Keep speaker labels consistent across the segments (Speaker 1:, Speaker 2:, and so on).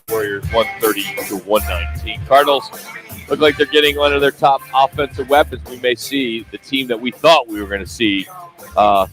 Speaker 1: Warriors 130-119. Cardinals look like they're getting one of their top offensive weapons. We may see the team that we thought we were going to see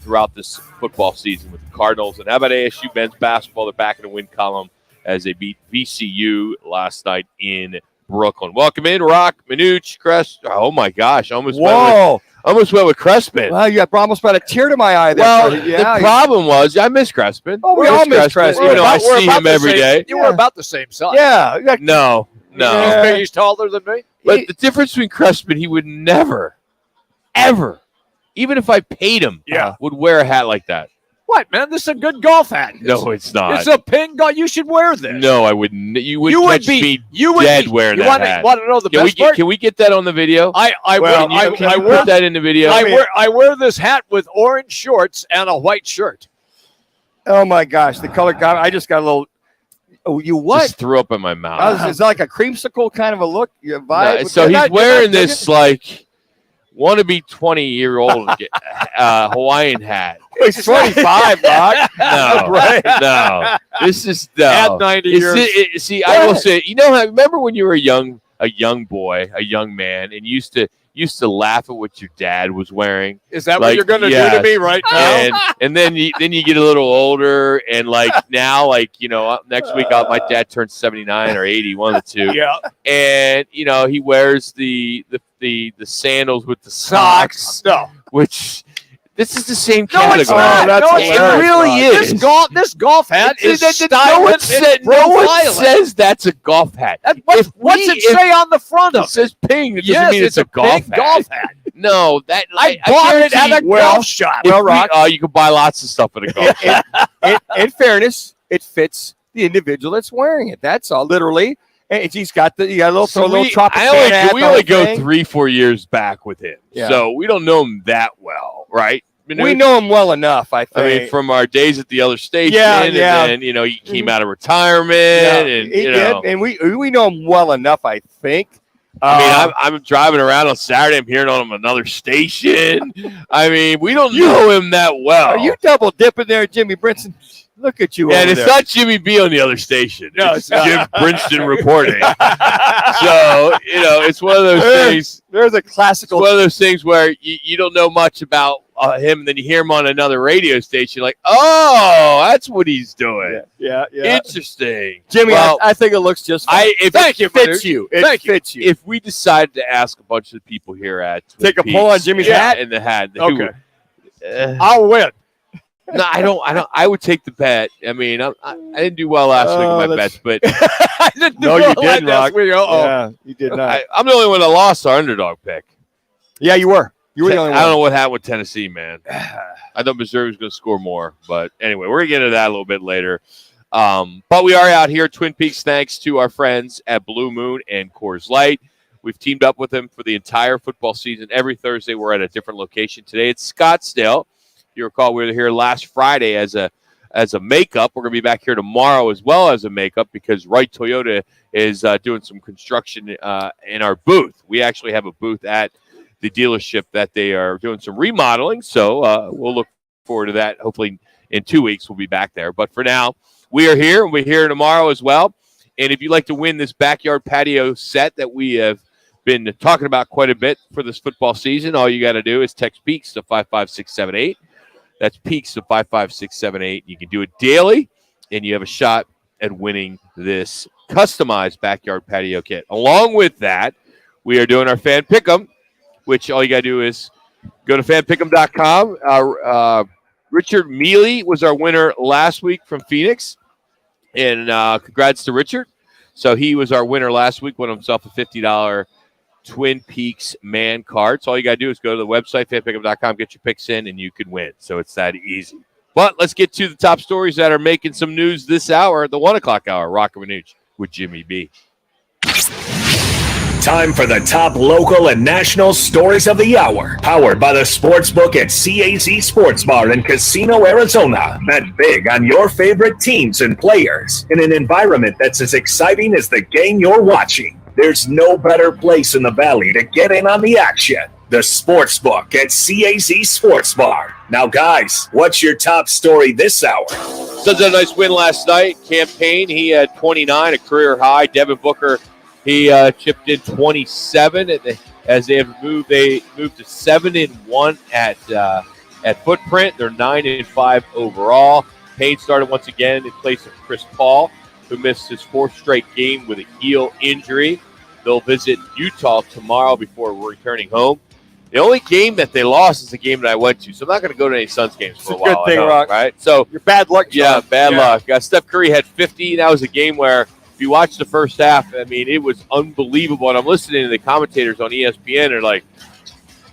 Speaker 1: throughout this football season with the Cardinals. And how about ASU men's basketball? They're back in the win column as they beat VCU last night in Brooklyn. Welcome in, Roc, Manuch, Crest. Oh, my gosh. Almost went with Crespin.
Speaker 2: Well, you almost brought a tear to my eye there.
Speaker 1: Well, the problem was I miss Crespin.
Speaker 2: Oh, we all miss Crespin.
Speaker 1: Even though I see him every day.
Speaker 3: You were about the same size.
Speaker 2: Yeah.
Speaker 1: No.
Speaker 3: He's taller than me.
Speaker 1: But the difference between Crespin, he would never, ever, even if I paid him, would wear a hat like that.
Speaker 3: What, man? This is a good golf hat.
Speaker 1: No, it's not.
Speaker 3: It's a pink golf. You should wear this.
Speaker 1: No, I wouldn't. You would catch me dead wearing that hat.
Speaker 3: Want to know the best part?
Speaker 1: Can we get that on the video?
Speaker 3: I
Speaker 1: put that in the video.
Speaker 3: I wear this hat with orange shorts and a white shirt.
Speaker 2: Oh, my gosh. The color got – I just got a little – oh, you what?
Speaker 1: Just threw up in my mouth.
Speaker 2: Is that like a creamsicle kind of a look? Your vibe?
Speaker 1: No, so he's wearing this like – wannabe 20-year-old Hawaiian hat.
Speaker 2: He's 25, Roc.
Speaker 1: No. This is
Speaker 3: Add 90 years.
Speaker 1: See, I will say, remember when you were a young boy, a young man, and used to laugh at what your dad was wearing?
Speaker 3: Is that what you're going to do to me right now?
Speaker 1: And then you get a little older, and now, next week my dad turns 79 or 80, one of the two.
Speaker 3: Yeah.
Speaker 1: And he wears the sandals with the socks.
Speaker 3: No.
Speaker 1: Which this is the same category.
Speaker 3: It's not.
Speaker 1: It really is.
Speaker 3: This golf hat is
Speaker 1: no one says that's a golf hat.
Speaker 3: What's it say on the front of it?
Speaker 1: It says ping. It doesn't mean it's a golf hat. No,
Speaker 3: I bought it at a golf shop.
Speaker 1: Well, Roc, you can buy lots of stuff at a golf shop.
Speaker 2: In fairness, it fits the individual that's wearing it. That's all, literally. And he's got a little Tropicana.
Speaker 1: We only go 3-4 years back with him, so we don't know him that well, right?
Speaker 2: We know him well enough, I think.
Speaker 1: I mean, from our days at the other station, and then he came out of retirement, and
Speaker 2: he did, and we know him well enough, I think.
Speaker 1: I'm driving around on Saturday. I'm hearing on him another station. I mean, we don't know him that well.
Speaker 2: Are you double dipping there, Jimmy Brinson? Look at you.
Speaker 1: And it's not Jimmy B on the other station.
Speaker 2: No,
Speaker 1: it's Jim Brinston reporting. So, it's one of those things.
Speaker 2: There's a classical.
Speaker 1: It's one of those things where you don't know much about him, and then you hear him on another radio station, like, oh, that's what he's doing.
Speaker 2: Yeah.
Speaker 1: Interesting.
Speaker 2: Jimmy, I think it looks just fine.
Speaker 1: It fits you. It fits you. If we decided to ask a bunch of people here at Twin
Speaker 2: Take a poll on Jimmy's hat?
Speaker 1: In the hat.
Speaker 3: Okay. I'll win.
Speaker 1: No, I don't. I would take the bet. I mean, I didn't do well last week with my bets, but
Speaker 3: I didn't do
Speaker 2: you
Speaker 3: well
Speaker 2: did, Roc.
Speaker 3: Yeah,
Speaker 2: you did not.
Speaker 1: I'm the only one that lost our underdog pick.
Speaker 2: Yeah, you were. You were the only one.
Speaker 1: I don't know what happened with Tennessee, man. I thought Missouri was going to score more, but anyway, we're going to get into that a little bit later. But we are out here at Twin Peaks thanks to our friends at Blue Moon and Coors Light. We've teamed up with them for the entire football season. Every Thursday, we're at a different location. Today, it's Scottsdale. You recall we were here last Friday as a makeup. We're going to be back here tomorrow as well as a makeup because Wright Toyota is doing some construction in our booth. We actually have a booth at the dealership that they are doing some remodeling, so we'll look forward to that. Hopefully in 2 weeks we'll be back there. But for now, we are here, and we're here tomorrow as well. And if you'd like to win this backyard patio set that we have been talking about quite a bit for this football season, all you got to do is text PEAKS to 55678. That's PEAKS to 55678. You can do it daily, and you have a shot at winning this customized backyard patio kit. Along with that, we are doing our fan pick'em, which all you got to do is go to fanpick'em.com. Richard Mealy was our winner last week from Phoenix, and congrats to Richard. So he was our winner last week, won himself a $50 Twin Peaks man card. So all you got to do is go to the website, fanpick'em.com, get your picks in, and you can win. So it's that easy. But let's get to the top stories that are making some news this hour, the 1 o'clock hour. Roc and Manuch with Jimmy B.
Speaker 4: Time for the top local and national stories of the hour. Powered by the Sportsbook at CAZ Sports Bar in Casino, Arizona. Bet big on your favorite teams and players in an environment that's as exciting as the game you're watching. There's no better place in the Valley to get in on the action. the Sportsbook at CAZ Sports Bar. Now, guys, what's your top story this hour?
Speaker 1: Suns had a nice win last night. Campaign, he had 29, a career high. Devin Booker, he chipped in 27. As they moved to 7-1 at Footprint. They're 9-5 overall. Payne started once again in place of Chris Paul, who missed his 4th straight game with a heel injury. They'll visit Utah tomorrow before returning home. The only game that they lost is the game that I went to, so I'm not going to go to any Suns games for a while.
Speaker 2: Good thing, Rock.
Speaker 1: Right? So
Speaker 2: your bad luck.
Speaker 1: Yeah, bad luck. Steph Curry had 50. That was a game where, if you watch the first half, I mean, it was unbelievable. And I'm listening to the commentators on ESPN. They're like,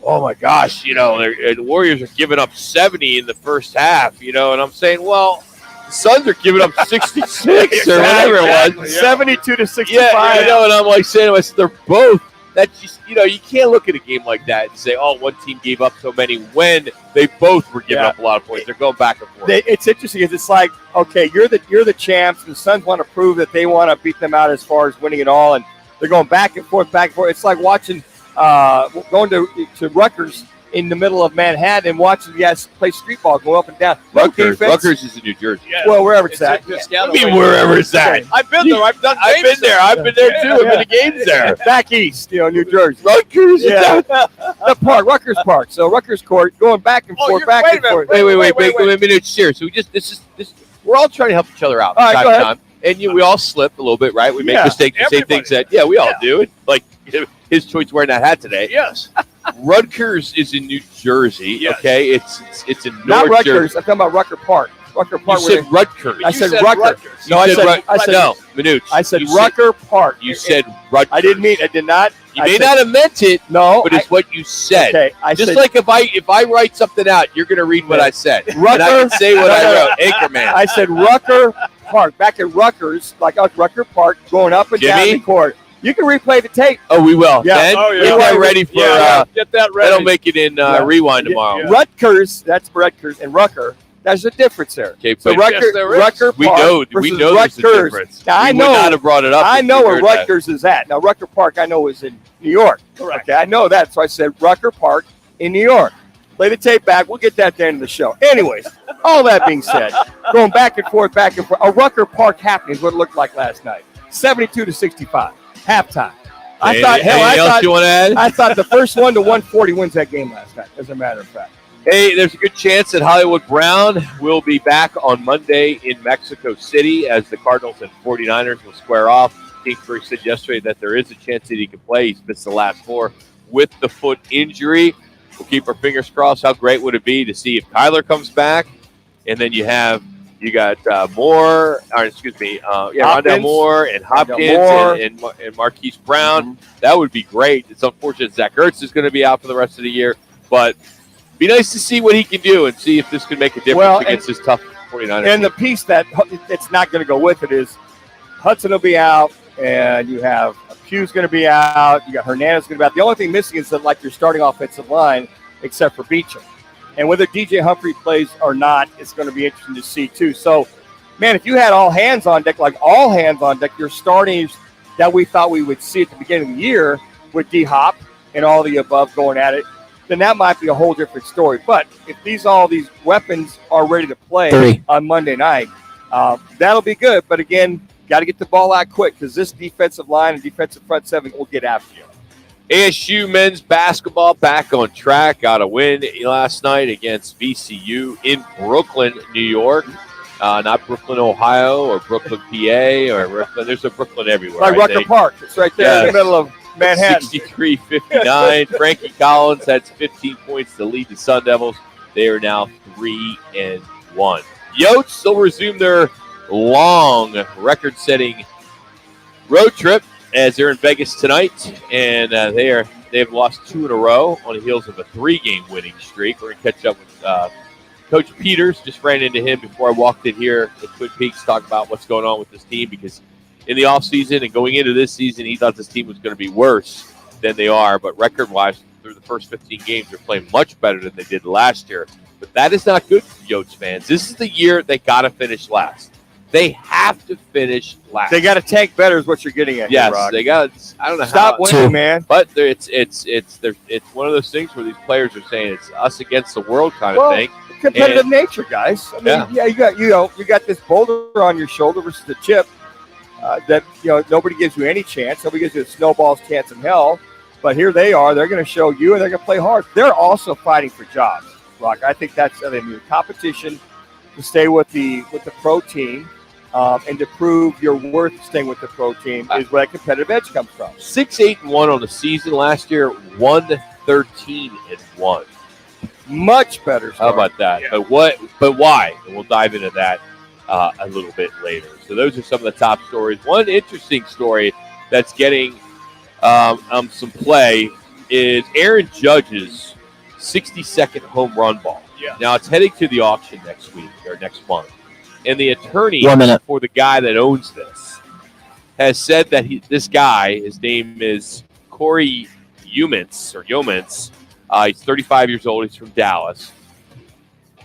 Speaker 1: "Oh my gosh, the Warriors are giving up 70 in the first half." And I'm saying, well, the Suns are giving up 66 or whatever it was,
Speaker 2: 72 to 65.
Speaker 1: Yeah, and I'm like saying to myself, they're both. That's just, you can't look at a game like that and say, oh, one team gave up so many when they both were giving up a lot of points. They're going back and forth.
Speaker 2: It's interesting because it's like, okay, you're the champs, and the Suns want to prove that they want to beat them out as far as winning it all, and they're going back and forth, back and forth. It's like watching, going to Rutgers in the middle of Manhattan and watching the guys play street ball, go up and down.
Speaker 1: Rutgers is in New Jersey.
Speaker 3: Yeah.
Speaker 2: Well, wherever it's at.
Speaker 1: I mean, wherever it's at.
Speaker 3: I've been there. I've been there.
Speaker 1: I've been there too. I've been to games there.
Speaker 2: Back east, New Jersey.
Speaker 1: Rutgers.
Speaker 2: Yeah. The park, Rutgers Park. So Rutgers Court, going back and forth, back and forth.
Speaker 1: Wait a minute. Cheers. So we're all trying to help each other out.
Speaker 2: All right, go ahead.
Speaker 1: And we all slip a little bit, right? We make mistakes and say things that, we all do it. Like his choice wearing that hat today.
Speaker 3: Yes.
Speaker 1: Rutgers is in New Jersey.
Speaker 3: Yes.
Speaker 1: Okay, it's in North
Speaker 2: Not Rutgers.
Speaker 1: Jersey.
Speaker 2: I'm talking about Rucker Park. Rucker Park.
Speaker 1: You said Rutgers.
Speaker 2: I said Rutgers.
Speaker 1: No, I said no, Manuch.
Speaker 2: I said Rucker Park.
Speaker 1: You said Rutgers.
Speaker 2: I did not.
Speaker 1: You may not have meant it.
Speaker 2: No,
Speaker 1: but it's what you said.
Speaker 2: Okay,
Speaker 1: like if I write something out, you're going to read what I said.
Speaker 2: Rucker,
Speaker 1: and I can say what I wrote. Anchorman.
Speaker 2: I said Rucker Park. Back at Rutgers, like Rucker Park, going up and down the court. You can replay the tape.
Speaker 1: Oh, we will.
Speaker 2: Yeah.
Speaker 1: Ben, get that ready for.
Speaker 3: Get that ready.
Speaker 1: That'll make it in rewind tomorrow.
Speaker 2: Yeah. Rutgers, that's Rutgers, and Rucker. There's a difference there.
Speaker 1: Okay,
Speaker 2: so Rucker Park
Speaker 1: we know there's a difference.
Speaker 2: Now, I
Speaker 1: would not have brought it up.
Speaker 2: I know where Rutgers is at. Now, Rucker Park, I know is in New York.
Speaker 3: Correct.
Speaker 2: Okay, I know that. So I said Rucker Park in New York. Play the tape back. We'll get that at the end of the show. Anyways, all that being said, going back and forth. A Rucker Park happening is what it looked like last night. 72 to 65, halftime.
Speaker 1: I thought you want to add?
Speaker 2: I thought the first one to 140 wins that game last night, as a matter of fact.
Speaker 1: Hey, there's a good chance that Hollywood Brown will be back on Monday in Mexico City as the Cardinals and 49ers will square off. Kingsbury said yesterday that there is a chance that he can play. He's missed the last 4 with the foot injury. We'll keep our fingers crossed. How great would it be to see if Kyler comes back? And then you got Moore, Rondell Moore and Hopkins and Marquise Brown. Mm-hmm. That would be great. It's unfortunate Zach Ertz is going to be out for the rest of the year, but be nice to see what he can do and see if this can make a difference against this tough 49ers.
Speaker 2: And the piece that it's not going to go with it is Hudson will be out, and you have Pugh's going to be out. You got Hernandez going to be out. The only thing missing is that your starting offensive line, except for Beacham. And whether DJ Humphrey plays or not, it's going to be interesting to see too. So, man, if you had all hands on deck, your startings that we thought we would see at the beginning of the year with D-Hop and all the above going at it, then that might be a whole different story. But if all these weapons are ready to play on Monday night, that'll be good. But again, got to get the ball out quick because this defensive line and defensive front seven will get after you.
Speaker 1: ASU men's basketball back on track. Got a win last night against VCU in Brooklyn, New York. Not Brooklyn, Ohio, or Brooklyn, PA, or Brooklyn. There's a Brooklyn everywhere.
Speaker 2: Like Rucker Park. It's right there in the middle of Manhattan.
Speaker 1: 63-59. Frankie Collins has 15 points to lead the Sun Devils. They are now 3-1. Yotes, they'll resume their long record-setting road trip as they're in Vegas tonight, and they have lost 2 in a row on the heels of a 3-game winning streak. We're going to catch up with Coach Peters. Just ran into him before I walked in here at Twin Peaks to talk about what's going on with this team, because in the offseason and going into this season, he thought this team was going to be worse than they are. But record-wise, through the first 15 games, they're playing much better than they did last year. But that is not good for Yotes fans. This is the year they got to finish last. They have to finish last.
Speaker 2: They got to tank better, is what you're getting at.
Speaker 1: Yes,
Speaker 2: here, Rock.
Speaker 1: they got. I don't know
Speaker 2: Stop
Speaker 1: how.
Speaker 2: winning, man.
Speaker 1: But it's one of those things where these players are saying it's us against the world kind of thing.
Speaker 2: Competitive nature, guys. I mean, you got this boulder on your shoulder versus the chip that nobody gives you any chance. Nobody gives you a snowball's chance in hell. But here they are. They're going to show you, and they're going to play hard. They're also fighting for jobs, Rock. I think that's competition to stay with the pro team. And to prove your worth staying with the pro team is where that competitive edge comes from.
Speaker 1: 6-8-1 on the season last year, 1-13-1.
Speaker 2: Much better start.
Speaker 1: How about that?
Speaker 2: Yeah.
Speaker 1: But why? And we'll dive into that a little bit later. So those are some of the top stories. One interesting story that's getting some play is Aaron Judge's 62nd home run ball.
Speaker 3: Yeah.
Speaker 1: Now it's heading to the auction next week or next month. And the attorney for the guy that owns this has said that this guy, his name is Corey Yeomans. He's 35 years old. He's from Dallas.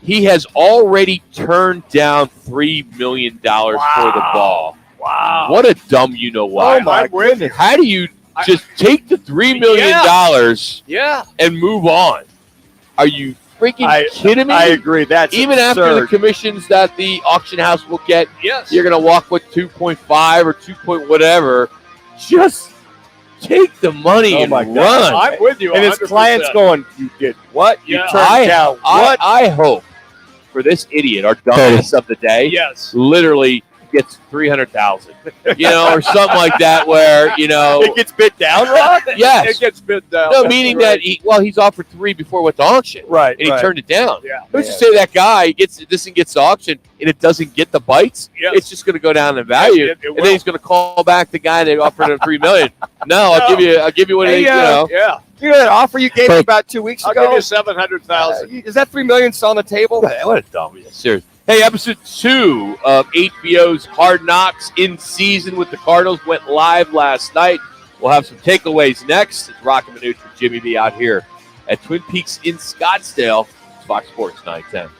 Speaker 1: He has already turned down $3 million for the ball.
Speaker 3: Wow.
Speaker 1: What a dumb you-know-what.
Speaker 2: Oh, my goodness.
Speaker 1: How do you just take the $3 million and move on? Are you freaking kidding me?
Speaker 2: I agree. That's
Speaker 1: even
Speaker 2: absurd.
Speaker 1: after the commissions that the auction house will get.
Speaker 3: Yes.
Speaker 1: You're going to walk with 2.5 or 2 point whatever. Just take the money and run.
Speaker 3: I'm with you.
Speaker 2: And his
Speaker 3: 100%.
Speaker 2: client's going, "You did what? You turned down what?"
Speaker 1: I hope for this idiot, our dumbest of the day, literally gets 300,000, or something like that, where
Speaker 2: it gets bid down, Rock.
Speaker 1: Yes,
Speaker 3: it gets bid down.
Speaker 1: No, meaning that he's offered 3 before it went to auction,
Speaker 2: right?
Speaker 1: And he turned it down.
Speaker 3: Yeah.
Speaker 1: Who's to say that guy gets this and gets to auction and it doesn't get the bites?
Speaker 3: Yes.
Speaker 1: It's just going to go down in value,
Speaker 3: It
Speaker 1: and then he's going to call back the guy that offered him $3 million. No, I'll give you what it is.
Speaker 3: Yeah.
Speaker 2: You know that offer you gave me about 2 weeks
Speaker 3: I'll
Speaker 2: ago?
Speaker 3: give you 700,000.
Speaker 2: Is that $3 million still on the table?
Speaker 1: What a dumb. Seriously. Hey, episode 2 of HBO's Hard Knocks in season with the Cardinals went live last night. We'll have some takeaways next. It's Roc and Manuch with Jimmy B out here at Twin Peaks in Scottsdale. It's Fox Sports 910.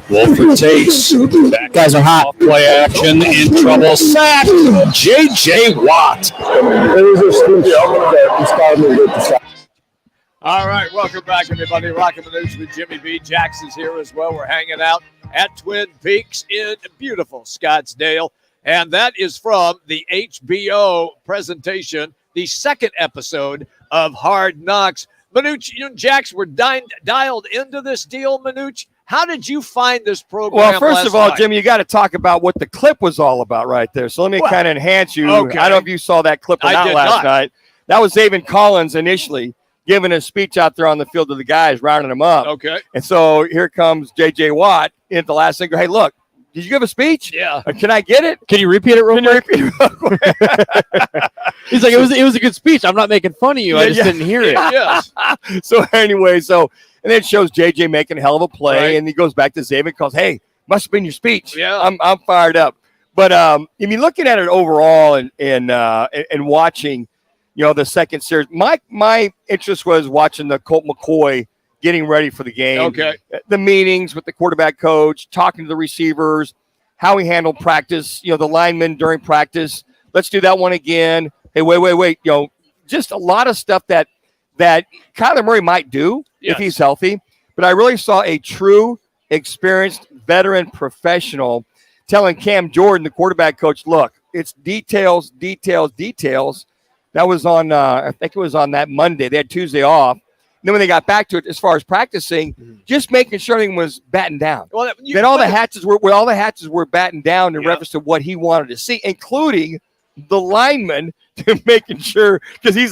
Speaker 5: Wolford takes.
Speaker 6: Guys are hot.
Speaker 5: Play action in trouble. Sack. J.J. Watt.
Speaker 3: All right, welcome back, everybody. Roc and Manuch with Jimmy B. Jackson's here as well. We're hanging out at Twin Peaks in beautiful Scottsdale. And that is from the HBO presentation, the second episode of Hard Knocks. Manuch, you and Jax were dialed into this deal, Manuch. How did you find this program?
Speaker 2: Well, first of all,
Speaker 3: night?
Speaker 2: Jimmy, you got to talk about what the clip was all about right there. So let me kind of enhance you.
Speaker 3: Okay.
Speaker 2: I don't know if you saw that clip or
Speaker 3: I
Speaker 2: not
Speaker 3: did
Speaker 2: last
Speaker 3: not.
Speaker 2: night. That was David Collins initially giving a speech out there on the field to the guys, rounding them up.
Speaker 3: Okay.
Speaker 2: And so here comes J.J. Watt into the last thing. Hey, look, did you give a speech?
Speaker 3: Yeah.
Speaker 2: Can I get it?
Speaker 6: Can you repeat it real quick?
Speaker 2: quick?
Speaker 6: He's like, it was a good speech. I'm not making fun of you. I just didn't hear it.
Speaker 3: Yes.
Speaker 2: So anyway, and then it shows JJ making a hell of a play,
Speaker 3: Right.
Speaker 2: and he goes back to Zayvon, calls, hey, must have been your speech.
Speaker 3: Yeah.
Speaker 2: I'm fired up. But I mean, looking at it overall and watching, the second series, my interest was watching the Colt McCoy getting ready for the game.
Speaker 3: Okay.
Speaker 2: The meetings with the quarterback coach, talking to the receivers, how he handled practice, the linemen during practice. Let's do that one again. Hey, wait. Just a lot of stuff that Kyler Murray might do
Speaker 3: Yes.
Speaker 2: if he's healthy. But I really saw a true, experienced, veteran professional telling Cam Jordan, the quarterback coach, look, it's details. That was on, I think it was on that Monday. They had Tuesday off. And then when they got back to it, as far as practicing, just making sure everything was battened down.
Speaker 3: Well,
Speaker 2: That all the hatches were battened down in reference to what he wanted to see, including the lineman, to making sure, because he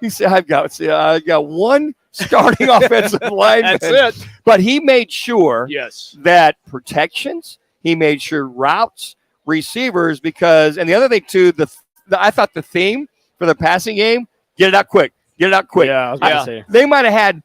Speaker 2: said, I've got one starting offensive lineman.
Speaker 3: That's it.
Speaker 2: But he made sure
Speaker 3: Yes.
Speaker 2: that protections, he made sure routes, receivers, because, and the other thing too, I thought the theme for the passing game, get it out quick. Get it out quick.
Speaker 6: Yeah, I was about to say.
Speaker 2: They might have had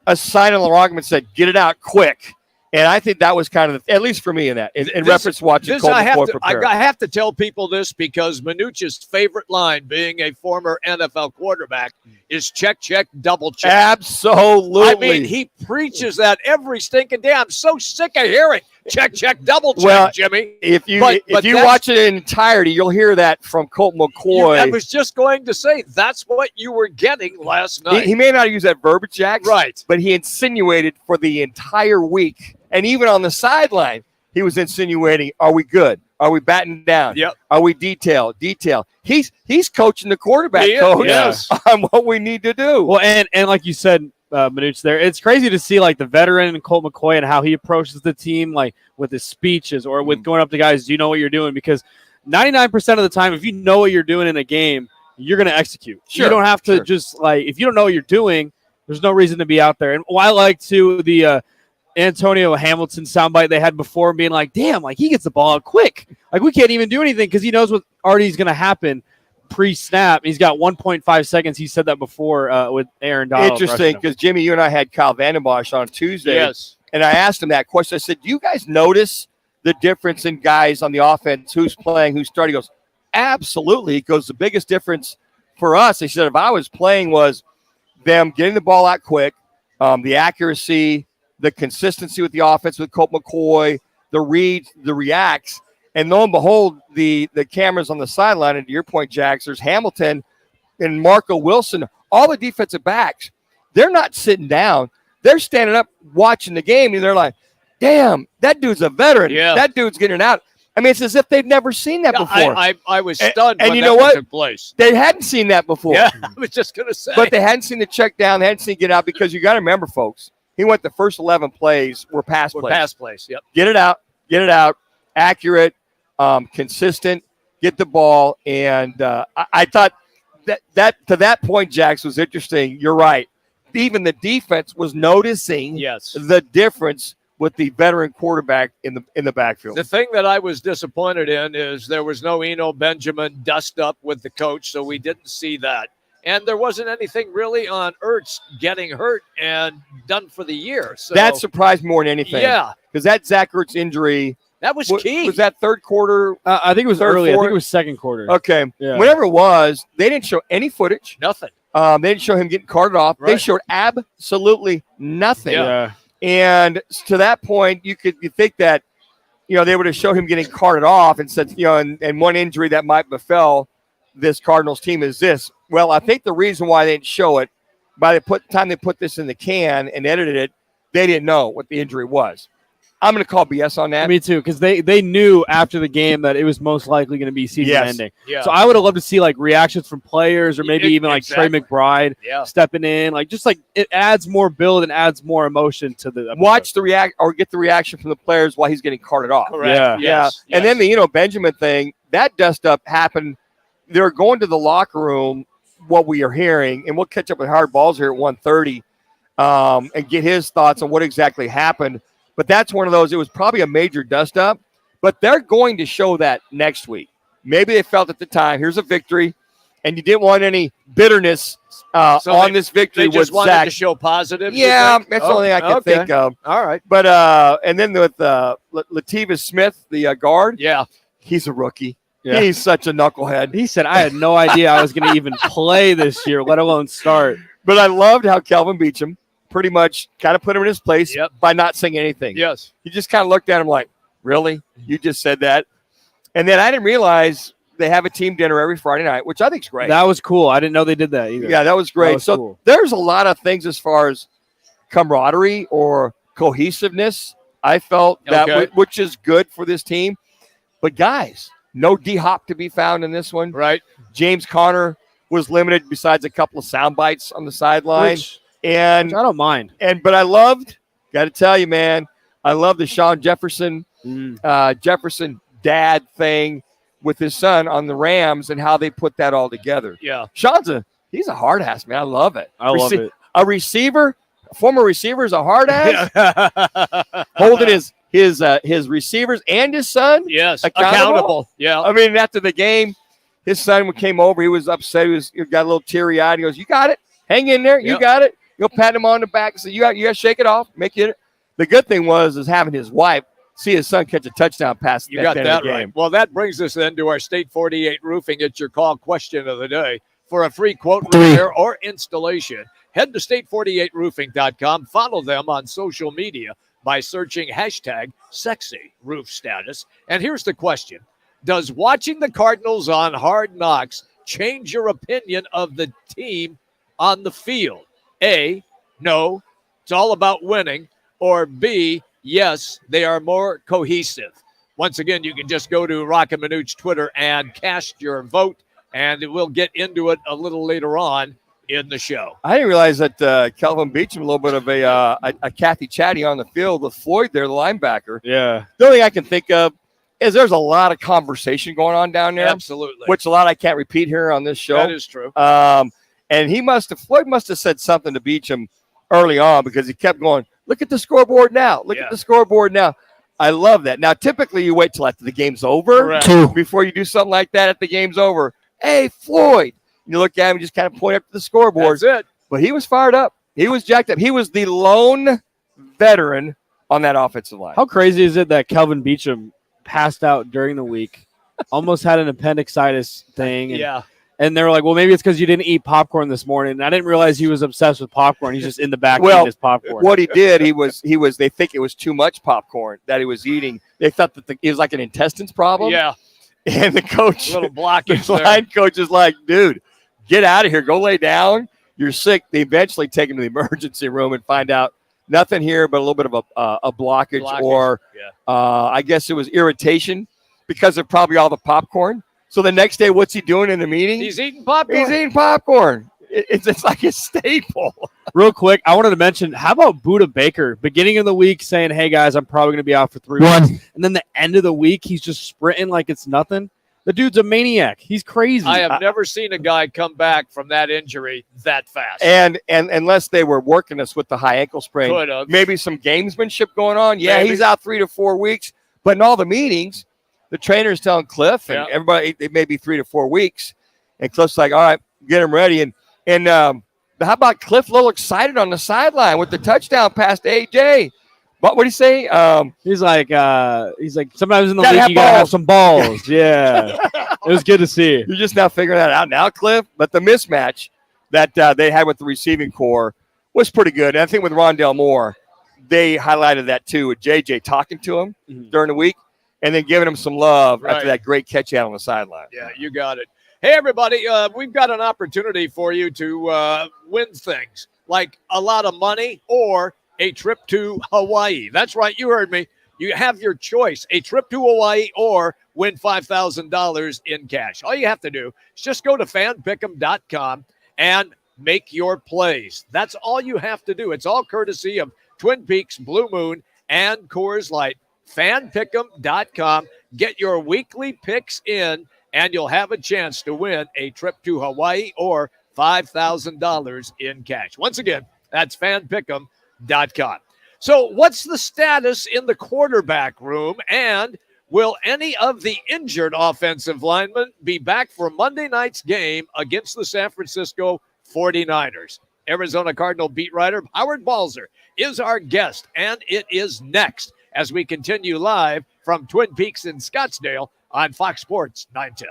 Speaker 2: a sign on the rocket that said, get it out quick. And I think that was kind of, at least for me in reference to watching Colt McCoy prepare.
Speaker 3: I have to tell people this because Manuch's favorite line, being a former NFL quarterback, is check, double check.
Speaker 2: Absolutely.
Speaker 3: I mean, he preaches that every stinking day. I'm so sick of hearing check, double check, Jimmy.
Speaker 2: If you
Speaker 3: But
Speaker 2: watch it in entirety, you'll hear that from Colt McCoy.
Speaker 3: I was just going to say, that's what you were getting last night.
Speaker 2: He may not use that verbiage, Jax,
Speaker 3: Right.
Speaker 2: but he insinuated for the entire week. And even on the sideline, he was insinuating, are we good? Are we batting down?
Speaker 3: Yep.
Speaker 2: Are we detail? He's coaching the quarterback coach on what we need to do.
Speaker 6: Well, and like you said, Manuch, there, it's crazy to see like the veteran Colt McCoy and how he approaches the team, like with his speeches or with going up to guys, do you know what you're doing? Because 99% of the time, if you know what you're doing in a game, you're going to execute.
Speaker 2: Sure.
Speaker 6: You don't have to just if you don't know what you're doing, there's no reason to be out there. And I like to the Antonio Hamilton soundbite they had before, being like, damn, like he gets the ball out quick. Like we can't even do anything because he knows what already is going to happen pre-snap. He's got 1.5 seconds. He said that before with Aaron Donald.
Speaker 2: Interesting, because Jimmy, you and I had Kyle Vandenbosch on Tuesday.
Speaker 3: Yes.
Speaker 2: And I asked him that question. I said, do you guys notice the difference in guys on the offense, who's playing, who's starting? He goes, absolutely. He goes, the biggest difference for us, he said, if I was playing, was them getting the ball out quick, the accuracy, the consistency with the offense with Colt McCoy, the reads, the reacts. And lo and behold, the cameras on the sideline, and to your point, Jax, there's Hamilton and Marco Wilson, all the defensive backs. They're not sitting down. They're standing up watching the game, and they're like, damn, that dude's a veteran.
Speaker 3: Yeah.
Speaker 2: That dude's getting out. I mean, it's as if they've never seen that before.
Speaker 3: I was stunned
Speaker 2: and
Speaker 3: when
Speaker 2: you
Speaker 3: that
Speaker 2: know what?
Speaker 3: took place.
Speaker 2: They hadn't seen that before.
Speaker 3: Yeah, I was just going to say.
Speaker 2: But they hadn't seen the check down. They hadn't seen get out, because you got to remember, folks, he went the first 11 plays were pass plays.
Speaker 3: Pass plays, yep.
Speaker 2: Get it out, accurate, consistent, get the ball. And I thought that to that point, Jax, was interesting. You're right. Even the defense was noticing the difference with the veteran quarterback in the backfield.
Speaker 3: The thing that I was disappointed in is there was no Eno Benjamin dust up with the coach, so we didn't see that. And there wasn't anything really on Ertz getting hurt and done for the year. So
Speaker 2: that surprised me more than anything.
Speaker 3: Yeah.
Speaker 2: Because that Zach Ertz injury
Speaker 3: That was key.
Speaker 2: Was that third quarter?
Speaker 6: I think it was
Speaker 2: Third,
Speaker 6: early. I
Speaker 2: fourth?
Speaker 6: think it was second quarter.
Speaker 2: Okay.
Speaker 6: Yeah.
Speaker 2: Whatever it was, they didn't show any footage.
Speaker 3: Nothing.
Speaker 2: They didn't show him getting carted off. They
Speaker 3: Right.
Speaker 2: showed absolutely nothing.
Speaker 6: Yeah.
Speaker 2: And to that point, you think that, they would have showed him getting carted off and said, and one injury that might befell this Cardinals team is this. Well, I think the reason why they didn't show it, by the time they put this in the can and edited it, they didn't know what the injury was. I'm going to call BS on that.
Speaker 6: Me too, because they knew after the game that it was most likely going to be season ending.
Speaker 3: Yeah.
Speaker 6: So I would have loved to see like reactions from players or maybe even like
Speaker 3: Exactly.
Speaker 6: Trey McBride stepping in. Like just like it adds more build and adds more emotion to the episode.
Speaker 2: Watch the get the reaction from the players while he's getting carted off.
Speaker 3: Correct.
Speaker 6: Yeah.
Speaker 3: Yes.
Speaker 2: And then the Benjamin thing, that dust up happened. They're going to the locker room, what we are hearing, and we'll catch up with Howard Balls here at 1:30 and get his thoughts on what exactly happened. But that's one of those, it was probably a major dust up, but they're going to show that next week. Maybe they felt at the time, here's a victory, and you didn't want any bitterness on this victory
Speaker 3: They just
Speaker 2: with
Speaker 3: wanted
Speaker 2: Zach.
Speaker 3: to show positive.
Speaker 2: Yeah, that's the only thing I can think of.
Speaker 3: All right.
Speaker 2: But and then with Latavius Smith, the guard,
Speaker 3: Yeah.
Speaker 2: he's a rookie.
Speaker 6: Yeah.
Speaker 2: He's such a knucklehead.
Speaker 6: He said, I had no idea I was going to even play this year, let alone start.
Speaker 2: But I loved how Kelvin Beachum pretty much kind of put him in his place by not saying anything.
Speaker 3: Yes.
Speaker 2: He just kind of looked at him like, really? You just said that? And then I didn't realize they have a team dinner every Friday night, which I think is great.
Speaker 6: That was cool. I didn't know they did that either.
Speaker 2: Yeah, that was great.
Speaker 6: That was
Speaker 2: so
Speaker 6: cool.
Speaker 2: there's a lot of things as far as camaraderie or cohesiveness, I felt, that which is good for this team. But guys, no D-Hop to be found in this one.
Speaker 3: Right.
Speaker 2: James Conner was limited besides a couple of sound bites on the sideline.
Speaker 6: Which
Speaker 2: I
Speaker 6: don't mind.
Speaker 2: But I loved, got to tell you, man, I love the Sean Jefferson dad thing with his son on the Rams and how they put that all together.
Speaker 3: Yeah.
Speaker 2: Sean's he's a hard ass, man. I love it.
Speaker 6: I love it.
Speaker 2: A receiver, a former receiver is a hard ass. Holding his receivers and his son.
Speaker 3: Yes.
Speaker 2: Accountable.
Speaker 3: Yeah.
Speaker 2: I mean, after the game, his son came over. He was upset. He got a little teary eyed. He goes, "You got it. Hang in there. You got it." You'll pat him on the back and say, "You got to shake it off. Make it." The good thing was having his wife see his son catch a touchdown pass.
Speaker 3: You got that right. Well, that brings us then to our State 48 Roofing. It's your call question of the day. For a free quote, repair, or installation, head to state48roofing.com. Follow them on social media by searching hashtag sexy roof status. And here's the question. Does watching the Cardinals on Hard Knocks change your opinion of the team on the field? A, no, it's all about winning. Or B, yes, they are more cohesive. Once again, you can just go to Roc and Manuch Twitter and cast your vote, and we'll get into it a little later on in the show.
Speaker 2: I didn't realize that Kelvin Beachum, a little bit of a Kathy Chatty on the field with Floyd there, the linebacker.
Speaker 6: Yeah.
Speaker 2: The only thing I can think of is there's a lot of conversation going on down there.
Speaker 3: Absolutely.
Speaker 2: Which a lot I can't repeat here on this show.
Speaker 3: That is true.
Speaker 2: And Floyd must have said something to Beachum early on because he kept going, "Look at the scoreboard now. Look at the scoreboard now." I love that. Now, typically you wait till after the game's over before you do something like that. At the game's over, "Hey, Floyd." You look at him and just kind of point up to the scoreboard.
Speaker 3: That's it.
Speaker 2: But he was fired up. He was jacked up. He was the lone veteran on that offensive line.
Speaker 6: How crazy is it that Kelvin Beachum passed out during the week, almost had an appendicitis thing? And, and they were like, well, maybe it's because you didn't eat popcorn this morning. And I didn't realize he was obsessed with popcorn. He's just in the back eating his popcorn.
Speaker 2: What he did, they think it was too much popcorn that he was eating. They thought that it was like an intestines problem.
Speaker 3: Yeah.
Speaker 2: And the coach,
Speaker 3: a little blockage
Speaker 2: the line coach is like, "Dude, get out of here. Go lay down. You're sick." They eventually take him to the emergency room and find out nothing here but a little bit of a blockage. Or I guess it was irritation because of probably all the popcorn. So the next day, what's he doing in the meeting?
Speaker 3: He's eating popcorn.
Speaker 2: He's eating popcorn. It's like a staple.
Speaker 6: Real quick, I wanted to mention, how about Buda Baker? Beginning of the week saying, "Hey, guys, I'm probably going to be out for 3 weeks." And then the end of the week, he's just sprinting like it's nothing. The dude's a maniac. He's crazy.
Speaker 3: I have never seen a guy come back from that injury that fast.
Speaker 2: And unless they were working us with the high ankle sprain, maybe some gamesmanship going on. Yeah, he's out 3 to 4 weeks. But in all the meetings, the trainer's telling Cliff and everybody it may be 3 to 4 weeks. And Cliff's like, "All right, get him ready." And how about Cliff a little excited on the sideline with the touchdown pass to AJ? What would he say?
Speaker 6: He's like, sometimes in the
Speaker 2: Gotta
Speaker 6: league
Speaker 2: have
Speaker 6: you gotta have
Speaker 2: balls.
Speaker 6: some balls. Yeah, it was good to see.
Speaker 2: You're just now figuring that out now, Cliff. But the mismatch that they had with the receiving core was pretty good. And I think with Rondell Moore, they highlighted that too with JJ talking to him during the week and then giving him some love
Speaker 3: Right.
Speaker 2: after that great catch out on the sideline.
Speaker 3: Yeah, you got it. Hey, everybody, we've got an opportunity for you to win things like a lot of money or a trip to Hawaii. That's right. You heard me. You have your choice, a trip to Hawaii or win $5,000 in cash. All you have to do is just go to fanpick'em.com and make your plays. That's all you have to do. It's all courtesy of Twin Peaks, Blue Moon, and Coors Light. Fanpick'em.com. Get your weekly picks in, and you'll have a chance to win a trip to Hawaii or $5,000 in cash. Once again, that's fanpick'em.com. So what's the status in the quarterback room, and will any of the injured offensive linemen be back for Monday night's game against the San Francisco 49ers? Arizona Cardinal beat writer Howard Balzer is our guest, and it is next as we continue live from Twin Peaks in Scottsdale on Fox Sports 910.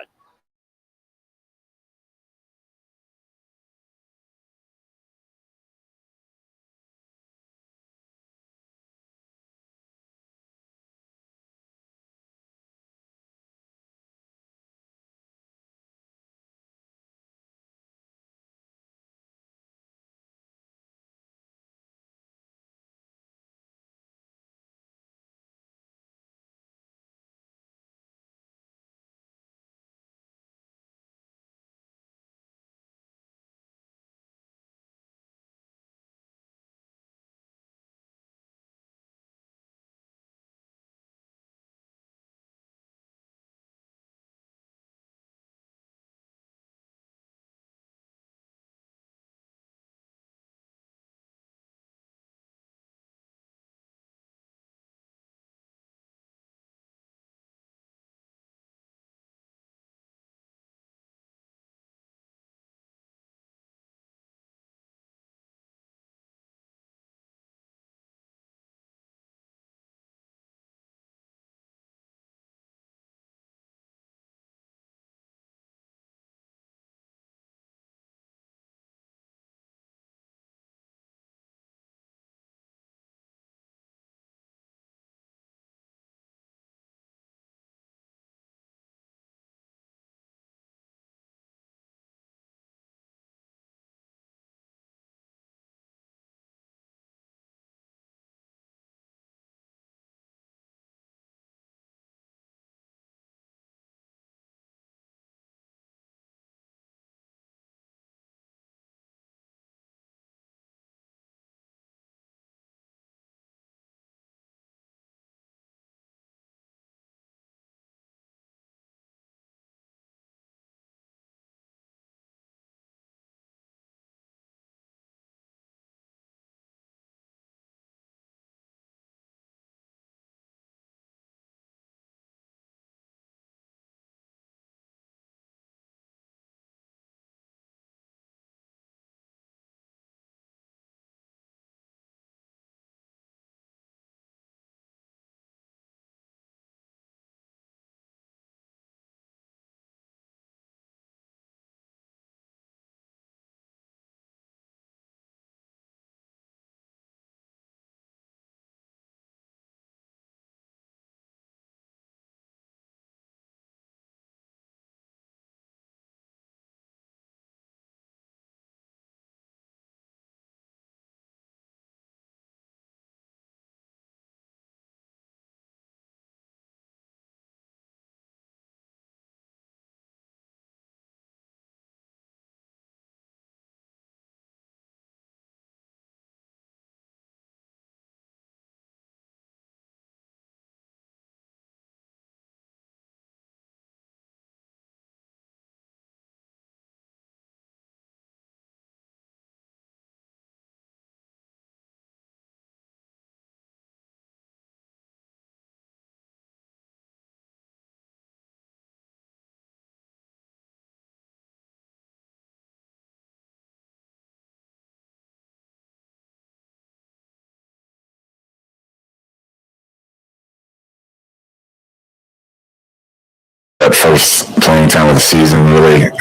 Speaker 7: that first playing time of the season. Really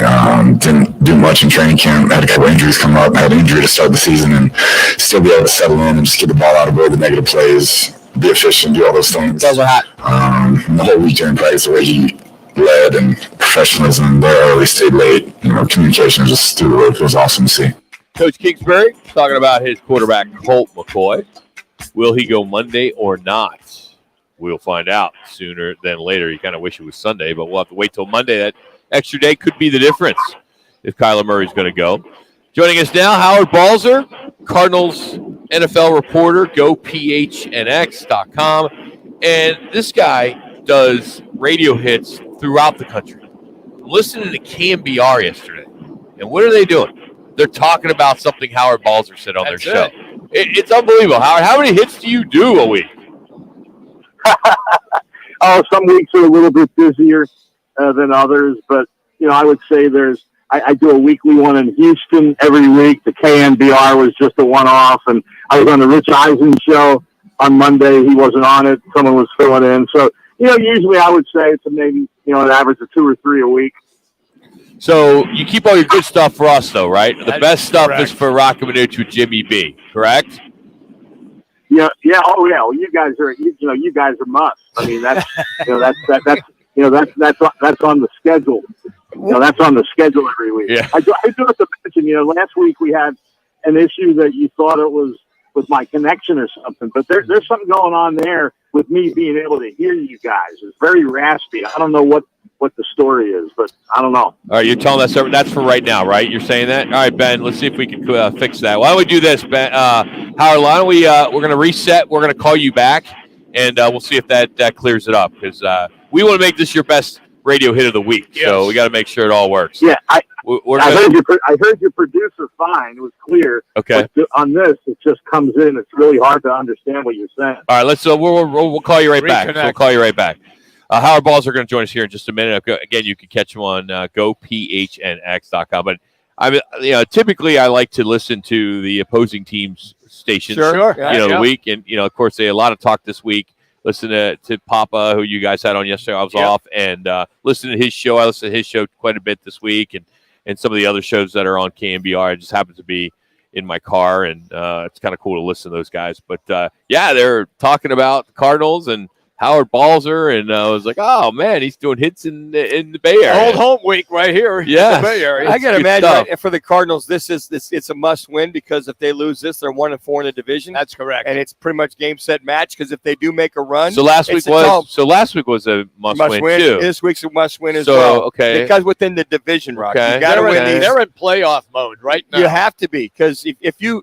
Speaker 7: didn't do much in training camp. Had a couple injuries come up. Had an injury to start the season, and still be able to settle in and just get the ball out of the negative plays, be efficient, do all those things.
Speaker 6: Those are hot.
Speaker 7: The whole week during practice, the way he led and professionalism there early, stayed late. Communication was just through the roof. It was awesome to see.
Speaker 1: Coach Kingsbury talking about his quarterback, Colt McCoy. Will he go Monday or not? We'll find out sooner than later. You kind of wish it was Sunday, but we'll have to wait till Monday. That extra day could be the difference if Kyler Murray's going to go. Joining us now, Howard Balzer, Cardinals NFL reporter, GoPHNX.com. And this guy does radio hits throughout the country. I'm listening to KMBR yesterday, and what are they doing? They're talking about something Howard Balzer said on their show. It's unbelievable. Howard, how many hits do you do a week?
Speaker 8: Some weeks are a little bit busier than others, but I would say I do a weekly one in Houston every week. The KNBR was just a one-off, and I was on the Rich Eisen show on Monday. He wasn't on it. Someone was filling in. So, usually I would say it's maybe, an average of 2 or 3 a week.
Speaker 1: So you keep all your good stuff for us, though, right? The best stuff is for Roc and Manuch with Jimmy B, correct?
Speaker 8: Yeah. Oh, yeah. Well, you guys are must. I mean, that's that's on the schedule. That's on the schedule every week.
Speaker 1: Yeah.
Speaker 8: I do have to mention, last week we had an issue that you thought it was with my connection or something, but there's something going on there with me being able to hear you guys. It's very raspy. I don't know what the story is, but I don't know.
Speaker 1: All right, you're telling us that's for right now, right? You're saying that? All right, Ben, let's see if we can fix that. Why don't we do this, Ben? Howard, why don't we're going to reset. We're going to call you back, and we'll see if that clears it up, because we want to make this your best radio hit of the week. Yes. So we got to make sure it all works.
Speaker 8: Yeah, I heard your producer fine. It was clear.
Speaker 1: Okay.
Speaker 8: But on this, it just comes in. It's really hard to understand what you're saying.
Speaker 1: All right, let's. We'll call you right back. So we'll call you right back. Howard Balzer are going to join us here in just a minute. Again, you can catch him on GoPHNX.com. But typically I like to listen to the opposing team's stations.
Speaker 6: Sure.
Speaker 1: The week, and of course, they had a lot of talk this week. Listen to Papa, who you guys had on yesterday. I was off, and listen to his show. I listened to his show quite a bit this week, and some of the other shows that are on KMBR. I just happened to be in my car, and it's kind of cool to listen to those guys. But they're talking about the Cardinals and Howard Balzer, and I was like, oh man, he's doing hits in the Bay Area.
Speaker 3: Old home week right here in the Bay Area.
Speaker 2: I gotta imagine for the Cardinals, it's a must win, because if they lose this, they're 1-4 in the division.
Speaker 3: That's correct,
Speaker 2: and it's pretty much game set match. Because if they do make a run,
Speaker 1: last week was a must win too.
Speaker 2: This week's a must win as well.
Speaker 1: Okay,
Speaker 2: because within the division, Rock,
Speaker 1: you
Speaker 2: got to win these.
Speaker 3: They're in playoff mode right now.
Speaker 2: You have to be, because if you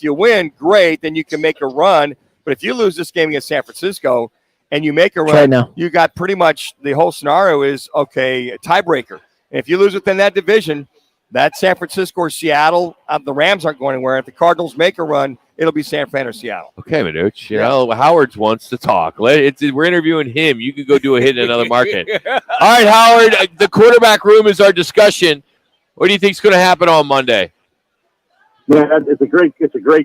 Speaker 2: win, great, then you can make a run. But if you lose this game against San Francisco and you make a run,
Speaker 6: now.
Speaker 2: you got pretty much the whole scenario is, a tiebreaker. And if you lose within that division, that's San Francisco or Seattle. The Rams aren't going anywhere. If the Cardinals make a run, it'll be San Fran or Seattle.
Speaker 1: Okay, Manuch. Howard wants to talk. We're interviewing him. You can go do a hit in another market. All right, Howard, the quarterback room is our discussion. What do you think is going to happen on Monday?
Speaker 8: Yeah, it's a great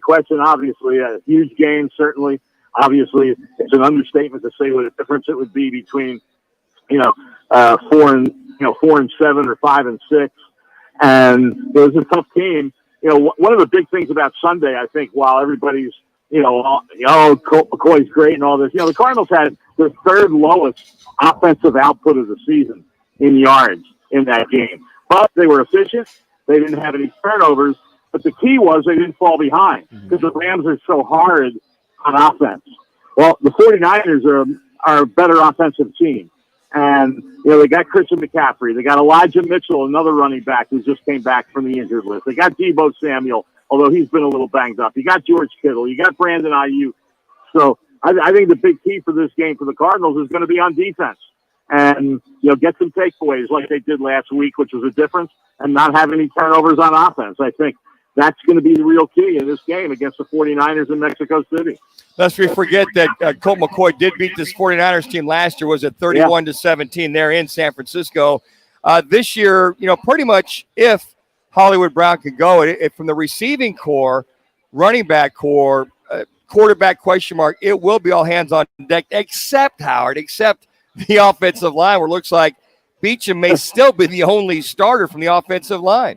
Speaker 8: question. Obviously, a huge game, certainly. Obviously, it's an understatement to say what a difference it would be between, 4 and 7 or 5 and 6. And it was a tough team. One of the big things about Sunday, I think, while everybody's, Colt McCoy's great and all this, the Cardinals had their third lowest offensive output of the season in yards in that game. But they were efficient. They didn't have any turnovers. But the key was they didn't fall behind, because the Rams are so hard on offense. Well, the 49ers are a better offensive team. And, they got Christian McCaffrey. They got Elijah Mitchell, another running back who just came back from the injured list. They got Deebo Samuel, although he's been a little banged up. You got George Kittle. You got Brandon Ayuk. So I think the big key for this game for the Cardinals is going to be on defense. And, get some takeaways like they did last week, which was a difference, and not have any turnovers on offense. I think that's going to be the real key in this game against the 49ers in Mexico City.
Speaker 2: Lest we forget that Colt McCoy did beat this 49ers team last year. Was it 31-17 there in San Francisco? This year, pretty much if Hollywood Brown could go, from the receiving core, running back core, quarterback question mark, it will be all hands on deck, except the offensive line, where it looks like Beecham may still be the only starter from the offensive line.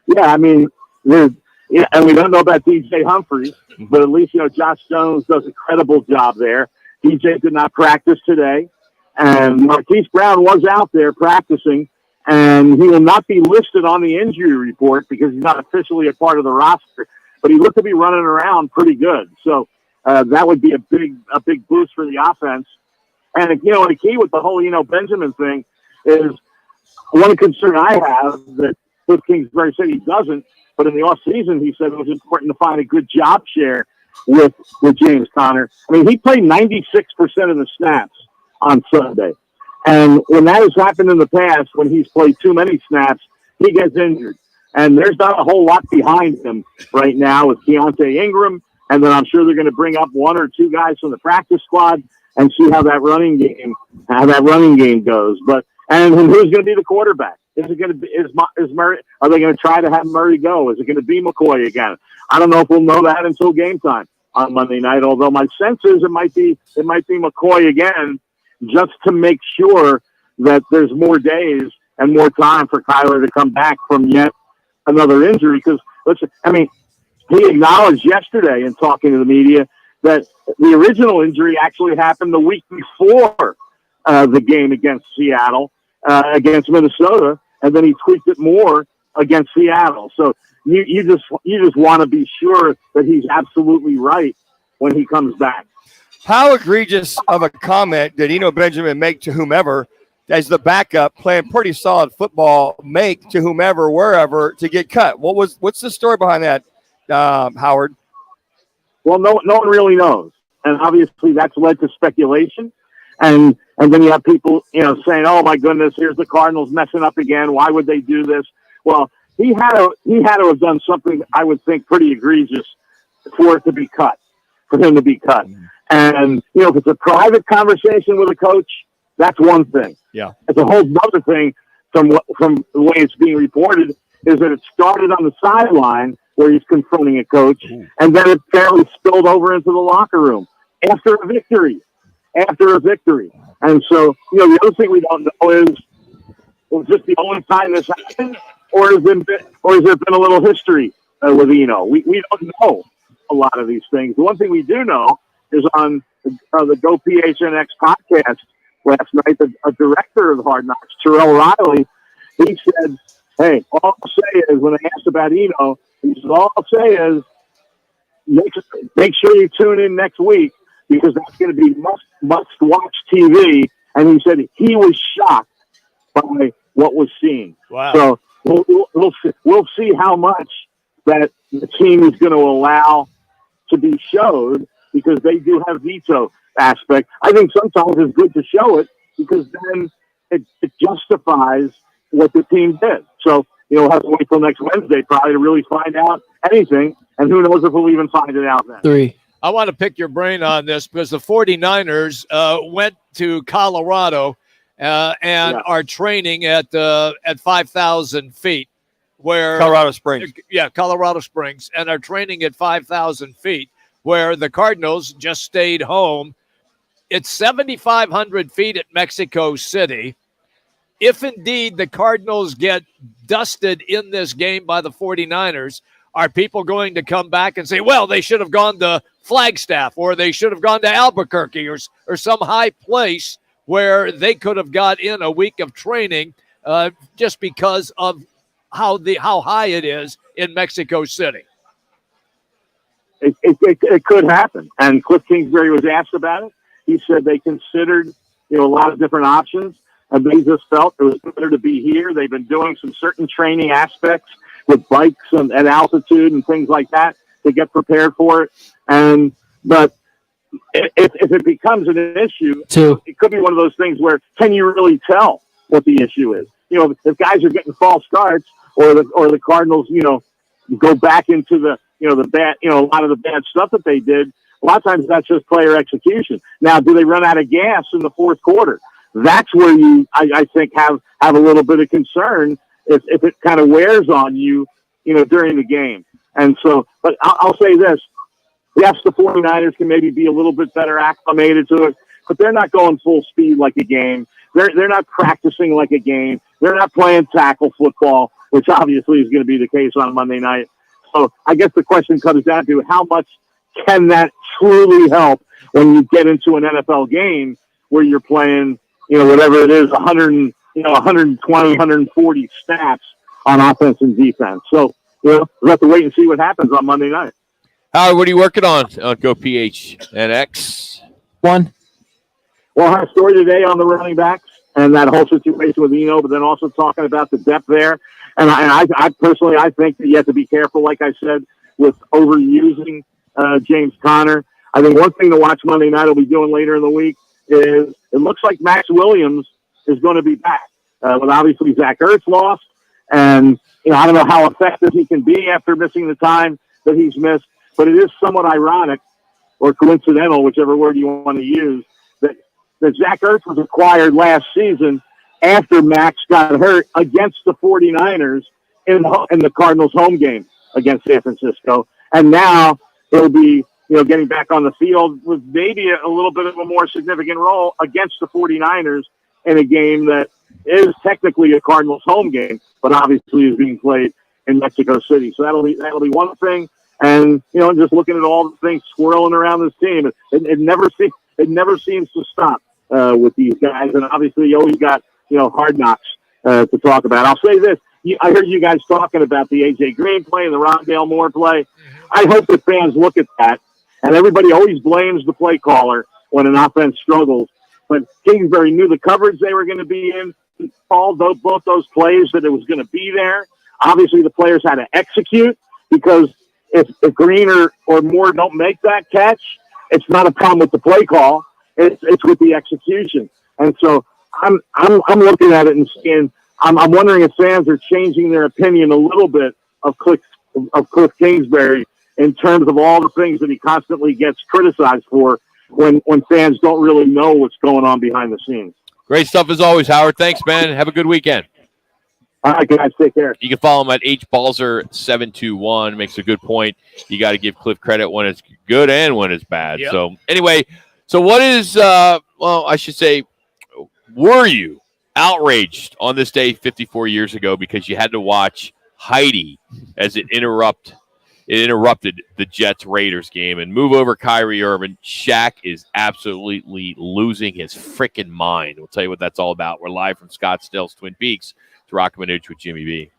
Speaker 8: Yeah, I mean, and we don't know about DJ Humphries, but at least, Josh Jones does a credible job there. DJ did not practice today, and Marquise Brown was out there practicing, and he will not be listed on the injury report because he's not officially a part of the roster, but he looked to be running around pretty good. So that would be a big boost for the offense. And, the key with the whole, Benjamin thing is one concern I have that Cliff Kingsbury said he doesn't, but in the offseason he said it was important to find a good job share with James Conner. I mean, he played 96% of the snaps on Sunday. And when that has happened in the past, when he's played too many snaps, he gets injured. And there's not a whole lot behind him right now with Keontae Ingram. And then I'm sure they're going to bring up one or two guys from the practice squad and see how that running game goes. And who's going to be the quarterback? Is it going to be is Murray? Are they going to try to have Murray go? Is it going to be McCoy again? I don't know if we'll know that until game time on Monday night. Although my sense is it might be McCoy again, just to make sure that there's more days and more time for Kyler to come back from yet another injury. Because listen, I mean, he acknowledged yesterday in talking to the media that the original injury actually happened the week before the game against Seattle, against Minnesota, and then he tweaked it more against Seattle. So you just want to be sure that he's absolutely right when he comes back.
Speaker 2: How egregious of a comment did Eno Benjamin make to whomever as the backup playing pretty solid football make to whomever, wherever, to get cut? What's the story behind that, Howard?
Speaker 8: Well, no one really knows. And obviously that's led to speculation. And then you have people, saying, oh my goodness, here's the Cardinals messing up again. Why would they do this? Well, he had to have done something I would think pretty egregious for him to be cut. And, if it's a private conversation with a coach, that's one thing.
Speaker 2: Yeah.
Speaker 8: It's a whole other thing from the way it's being reported is that it started on the sideline where he's confronting a coach, and then it fairly spilled over into the locker room after a victory. And so, the other thing we don't know is this the only time this happened, or has there been a little history with Eno? We don't know a lot of these things. The one thing we do know is on the Go PHNX podcast last night, a director of Hard Knocks, Terrell Riley, he said, hey, all I'll say is, when they asked about Eno, he said, all I'll say is make sure you tune in next week because that's going to be must-watch TV. And he said he was shocked by what was seen.
Speaker 3: Wow.
Speaker 8: So we'll see how much that the team is going to allow to be showed because they do have veto aspect. I think sometimes it's good to show it because then it justifies what the team did. So, we'll have to wait till next Wednesday probably to really find out anything. And who knows if we'll even find it out then.
Speaker 6: 3.
Speaker 3: I want to pick your brain on this because the 49ers went to Colorado and are training at 5,000 feet. Where
Speaker 2: Colorado Springs.
Speaker 3: Yeah, Colorado Springs, and are training at 5,000 feet, where the Cardinals just stayed home. It's 7,500 feet at Mexico City. If indeed the Cardinals get dusted in this game by the 49ers, are people going to come back and say, well, they should have gone to Flagstaff or they should have gone to Albuquerque or some high place where they could have got in a week of training just because of how high it is in Mexico City?
Speaker 8: It could happen. And Cliff Kingsbury was asked about it. He said they considered, a lot of different options, and they just felt it was better to be here. They've been doing some certain training aspects with bikes and at altitude and things like that to get prepared for it. But if it becomes an issue, it could be one of those things where can you really tell what the issue is? If guys are getting false starts or the Cardinals, go back into the bad, a lot of the bad stuff that they did. A lot of times that's just player execution. Now, do they run out of gas in the fourth quarter? That's where I think, have a little bit of concern if it kind of wears on you, during the game. And so, but I'll say this. Yes, the 49ers can maybe be a little bit better acclimated to it, but they're not going full speed like a game. they're not practicing like a game. They're not playing tackle football, which obviously is going to be the case on Monday night. So I guess the question comes down to how much can that truly help when you get into an NFL game where you're playing, whatever it is, 120, 140 snaps on offense and defense. So, we'll have to wait and see what happens on Monday night.
Speaker 1: Howard, what are you working on Go PHNX?
Speaker 6: One.
Speaker 8: Well, I had a story today on the running backs and that whole situation with Eno, but then also talking about the depth there. And I personally, I think that you have to be careful, like I said, with overusing James Conner. I think one thing to watch Monday night will be doing later in the week is it looks like Max Williams is going to be back. With obviously Zach Ertz lost. And, I don't know how effective he can be after missing the time that he's missed, but it is somewhat ironic or coincidental, whichever word you want to use, that Zach Ertz was acquired last season after Max got hurt against the 49ers in the Cardinals home game against San Francisco. And now he'll be, getting back on the field with maybe a little bit of a more significant role against the 49ers in a game that is technically a Cardinals home game, but obviously is being played in Mexico City. So that'll be one thing. And, just looking at all the things swirling around this team, it never seems to stop with these guys. And obviously you always got, hard knocks to talk about. I'll say this. I heard you guys talking about the A.J. Green play and the Rondale Moore play. I hope that fans look at that. And everybody always blames the play caller when an offense struggles. But Kingsbury knew the coverage they were going to be in. He called both those plays that it was going to be there. Obviously, the players had to execute because if Green or Moore don't make that catch, it's not a problem with the play call. It's with the execution. And so I'm looking at it and seeing. I'm wondering if fans are changing their opinion a little bit of Cliff Kingsbury in terms of all the things that he constantly gets criticized for when fans don't really know what's going on behind the scenes.
Speaker 1: Great stuff as always, Howard. Thanks, man. Have a good weekend.
Speaker 8: All right, guys, take care.
Speaker 1: You can follow him at hbalzer721. Makes a good point. You got to give Cliff credit when it's good and when it's bad.
Speaker 3: Yep.
Speaker 1: So anyway, what is, I should say, were you outraged on this day 54 years ago because you had to watch Heidi as it interrupted the Jets-Raiders game and move over Kyrie Irving? Shaq is absolutely losing his freaking mind. We'll tell you what that's all about. We're live from Scottsdale's Twin Peaks. It's Roc and Manuch with Jimmy B.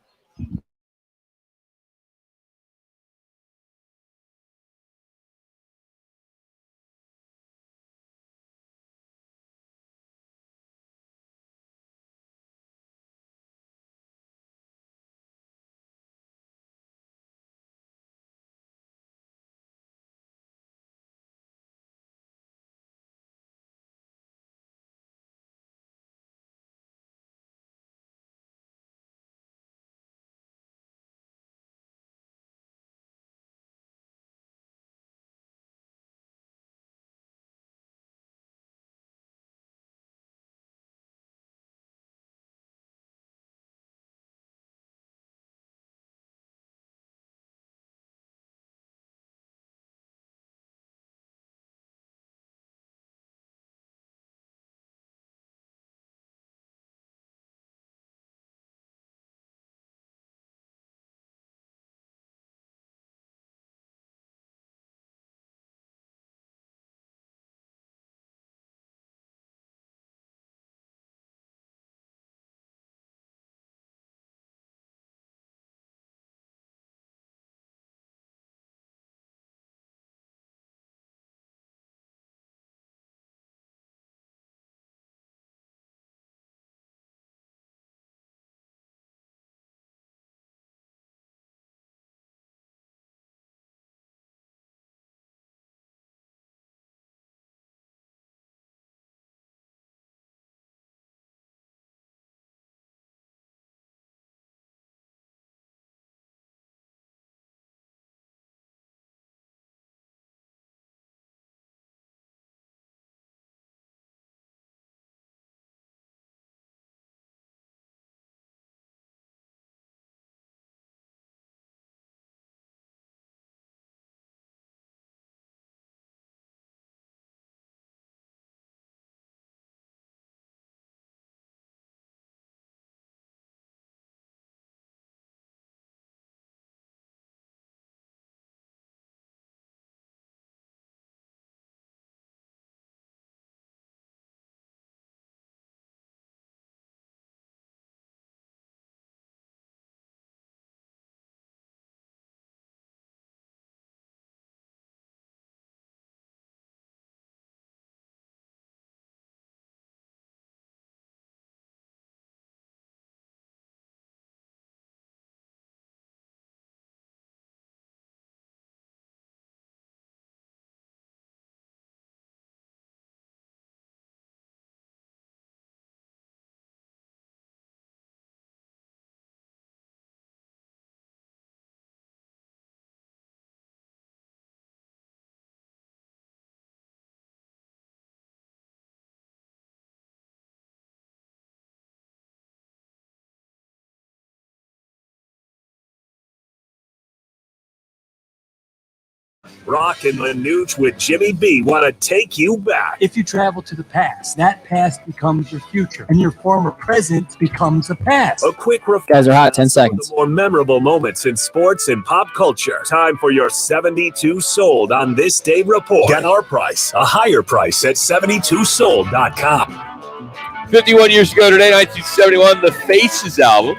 Speaker 4: Roc and Manuch with Jimmy B want to take you back.
Speaker 9: If you travel to the past, that past becomes your future, and your former present becomes a past.
Speaker 4: A quick
Speaker 10: Guys are hot, 10 seconds.
Speaker 4: The more memorable moments in sports and pop culture. Time for your 72 Sold on This Day report. Get our price, a higher price at 72sold.com.
Speaker 1: 51 years ago today, 1971, the Faces album,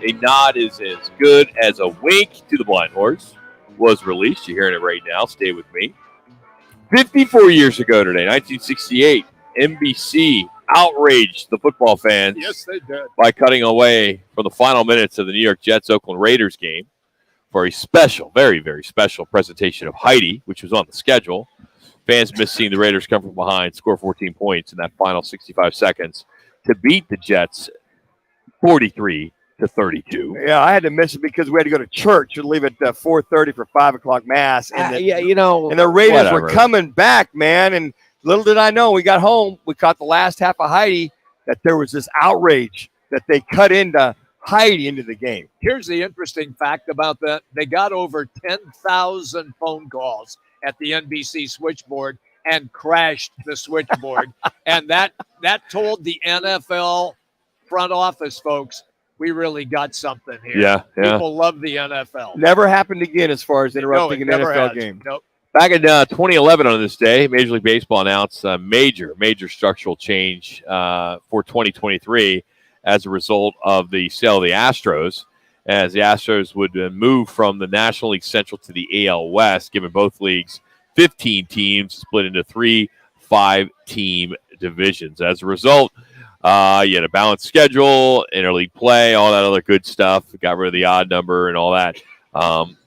Speaker 1: A Nod Is As Good As a Wink to the Blind Horse, was released. You're hearing it right now. Stay with me. 54 years ago today, 1968, NBC outraged the football fans by cutting away from the final minutes of the New York Jets-Oakland Raiders game for a special, very, very special presentation of Heidi, which was on the schedule. Fans missed seeing the Raiders come from behind, score 14 points in that final 65 seconds to beat the Jets 43-32.
Speaker 2: Yeah, I had to miss it because we had to go to church and leave at 4:30 for 5 o'clock mass. And and the Raiders were coming back, man. And little did I know, we got home, we caught the last half of Heidi, that there was this outrage that they cut into Heidi into the game.
Speaker 3: Here's the interesting fact about that. They got over 10,000 phone calls at the NBC switchboard and crashed the switchboard. And that told the NFL front office folks, we really got something here.
Speaker 1: Yeah.
Speaker 3: People love the NFL.
Speaker 2: Never happened again as far as interrupting an NFL game.
Speaker 3: Nope.
Speaker 1: Back in 2011 on this day, Major League Baseball announced a major structural change for 2023 as a result of the sale of the Astros, as the Astros would move from the National League Central to the AL West, giving both leagues 15 teams split into 3 5-team divisions. As a result, you had a balanced schedule, interleague play, all that other good stuff. Got rid of the odd number and all that,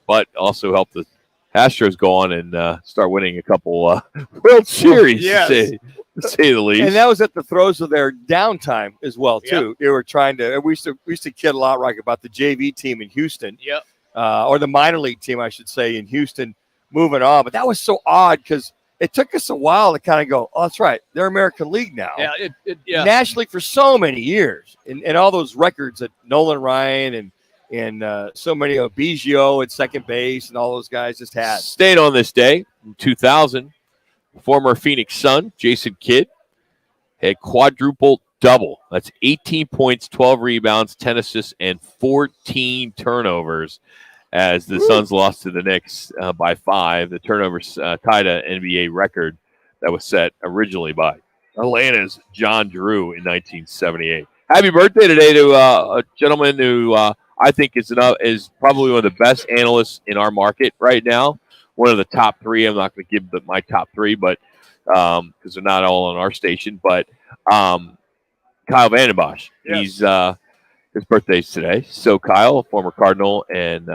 Speaker 1: but also helped the Astros go on and start winning a couple World Series, to say the least.
Speaker 2: And that was at the throes of their downtime as well, too. They were trying to – we used to kid a lot, right, about the JV team in Houston, or the minor league team, I should say, in Houston moving on. But that was so odd because it took us a while to kind of go, oh, that's right, they're American League now. National League for so many years. And all those records that Nolan Ryan and so many of Biggio at second base and all those guys just had.
Speaker 1: Stayed on this day in 2000, former Phoenix Sun, Jason Kidd, had quadruple double. That's 18 points, 12 rebounds, 10 assists, and 14 turnovers as the Suns lost to the Knicks by 5. The turnovers tied an NBA record that was set originally by Atlanta's John Drew in 1978. Happy birthday today to a gentleman who I think is probably one of the best analysts in our market right now. One of the top 3. I'm not going to give my top 3, but because they're not all on our station. But Kyle Vandenbosch, he's his birthday's today. So Kyle, a former Cardinal and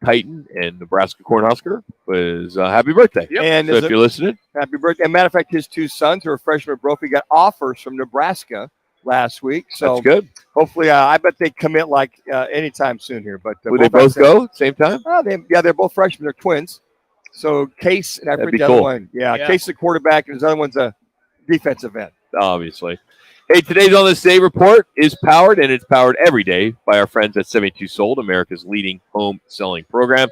Speaker 1: Titan and Nebraska Cornhusker, was happy birthday.
Speaker 2: And
Speaker 1: so if you're listening,
Speaker 2: happy birthday. As a matter of fact, his 2 sons who are freshmen at Brophy got offers from Nebraska last week. So
Speaker 1: that's good.
Speaker 2: Hopefully, I bet they commit like anytime soon here. But
Speaker 1: would they both go at the same time?
Speaker 2: They're both freshmen. They're twins. So Case and I forget the other one. Yeah, Case is the quarterback, and his other one's a defensive end.
Speaker 1: Obviously. Hey, today's On This Day report is powered, and it's powered every day by our friends at 72 Sold, America's leading home selling program.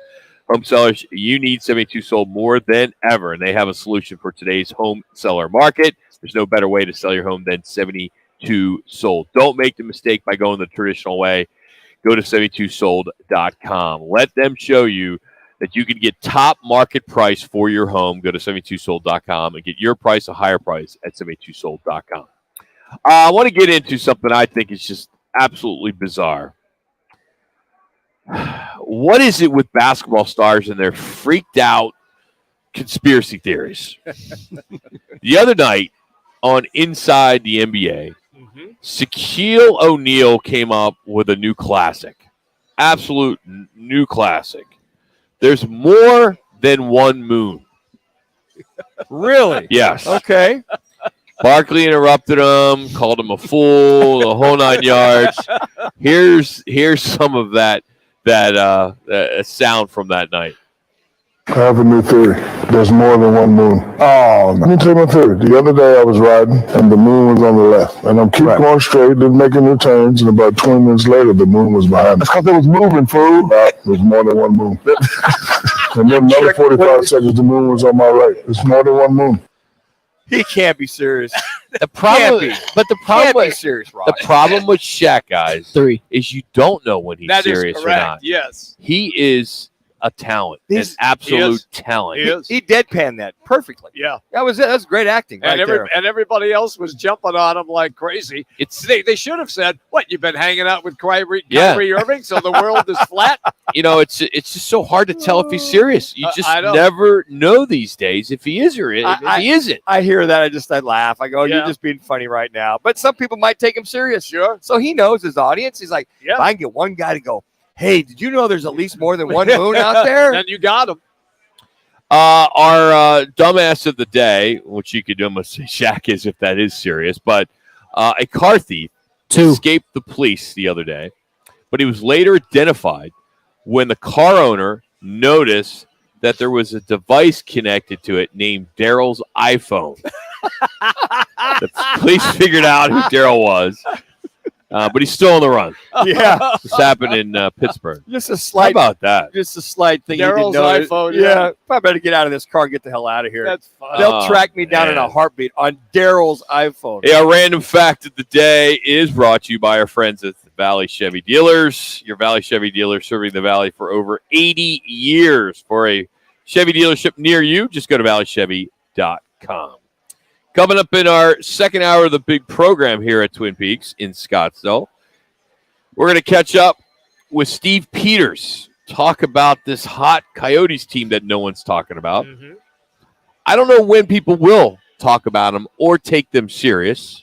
Speaker 1: Home sellers, you need 72 Sold more than ever, and they have a solution for today's home seller market. There's no better way to sell your home than 72 Sold. Don't make the mistake by going the traditional way. Go to 72sold.com. Let them show you that you can get top market price for your home. Go to 72sold.com and get your price a higher price at 72sold.com. I want to get into something I think is just absolutely bizarre. What is it with basketball stars and their freaked out conspiracy theories? The other night on Inside the NBA, Shaquille O'Neal came up with a new classic. Absolute new classic. There's more than one moon.
Speaker 2: Really?
Speaker 1: Yes.
Speaker 2: Okay.
Speaker 1: Barkley interrupted him, called him a fool, the whole 9 yards. Here's some of that sound from that night.
Speaker 11: I have a new theory. There's more than one moon. Oh, let me tell you my theory. The other day I was riding, and the moon was on the left. And I'm keep going straight, then making new turns, and about 20 minutes later, the moon was behind me. That's because it was moving, fool. There's more than one moon. And then another 45 seconds, the moon was on my right. It's more than one moon.
Speaker 2: He can't be serious.
Speaker 1: The problem, but the problem,
Speaker 2: Can't be serious, Rock.
Speaker 1: the problem with Shaq, guys, is you don't know when he's
Speaker 3: That is
Speaker 1: serious or
Speaker 3: correct.
Speaker 1: not.
Speaker 3: Yes.
Speaker 1: He is a talent, an
Speaker 2: He's-
Speaker 1: absolute
Speaker 3: He
Speaker 1: talent.
Speaker 3: is.
Speaker 2: He deadpanned that perfectly.
Speaker 3: Yeah.
Speaker 2: That was it. That was great acting right there.
Speaker 3: And everybody else was jumping on him like crazy. They should have said, "What, you've been hanging out with Kyrie Irving, so the world is flat?"
Speaker 1: It's just so hard to tell if he's serious. You just
Speaker 3: I know.
Speaker 1: never know these days if he is or if he isn't.
Speaker 2: I hear that. I laugh. I go,
Speaker 3: Yeah.
Speaker 2: you're just being funny right now. But some people might take him serious.
Speaker 3: Sure.
Speaker 2: So he knows his audience. He's like,
Speaker 3: Yeah.
Speaker 2: if I can get one guy to go, hey, did you know there's at least more than one moon out there?
Speaker 3: And you got him.
Speaker 1: Our dumbass of the day, which you could almost say Shaq is if that is serious, but a car thief escaped the police the other day, but he was later identified when the car owner noticed that there was a device connected to it named Daryl's iPhone. The police figured out who Daryl was, but he's still on the run.
Speaker 2: Yeah.
Speaker 1: This happened in Pittsburgh.
Speaker 2: Just a
Speaker 1: How
Speaker 2: slight,
Speaker 1: about that?
Speaker 2: just a slight thing.
Speaker 3: Daryl's
Speaker 2: you didn't know.
Speaker 3: iPhone,
Speaker 2: Yeah. I better get out of this car and get the hell out of here.
Speaker 3: That's fun.
Speaker 2: They'll track me down in a
Speaker 1: man.
Speaker 2: heartbeat on Daryl's iPhone.
Speaker 1: Yeah, our random fact of the day is brought to you by our friends at the Valley Chevy Dealers. Your Valley Chevy dealer serving the Valley for over 80 years. For a Chevy dealership near you, just go to valleychevy.com. Coming up in our second hour of the big program here at Twin Peaks in Scottsdale, we're going to catch up with Steve Peters, talk about this hot Coyotes team that no one's talking about.
Speaker 3: Mhm.
Speaker 1: I don't know when people will talk about them or take them serious.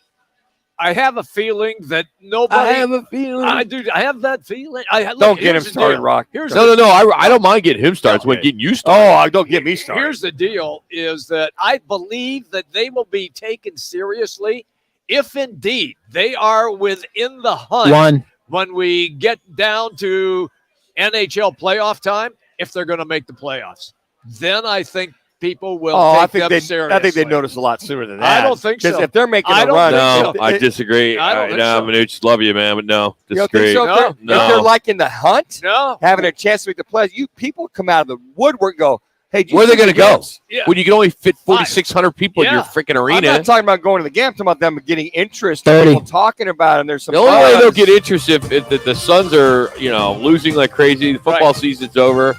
Speaker 3: I have a feeling that nobody.
Speaker 1: a feeling.
Speaker 3: I have that feeling.
Speaker 2: Don't get him started, Rock.
Speaker 3: Here's
Speaker 1: No. I don't mind getting him started. It's when
Speaker 2: Okay.
Speaker 1: getting you started.
Speaker 2: Oh, don't get me started.
Speaker 3: Here's the deal: is that I believe that they will be taken seriously if indeed they are within the hunt when we get down to NHL playoff time. If they're going to make the playoffs, then I think people will
Speaker 2: I
Speaker 3: take
Speaker 2: think
Speaker 3: them seriously.
Speaker 2: I think they notice a lot sooner than that.
Speaker 3: I don't think so.
Speaker 2: Because if they're making
Speaker 3: I
Speaker 2: a
Speaker 3: don't
Speaker 2: run,
Speaker 3: think
Speaker 1: No, I disagree.
Speaker 3: I don't think so.
Speaker 1: Manuch, love you, man, but no,
Speaker 2: You don't
Speaker 1: disagree.
Speaker 2: think so?
Speaker 3: No,
Speaker 2: If they're like in the hunt,
Speaker 3: No.
Speaker 2: having a chance to make the playoffs, people come out of the woodwork and go, hey, did you
Speaker 1: Where are they
Speaker 2: see
Speaker 1: going to
Speaker 2: the
Speaker 1: go?
Speaker 2: games?
Speaker 3: Yeah.
Speaker 1: When you can only fit 4,600 people in
Speaker 3: Yeah.
Speaker 1: your freaking
Speaker 2: I'm
Speaker 1: arena.
Speaker 2: not talking about going to the game. I'm talking about them getting interest.
Speaker 6: 30.
Speaker 2: People talking about it. And there's some
Speaker 1: The only way
Speaker 2: buzz.
Speaker 1: they'll get interest if the Suns are, losing like crazy. The football season's over.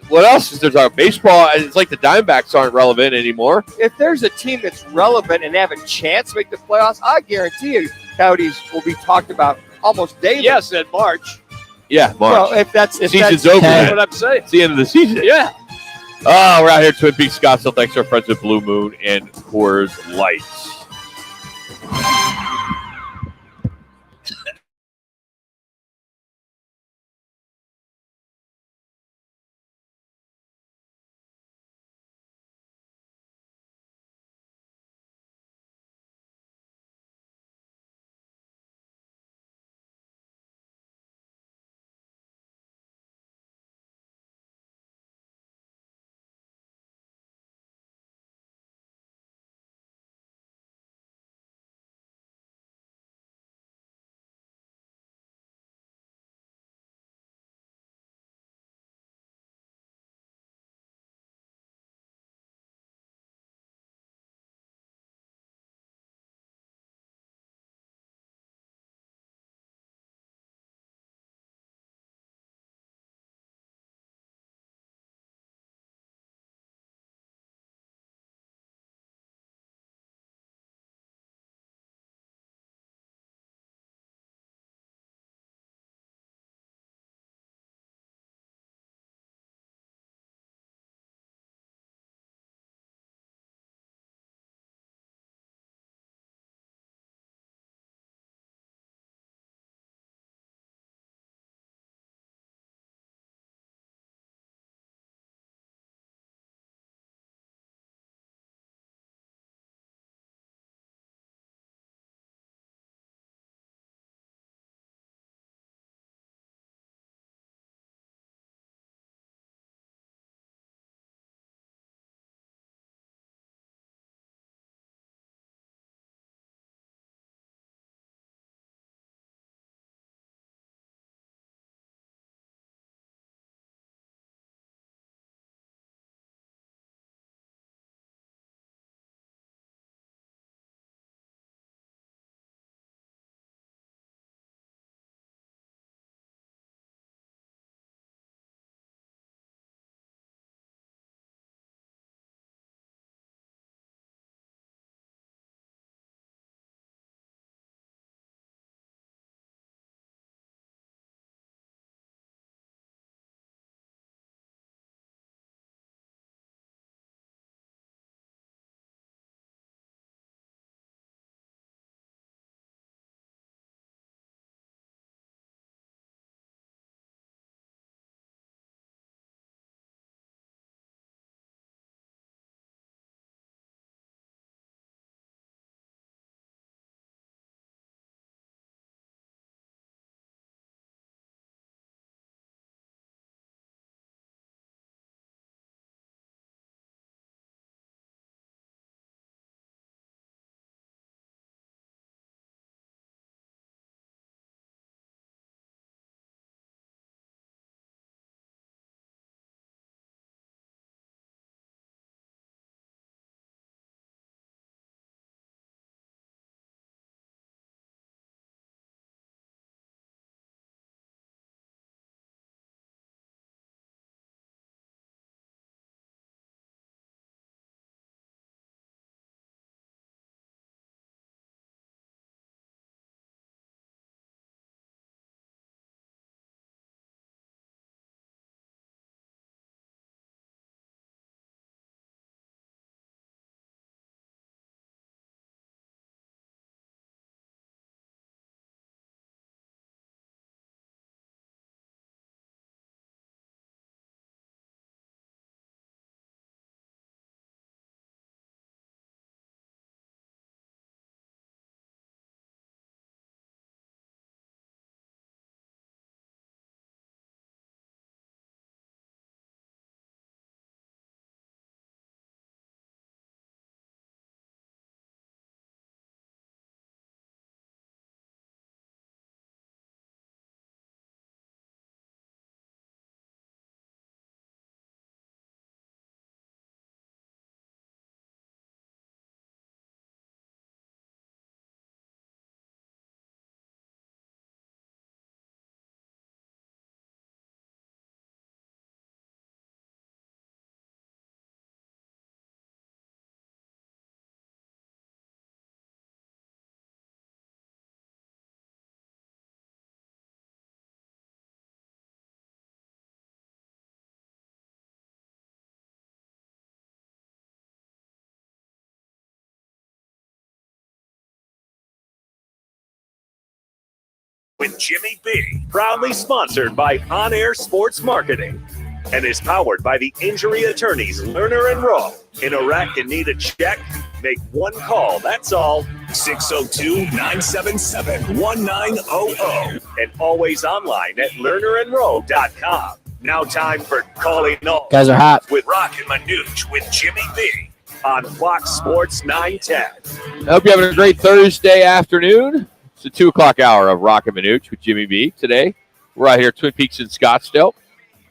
Speaker 1: What else is there talking? Baseball, it's like the Diamondbacks aren't relevant anymore.
Speaker 2: If there's a team that's relevant and have a chance to make the playoffs, I guarantee you Coyotes will be talked about almost daily.
Speaker 3: Yes, in March.
Speaker 1: Yeah, March.
Speaker 2: Well, if
Speaker 1: Season's
Speaker 2: that's
Speaker 1: over.
Speaker 3: That's
Speaker 1: man.
Speaker 3: what I'm saying.
Speaker 1: It's the end of the season.
Speaker 3: Yeah.
Speaker 1: Oh, we're out here at Twin Peaks Scottsdale. Thanks to our friends at Blue Moon and Coors Lights.
Speaker 4: with Jimmy B. Proudly sponsored by On Air Sports Marketing and is powered by the injury attorneys Lerner and Rowe. In a wreck and need a check? Make one call, that's all. 602-977-1900. And always online at lernerandrowe.com. Now time for Calling All.
Speaker 6: Guys are hot.
Speaker 4: With Roc and Manuch with Jimmy B. On Fox Sports 910.
Speaker 1: I hope you're having a great Thursday afternoon. It's the 2 o'clock hour of Roc and Manuch with Jimmy B. Today, we're out here at Twin Peaks in Scottsdale.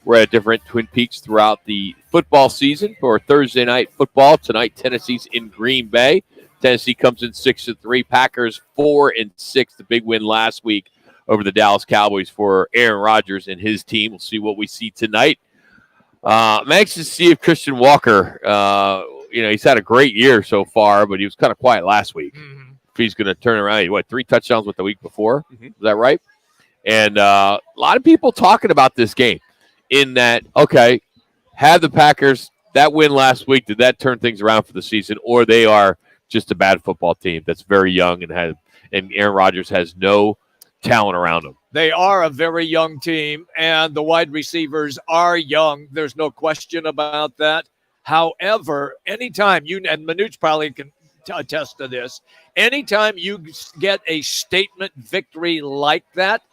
Speaker 1: We're at different Twin Peaks throughout the football season for Thursday night football. Tonight, Tennessee's in Green Bay. Tennessee comes in 6-3. Packers 4-6. The big win last week over the Dallas Cowboys for Aaron Rodgers and his team. We'll see what we see tonight. I'm anxious to see if Christian Walker, he's had a great year so far, but he was kind of quiet last week. Mm-hmm. If he's going to turn around, 3 touchdowns with the week before? Mm-hmm. Is that right? And a lot of people talking about this game in that, okay, had the Packers that win last week, did that turn things around for the season, or they are just a bad football team that's very young and Aaron Rodgers has no talent around him?
Speaker 3: They are a very young team, and the wide receivers are young. There's no question about that. However, anytime and Manuch probably can attest to this, anytime you get a statement victory like that,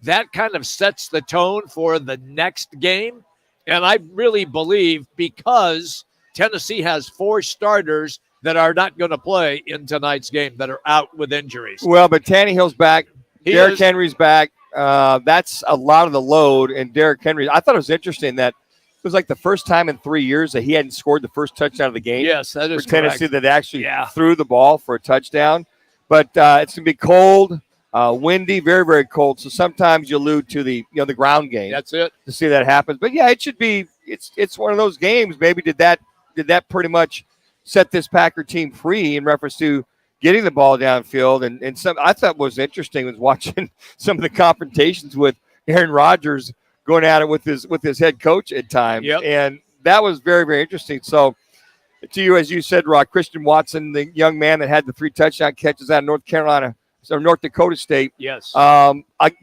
Speaker 3: that kind of sets the tone for the next game. And I really believe because Tennessee has 4 starters that are not going to play in tonight's game that are out with injuries.
Speaker 2: Well, but Tannehill's back. Derrick Henry's back. That's a lot of the load. And Derrick Henry, I thought it was interesting that it was like the first time in 3 years that he hadn't scored the first touchdown of the game.
Speaker 3: Yes, that is
Speaker 2: for Tennessee
Speaker 3: correct.
Speaker 2: That actually threw the ball for a touchdown. But it's going to be cold, windy, very, very cold. So sometimes you allude to the ground game.
Speaker 3: That's it.
Speaker 2: To see that happens. But yeah, it should be. It's one of those games. Maybe did that pretty much set this Packer team free in reference to getting the ball downfield. And some I thought was interesting was watching some of the confrontations with Aaron Rodgers going at it with his head coach at times.
Speaker 3: Yep.
Speaker 2: And that was very, very interesting. So to you, as you said, Rock, Christian Watson, the young man that had the 3 touchdown catches out of North Dakota State.
Speaker 3: Yes.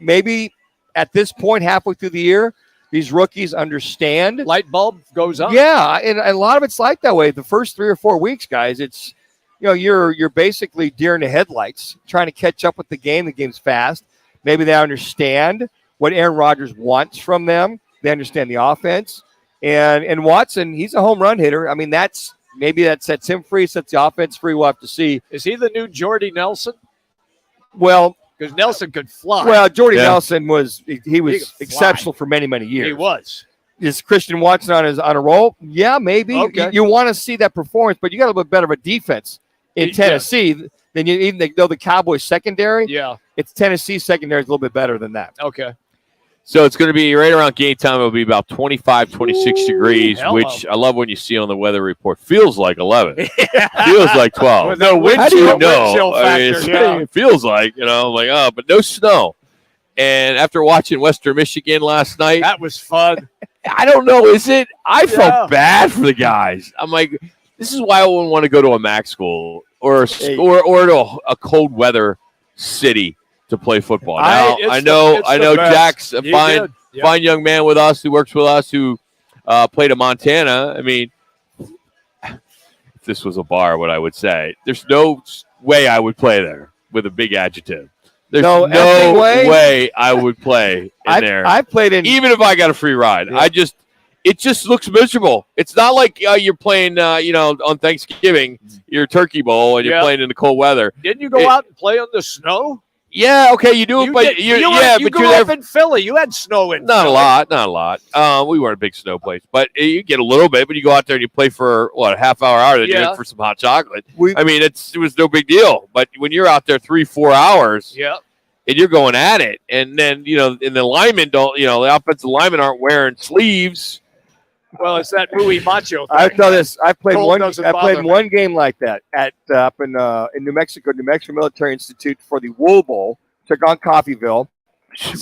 Speaker 2: Maybe at this point, halfway through the year, these rookies understand.
Speaker 3: Light bulb goes on.
Speaker 2: Yeah, and a lot of it's like that way. The first 3 or 4 weeks, guys, it's you're basically deer in the headlights, trying to catch up with the game. The game's fast. Maybe they understand what Aaron Rodgers wants from them. They understand the offense. And Watson, he's a home run hitter. I mean, maybe that sets him free, sets the offense free. We'll have to see.
Speaker 3: Is he the new Jordy Nelson?
Speaker 2: Well,
Speaker 3: because Nelson could fly.
Speaker 2: Well, Jordy Nelson was exceptional for many, many years.
Speaker 3: He was.
Speaker 2: Is Christian Watson on a roll? Yeah, maybe.
Speaker 3: Okay.
Speaker 2: You want to see that performance, but you got a little bit better of a defense in Tennessee than even though the Cowboys secondary.
Speaker 3: Yeah,
Speaker 2: it's Tennessee secondary is a little bit better than that.
Speaker 3: Okay.
Speaker 1: So it's going to be right around game time. It'll be about 25, 26 degrees, which I love when you see on the weather report. Feels like 11. Feels like 12.
Speaker 3: With no wind
Speaker 1: How do you
Speaker 3: chill,
Speaker 1: know?
Speaker 3: wind chill factor,
Speaker 1: It feels like, but no snow. And after watching Western Michigan last night.
Speaker 3: That was fun.
Speaker 1: I don't know. Is it? I felt bad for the guys. I'm like, this is why I wouldn't want to go to a MAC school or to a cold weather city to play football. Now I know Jack's a fine young man with us who works with us who played in Montana. I mean, if this was a bar, what I would say, there's no way I would play there with a big adjective. There's no way I would play there.
Speaker 2: I played in,
Speaker 1: even if I got a free ride. Yeah. It just looks miserable. It's not like you're playing, on Thanksgiving, your turkey bowl, and you're playing in the cold weather.
Speaker 3: Didn't you go out and play on the snow?
Speaker 1: Yeah, okay, you do, but
Speaker 3: you grew up in Philly. You had snow in
Speaker 1: not
Speaker 3: Philly.
Speaker 1: Not a lot. We weren't a big snow place, but you get a little bit. But you go out there and you play for a half hour, then you in for some hot chocolate. It was no big deal. But when you're out there 3-4 hours, and you're going at it, and then and the linemen the offensive linemen aren't wearing sleeves.
Speaker 3: Well, it's that Rui Macho thing.
Speaker 2: I tell this. I played one game like that up in New Mexico Military Institute for the Wool Bowl. Took on Coffeyville.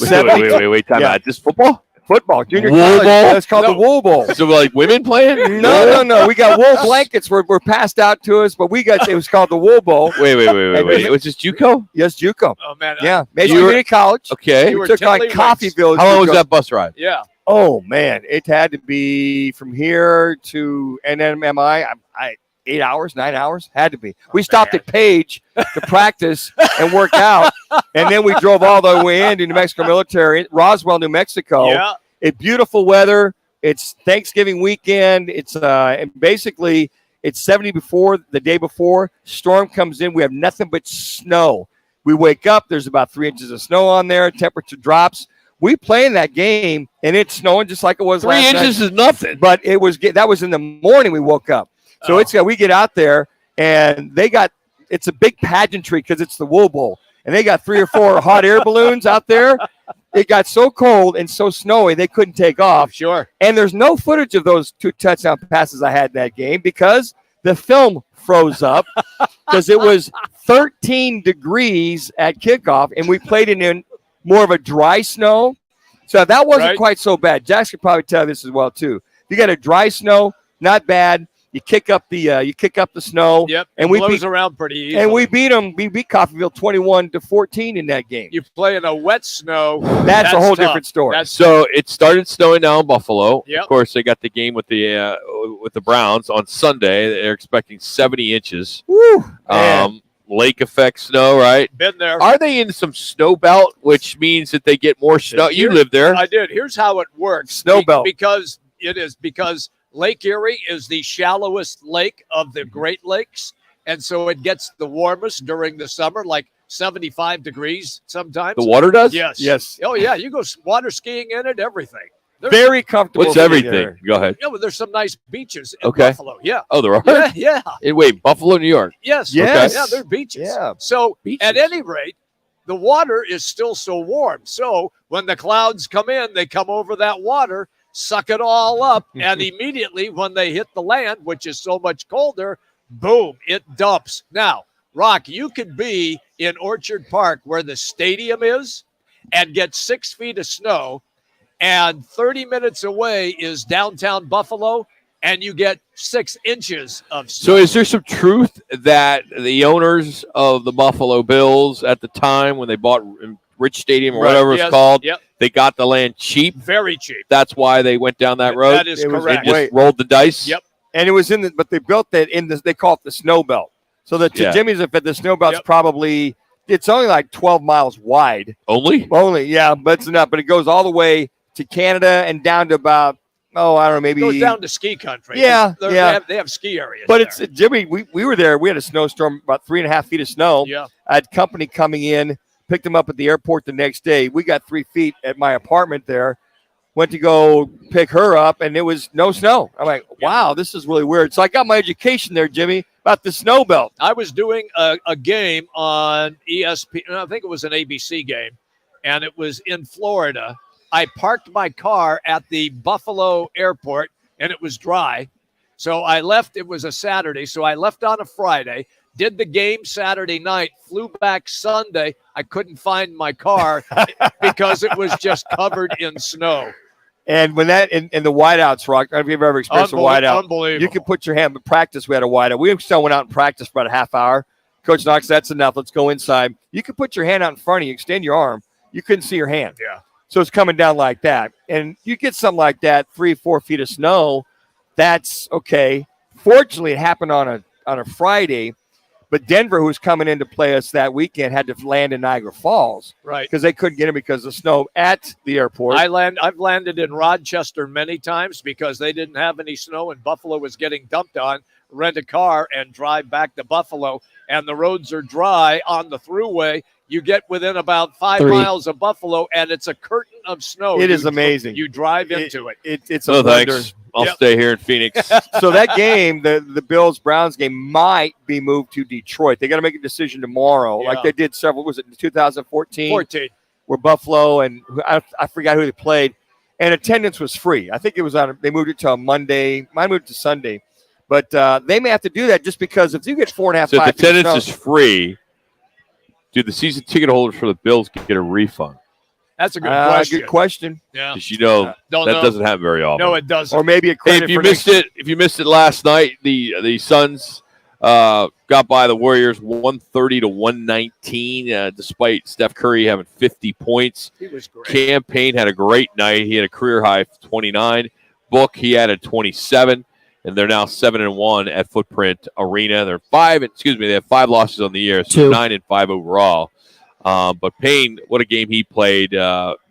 Speaker 1: Wait, time out. This football?
Speaker 2: Football, junior
Speaker 1: Wool
Speaker 2: college.
Speaker 1: Bowl?
Speaker 2: It's called the Wool Bowl.
Speaker 1: So like women playing?
Speaker 2: No. We got wool blankets were passed out to us, but it was called the Wool Bowl.
Speaker 1: Wait. It was just JUCO?
Speaker 2: Yes, JUCO.
Speaker 3: Oh man.
Speaker 2: Yeah, Major Community College.
Speaker 1: Okay.
Speaker 3: You
Speaker 2: We
Speaker 3: were
Speaker 2: took on
Speaker 3: Tinley
Speaker 2: Coffeyville.
Speaker 1: How long was
Speaker 2: JUCO.
Speaker 1: that bus ride?
Speaker 3: Yeah.
Speaker 2: Oh man, it had to be from here to NMMI. 8 hours, 9 hours, had to be. We stopped at Page to practice and work out, and then we drove all the way into New Mexico Military, Roswell, New Mexico.
Speaker 3: Yeah.
Speaker 2: It's beautiful weather. It's Thanksgiving weekend. It's and basically it's 70 before the day before. Storm comes in. We have nothing but snow. We wake up. There's about 3 inches of snow on there. Temperature drops. We play in that game, and it's snowing just like it was
Speaker 1: 3
Speaker 2: last
Speaker 1: inches
Speaker 2: night.
Speaker 1: is nothing.
Speaker 2: But that was in the morning. We woke up. So we get out there, and it's a big pageantry because it's the Wool Bowl, and they got 3 or 4 hot air balloons out there. It got so cold and so snowy they couldn't take off.
Speaker 3: Sure.
Speaker 2: And there's no footage of those 2 touchdown passes I had in that game because the film froze up because it was 13 degrees at kickoff, and we played it in more of a dry snow. So that wasn't quite so bad. Jax could probably tell this as well too. You got a dry snow, not bad. You kick up the snow.
Speaker 3: Yep.
Speaker 2: And
Speaker 3: it blows around pretty easily.
Speaker 2: And we beat them. We beat Coffeyville 21-14 in that game.
Speaker 3: You play in a wet snow.
Speaker 2: That's a whole different story.
Speaker 1: So it started snowing now in Buffalo.
Speaker 3: Yep.
Speaker 1: Of course, they got the game with the Browns on Sunday. They're expecting 70 inches.
Speaker 2: Woo!
Speaker 1: Lake effect snow, right?
Speaker 3: Been there.
Speaker 1: Are they in some snow belt, which means that they get more snow? You live there.
Speaker 3: I did. Here's how it works.
Speaker 2: Snow belt.
Speaker 3: Because Lake Erie is the shallowest lake of the Great Lakes, and so it gets the warmest during the summer, like 75 degrees sometimes.
Speaker 1: The water does?
Speaker 3: Yes. Oh, yeah. You go water skiing in it, everything.
Speaker 2: Very comfortable.
Speaker 1: What's everything? Go ahead.
Speaker 3: Yeah, well, there's some nice beaches in Buffalo. Yeah.
Speaker 1: Oh, there are?
Speaker 3: Yeah.
Speaker 1: Wait, Buffalo, New York?
Speaker 3: Yes.
Speaker 2: Yes.
Speaker 3: Yeah, they're beaches.
Speaker 2: Yeah.
Speaker 3: So at any rate, the water is still so warm. So when the clouds come in, they come over that water, suck it all up, and immediately when they hit the land, which is so much colder, boom, it dumps. Now, Rock, you could be in Orchard Park where the stadium is and get 6 feet of snow, and 30 minutes away is downtown Buffalo, and you get 6 inches of snow.
Speaker 1: So is there some truth that the owners of the Buffalo Bills at the time when they bought Rich Stadium or whatever it's called, they got the land cheap?
Speaker 3: Very cheap.
Speaker 1: That's why they went down that road?
Speaker 3: That is correct.
Speaker 1: They just rolled the dice?
Speaker 3: Yep.
Speaker 2: And it was but they built that they call it the snow belt. So to Jimmy's effect, the snow belt's probably, it's only like 12 miles wide.
Speaker 1: Only,
Speaker 2: yeah, but it's enough. But it goes all the way to Canada and down to about, I don't know, maybe.
Speaker 3: It goes down to ski country.
Speaker 2: Yeah,
Speaker 3: They have ski areas.
Speaker 2: But it's, Jimmy, we were there. We had a snowstorm, about 3.5 feet of snow.
Speaker 3: Yeah.
Speaker 2: I had company coming in, picked them up at the airport the next day. We got 3 feet at my apartment there. Went to go pick her up, and it was no snow. I'm like, wow, this is really weird. So I got my education there, Jimmy, about the snow belt.
Speaker 3: I was doing a game on ESPN. I think it was an ABC game, and it was in Florida. I parked my car at the Buffalo airport, and it was dry. So I left. It was a Saturday, so I left on a Friday, did the game Saturday night, flew back Sunday. I couldn't find my car because it was just covered in snow.
Speaker 2: And when that in the whiteouts, Rock, I don't know if you've ever experienced a whiteout.
Speaker 3: Unbelievable.
Speaker 2: You can put your hand, but practice, we had a whiteout. We still went out and practiced for about a half hour. Coach Knox, that's enough. Let's go inside. You can put your hand out in front of you, extend your arm. You couldn't see your hand.
Speaker 3: Yeah.
Speaker 2: So it's coming down like that. And you get something like that, 3-4 feet of snow, that's okay. Fortunately, it happened on a Friday. But Denver, who was coming in to play us that weekend, had to land in Niagara Falls.
Speaker 3: Right.
Speaker 2: Because they couldn't get in because of snow at the airport.
Speaker 3: I've landed in Rochester many times because they didn't have any snow and Buffalo was getting dumped on. Rent a car and drive back to Buffalo, and the roads are dry on the thruway. You get within about 5 miles of Buffalo, and it's a curtain of snow.
Speaker 2: It is amazing.
Speaker 3: You drive into it.
Speaker 2: It's a wonder.
Speaker 1: Thanks. I'll stay here in Phoenix.
Speaker 2: So that game, the Bills-Browns game, might be moved to Detroit. They got to make a decision tomorrow, like they did several. Was it in 2014?
Speaker 3: 14.
Speaker 2: Where Buffalo and I forgot who they played, and attendance was free. I think it was on. They moved it to a Monday. Mine moved to Sunday, but they may have to do that just because if you get 4.5,
Speaker 1: so
Speaker 2: 5
Speaker 1: if attendance is free, do the season ticket holders for the Bills get a refund?
Speaker 3: That's a good question.
Speaker 2: Good question.
Speaker 3: Yeah.
Speaker 1: Because that doesn't happen very often.
Speaker 3: No, it doesn't.
Speaker 2: Or maybe a
Speaker 1: Hey,
Speaker 2: credit
Speaker 1: if you missed it last night, the Suns got by the Warriors 130 to 119, despite Steph Curry having 50 points.
Speaker 3: He was great.
Speaker 1: Cam Payne had a great night. He had a career high 29. Book, he added 27, and they're now 7-1 at Footprint Arena. They have 5 losses on the year, so 9-5 overall. But Payne, what a game he played.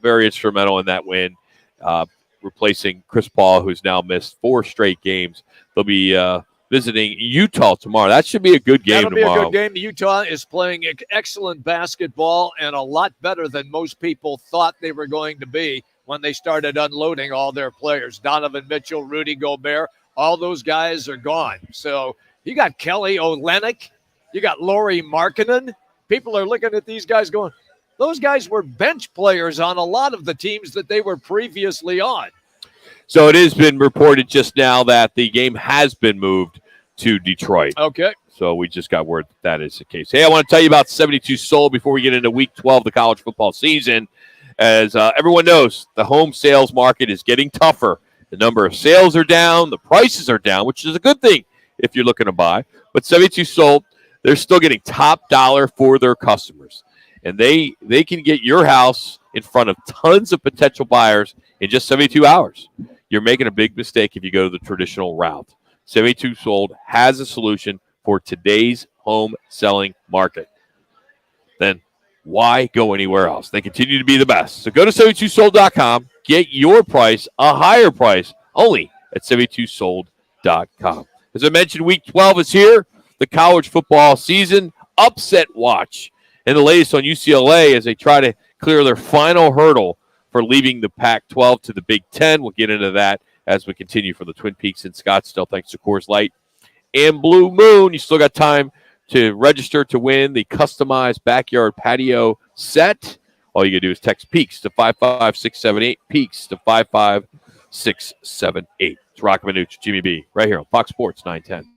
Speaker 1: Very instrumental in that win, replacing Chris Paul, who's now missed 4 straight games. They'll be visiting Utah tomorrow. That should be a good game tomorrow.
Speaker 3: That'll be a good game. Utah is playing excellent basketball and a lot better than most people thought they were going to be when they started unloading all their players. Donovan Mitchell, Rudy Gobert, all those guys are gone. So you got Kelly Olynyk, you got Lauri Markkanen. People are looking at these guys going, those guys were bench players on a lot of the teams that they were previously on.
Speaker 1: So it has been reported just now that the game has been moved to Detroit.
Speaker 3: Okay.
Speaker 1: So we just got word that is the case. Hey, I want to tell you about 72 Sold before we get into Week 12 of the college football season. As everyone knows, the home sales market is getting tougher. The number of sales are down. The prices are down, which is a good thing if you're looking to buy. But 72 Sold, they're still getting top dollar for their customers. And they can get your house in front of tons of potential buyers in just 72 hours. You're making a big mistake if you go the traditional route. 72 Sold has a solution for today's home selling market. Then why go anywhere else? They continue to be the best. So go to 72sold.com, get your price, a higher price, only at 72sold.com. As I mentioned, Week 12 is here. The college football season upset watch. And the latest on UCLA as they try to clear their final hurdle for leaving the Pac-12 to the Big Ten. We'll get into that as we continue from the Twin Peaks in Scottsdale, thanks to Coors Light and Blue Moon. You still got time to register to win the customized backyard patio set. All you got to do is text PEAKS to 55678, PEAKS to 55678. It's Roc and Manuch, Jimmy B, right here on Fox Sports 910.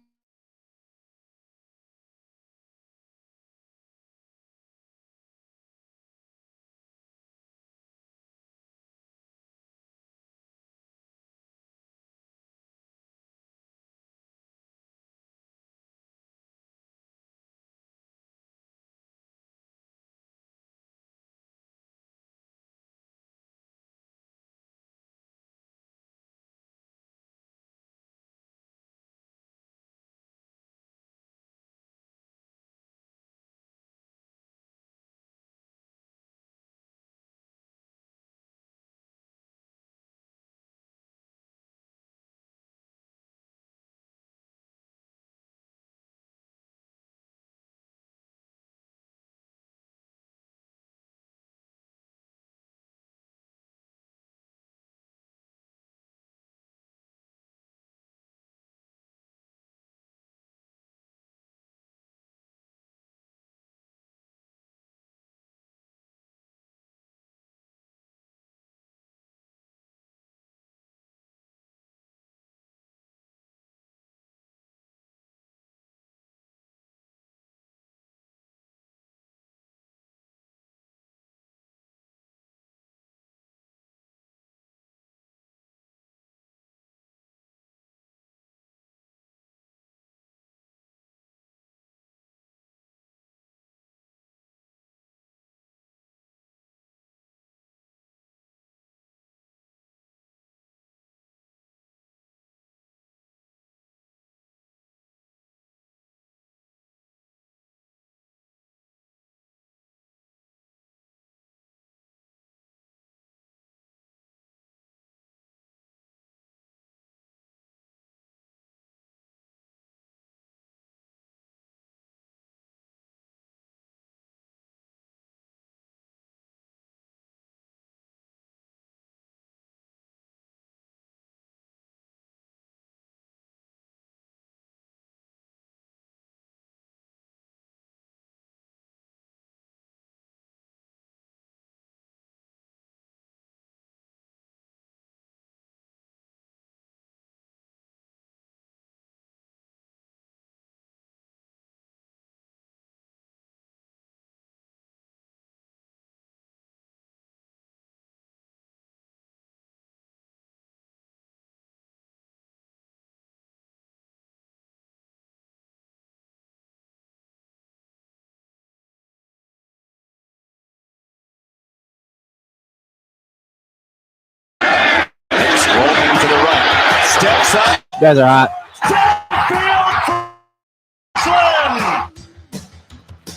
Speaker 5: side.
Speaker 6: You guys are hot.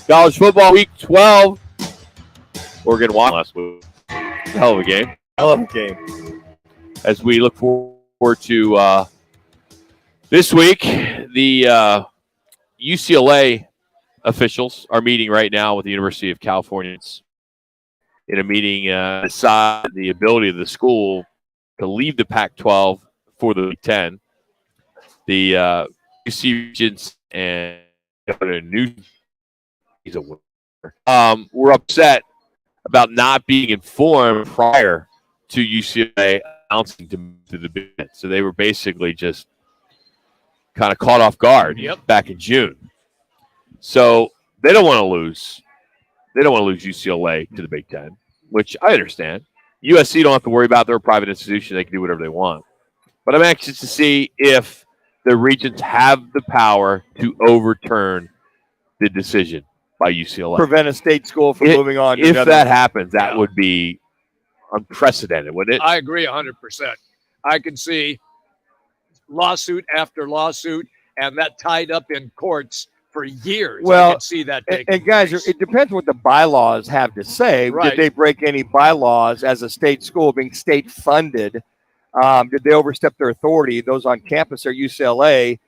Speaker 1: College football week 12. Oregon won last week. Hell of a game.
Speaker 2: Hell of a game.
Speaker 1: As we look forward to this week, the UCLA officials are meeting right now with the University of California in a meeting to decide the ability of the school to leave the Pac-12 for the Big Ten. The UC Regents and Governor Newsom, he's a winner, were upset about not being informed prior to UCLA announcing to the Big Ten. So they were basically just kind of caught off guard back in June. So they don't want to lose. They don't want to lose UCLA to the Big Ten, which I understand. USC don't have to worry about. They're a private institution. They can do whatever they want. But I'm anxious to see if the Regents have the power to overturn the decision by UCLA.
Speaker 2: Prevent a state school from moving on.
Speaker 1: If that happens, that would be unprecedented, wouldn't it?
Speaker 3: I agree 100%. I can see lawsuit after lawsuit, and that tied up in courts for years.
Speaker 2: Well,
Speaker 3: I can see that taking
Speaker 2: and guys,
Speaker 3: place.
Speaker 2: it depends what the bylaws have to say.
Speaker 3: Right.
Speaker 2: Did they break any bylaws as a state school being state funded? Did they overstep their authority? Those on campus or UCLA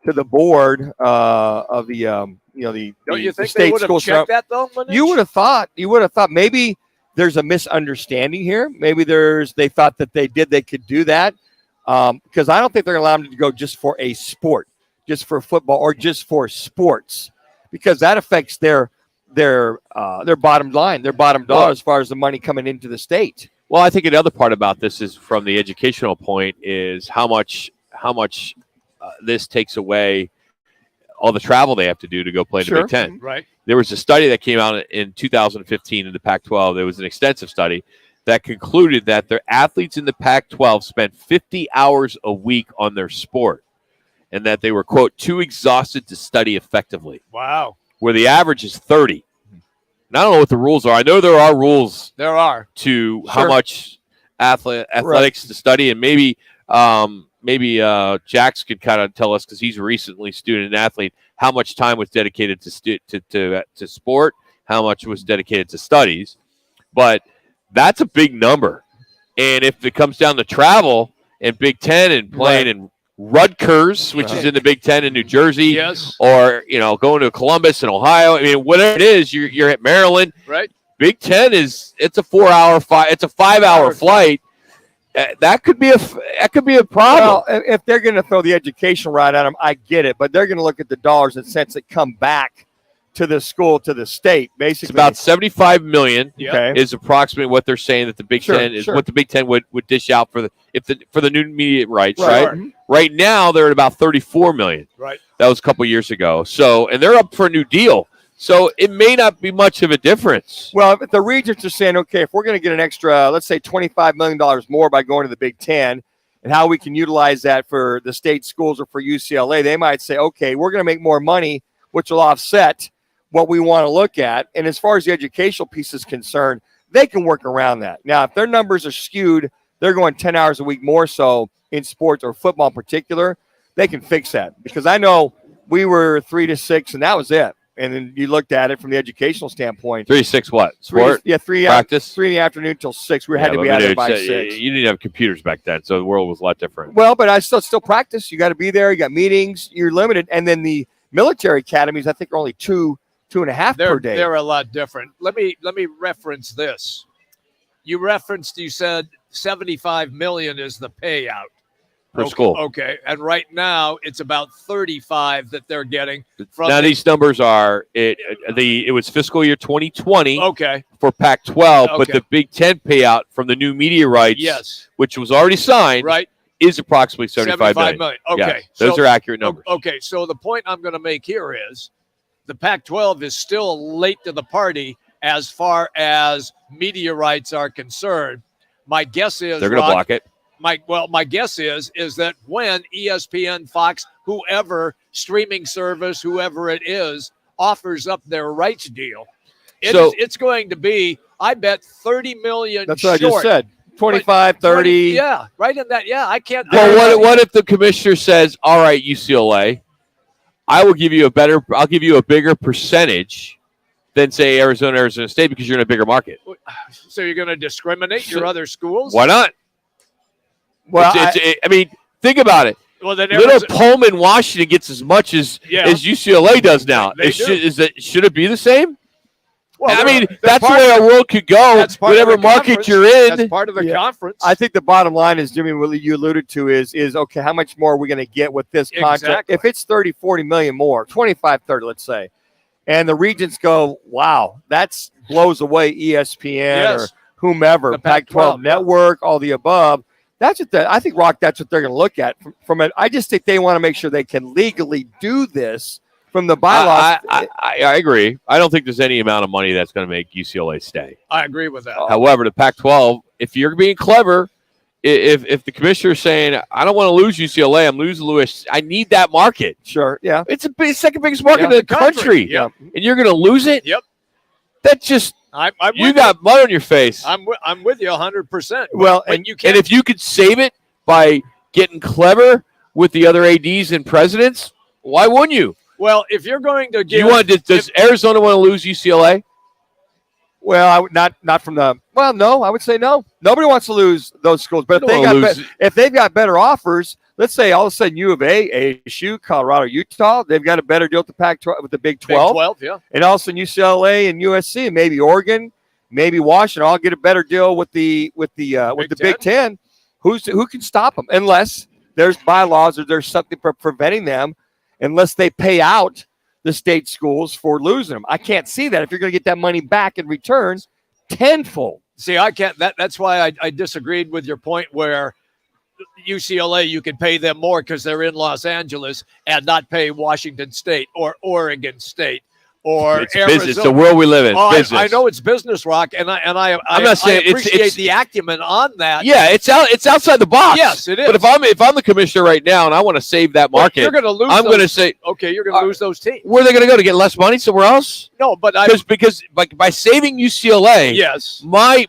Speaker 2: to the board of the
Speaker 3: Don't you
Speaker 2: the
Speaker 3: think
Speaker 2: state
Speaker 3: they would
Speaker 2: school.
Speaker 3: have checked that though? Manuch?
Speaker 2: You would have thought. Maybe there's a misunderstanding here. Maybe they thought that they could do that because I don't think they're allowed to go just for a sport, just for football or just for sports, because that affects their bottom line, their bottom dollar as far as the money coming into the state.
Speaker 1: Well, I think another part about this is from the educational point is how much this takes away all the travel they have to do to go play in the Big Ten.
Speaker 3: Right.
Speaker 1: There was a study that came out in 2015 in the Pac-12. There was an extensive study that concluded that their athletes in the Pac-12 spent 50 hours a week on their sport and that they were, quote, too exhausted to study effectively.
Speaker 3: Wow.
Speaker 1: Where the average is 30. And I don't know what the rules are. I know there are rules.
Speaker 3: There are.
Speaker 1: To how much athletics to study, and maybe Jax could kind of tell us, because he's a recently student athlete, how much time was dedicated to sport, how much was dedicated to studies. But that's a big number. And if it comes down to travel and Big Ten and playing in Rutgers, which is in the Big Ten in New Jersey, or going to Columbus in Ohio, I mean, whatever it is, you're at Maryland.
Speaker 3: Right.
Speaker 1: Big Ten it's a 5-hour flight. That could be a problem.
Speaker 2: Well, if they're going to throw the education right at them, I get it, but they're going to look at the dollars and cents that come back to the school, to the state. Basically,
Speaker 1: it's about $75 million.
Speaker 2: Okay.
Speaker 1: Is approximately what they're saying that the Big Ten is what the Big Ten would dish out for the new media rights. Right. Right now they're at about $34 million.
Speaker 3: Right.
Speaker 1: That was a couple years ago. So, and they're up for a new deal. So it may not be much of a difference.
Speaker 2: Well, if the Regents are saying, okay, if we're going to get an extra, let's say $25 million more by going to the Big Ten, and how we can utilize that for the state schools or for UCLA, they might say, okay, we're going to make more money, which will offset what we want to look at. And as far as the educational piece is concerned, they can work around that. Now, if their numbers are skewed, they're going 10 hours a week more so in sports or football in particular, they can fix that. Because I know we were 3 to 6, and that was it. And then you looked at it from the educational standpoint.
Speaker 1: 3 to 6 what? Sport?
Speaker 2: Three
Speaker 1: practice?
Speaker 2: 3 in the afternoon till 6. We had to be out there by 6.
Speaker 1: You didn't have computers back then, so the world was a lot different.
Speaker 2: Well, but I still practice. You got to be there. You got meetings. You're limited. And then the military academies, I think, are only 2.5 per day.
Speaker 3: They're a lot different. Let me reference this. You said $75 million is the payout.
Speaker 1: Per school.
Speaker 3: Okay. And right now it's about 35 that they're getting.
Speaker 1: These numbers are it was fiscal year 2020 for Pac-12, but the Big Ten payout from the new media rights, which was already signed, is approximately $75 million.
Speaker 3: Okay.
Speaker 1: Yes, those are accurate numbers.
Speaker 3: Okay. So the point I'm going to make here is the Pac-12 is still late to the party as far as media rights are concerned. My guess is
Speaker 1: they're going to block it.
Speaker 3: My guess is that when ESPN, Fox, whoever streaming service, whoever it is, offers up their rights deal, it's going to be, I bet, $30 million.
Speaker 2: That's what I just said. 25, 30.
Speaker 3: Yeah, right in that. Yeah, I can't.
Speaker 1: Well, what if the commissioner says, "All right, UCLA, I'll give you a bigger percentage than say Arizona State because you're in a bigger market."
Speaker 3: So you're going to discriminate your other schools?
Speaker 1: Why not?
Speaker 2: Well,
Speaker 1: I mean, think about it.
Speaker 3: Well, then
Speaker 1: Little Pullman, Washington gets as much as UCLA does now.
Speaker 3: They do.
Speaker 1: Should it be the same?
Speaker 3: Well,
Speaker 1: I mean, that's the way our world could go. Whatever market you're in.
Speaker 3: That's part of the conference.
Speaker 2: I think the bottom line is, Jimmy, what you alluded to is okay, how much more are we going to get with this contract?
Speaker 3: Exactly.
Speaker 2: If it's 30, 40 million more, 25, 30, let's say, and the regents go, wow, that blows away ESPN or whomever,
Speaker 3: The
Speaker 2: Pac-12 network, all the above. That's what I think, Rock, that's what they're going to look at. From it. I just think they want to make sure they can legally do this from the bylaws.
Speaker 1: I agree. I don't think there's any amount of money that's going to make UCLA stay.
Speaker 3: I agree with that.
Speaker 1: However, the Pac-12, if you're being clever, if the commissioner is saying, I don't want to lose UCLA, I'm losing Lewis, I need that market.
Speaker 2: Sure, yeah.
Speaker 1: It's the second biggest market in the country.
Speaker 3: Yep.
Speaker 1: And you're going to lose it?
Speaker 3: Yep.
Speaker 1: That just, you got mud on your face.
Speaker 3: I'm with you 100%.
Speaker 2: Well,
Speaker 3: and you can't.
Speaker 1: And if you could save it by getting clever with the other ADs and presidents, why wouldn't you?
Speaker 3: Well, if you're going to give,
Speaker 1: does Arizona want to lose UCLA?
Speaker 2: Well, I would not from the. Well, no, I would say no. Nobody wants to lose those schools, but if they've got better offers, let's say all of a sudden U of A, ASU, Colorado, Utah, they've got a better deal with the Pac-12 with the Big 12.
Speaker 3: Big 12, yeah.
Speaker 2: And all of a sudden UCLA and USC, and maybe Oregon, maybe Washington, all get a better deal with the Big Ten. Who can stop them unless there's bylaws or there's something preventing them, unless they pay out the state schools for losing them. I can't see that if you're going to get that money back in return tenfold.
Speaker 3: See, I can't. That's why I disagreed with your point where UCLA, you can pay them more because they're in Los Angeles and not pay Washington State or Oregon State or
Speaker 1: It's
Speaker 3: Arizona.
Speaker 1: business. It's the world we live in.
Speaker 3: Oh,
Speaker 1: business.
Speaker 3: I know it's business, Rock, and I'm
Speaker 1: not saying
Speaker 3: I appreciate
Speaker 1: it's
Speaker 3: the acumen on that.
Speaker 1: Yeah, it's outside the box.
Speaker 3: Yes, it is.
Speaker 1: But if I'm the commissioner right now and I want to save that market,
Speaker 3: you're going to lose.
Speaker 1: I'm going to say,
Speaker 3: okay, you're going to lose those teams.
Speaker 1: where are they going to go to get less money somewhere else?
Speaker 3: No, but
Speaker 1: because by saving UCLA,
Speaker 3: yes,
Speaker 1: my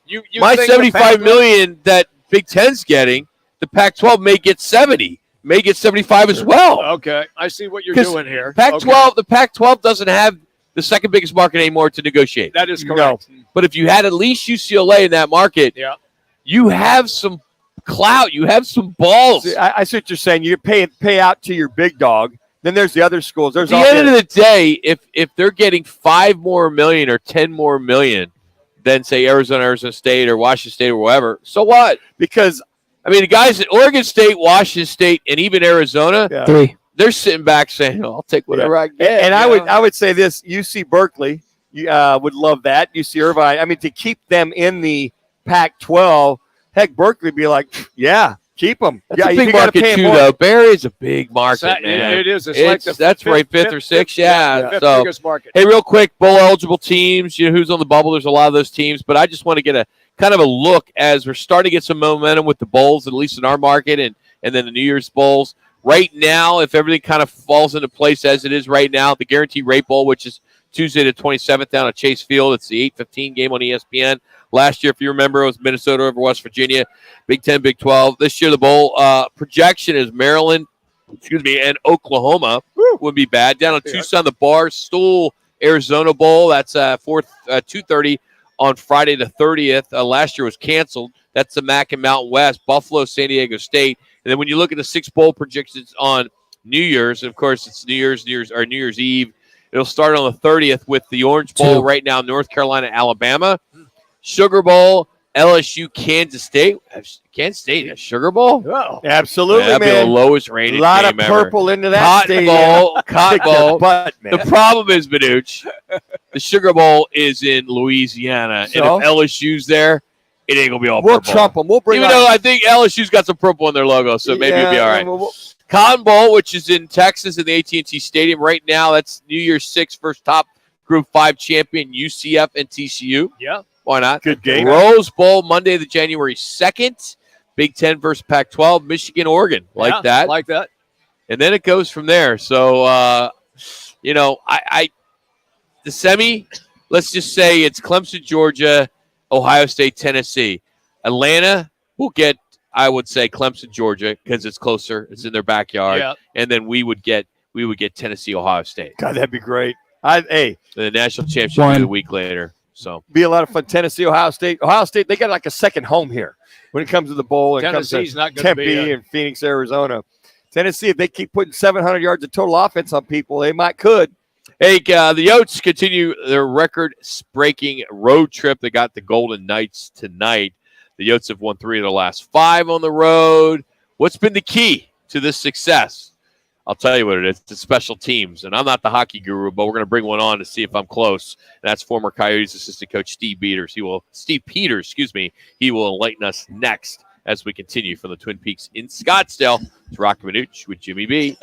Speaker 3: you
Speaker 1: $75 million that Big Ten's getting, the Pac-12 may get 70, may get 75 as well.
Speaker 3: Okay, I see what you're doing here.
Speaker 1: Pac-12, the Pac-12 doesn't have the second biggest market anymore to negotiate.
Speaker 3: That is correct.
Speaker 1: No. But if you had at least UCLA in that market, you have some clout, you have some balls.
Speaker 2: See, I see what you're saying. You pay out to your big dog. Then there's the other schools. There's
Speaker 1: at the end of the day, if they're getting $5 more million or $10 more million than say Arizona State or Washington State or whatever, so what?
Speaker 2: Because
Speaker 1: I mean, the guys at Oregon State, Washington State, and even Arizona, they're sitting back saying, I'll take whatever I get.
Speaker 2: And I would say this, UC Berkeley would love that. UC Irvine. I mean, to keep them in the Pac-12, heck, Berkeley would be like, yeah, keep them.
Speaker 1: That's a big market too, though. Barry is a big market, man.
Speaker 3: It is. That's
Speaker 1: right, fifth or sixth.
Speaker 3: Fifth biggest market.
Speaker 1: Hey, real quick, bowl eligible teams. You know who's on the bubble? There's a lot of those teams, but I just want to get a kind of a look as we're starting to get some momentum with the bowls, at least in our market, and then the New Year's bowls. Right now, if everything kind of falls into place as it is right now, the Guaranteed Rate Bowl, which is Tuesday the 27th down at Chase Field. It's the 8:15 game on ESPN. Last year, if you remember, it was Minnesota over West Virginia, Big 10, Big 12. This year, the bowl projection is Maryland, and Oklahoma would be bad. Down in Tucson, the Barstool Arizona Bowl. That's 2:30 on Friday the 30th. Last year was canceled. That's the MAC and Mountain West, Buffalo, San Diego State. And then when you look at the 6 bowl projections on New Year's, and of course it's New Year's Eve. It'll start on the 30th with the Orange Bowl right now, North Carolina, Alabama. Sugar Bowl, LSU, Kansas State. Kansas State, a Sugar Bowl?
Speaker 2: Oh, absolutely,
Speaker 1: that'd
Speaker 2: man.
Speaker 1: be the lowest rated.
Speaker 2: A lot
Speaker 1: game
Speaker 2: of purple
Speaker 1: ever.
Speaker 2: into that.
Speaker 1: Cotton Bowl.
Speaker 2: Butt, man.
Speaker 1: The problem is, Manuch, the Sugar Bowl is in Louisiana, and if LSU's there, it ain't gonna be all purple.
Speaker 2: We'll trump them. We'll bring.
Speaker 1: Even though I think LSU's got some purple in their logo, so maybe it'll be all right. Cotton Bowl, which is in Texas in the AT&T Stadium right now. That's New Year's 6 first top Group 5 champion UCF and TCU.
Speaker 3: Yeah.
Speaker 1: Why not?
Speaker 2: Good game.
Speaker 1: Rose Bowl, Monday, the January 2nd. Big 10 versus Pac-12. Michigan, Oregon. Like that. And then it goes from there. So, the semi, let's just say it's Clemson, Georgia, Ohio State, Tennessee. Atlanta will get, I would say, Clemson, Georgia, because it's closer. It's in their backyard.
Speaker 3: Yeah.
Speaker 1: And then we would get Tennessee, Ohio State.
Speaker 2: God, that'd be great.
Speaker 1: The national championship will be a week later. So
Speaker 2: be a lot of fun. Tennessee, Ohio State. Ohio State, they got like a second home here when it comes to the bowl. And
Speaker 3: Tennessee's not going to
Speaker 2: Tempe
Speaker 3: be
Speaker 2: and Phoenix, Arizona. Tennessee, if they keep putting 700 yards of total offense on people, they could.
Speaker 1: Hey, the Yotes continue their record-breaking road trip. They got the Golden Knights tonight. The Yotes have won 3 of their last 5 on the road. What's been the key to this success? I'll tell you what it is. It's special teams. And I'm not the hockey guru, but we're going to bring one on to see if I'm close. And that's former Coyotes assistant coach Steve Peters. He will enlighten us next as we continue from the Twin Peaks in Scottsdale. It's Roc and Manuch with Jimmy B.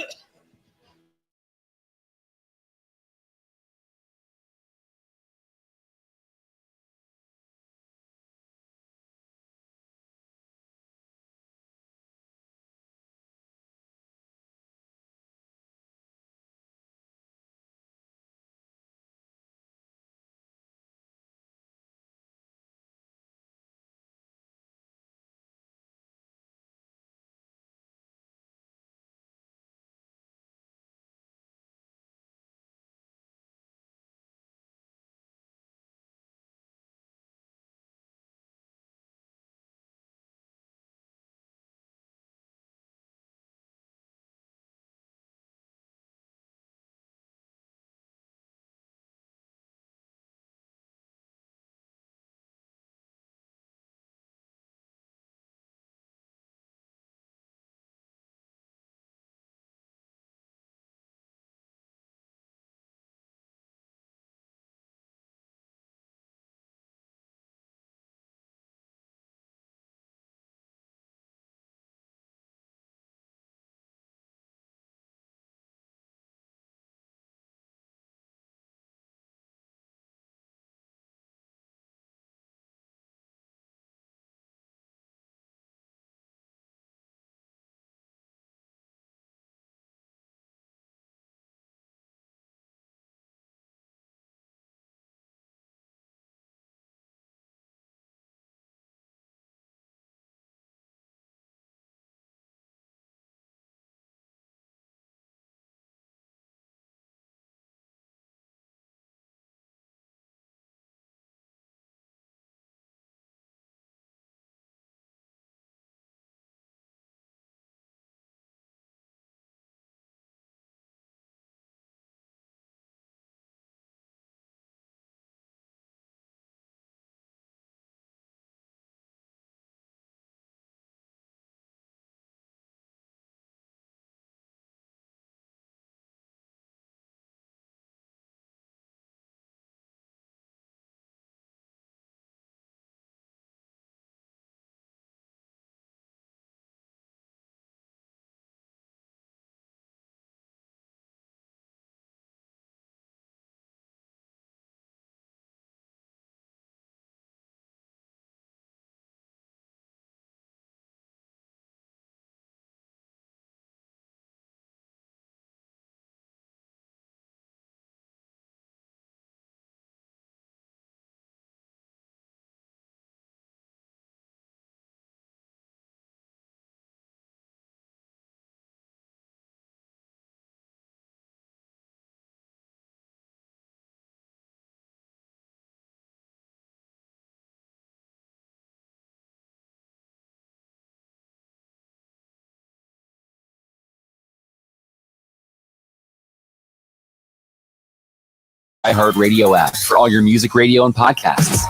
Speaker 10: iHeartRadio app for all your music, radio, and podcasts.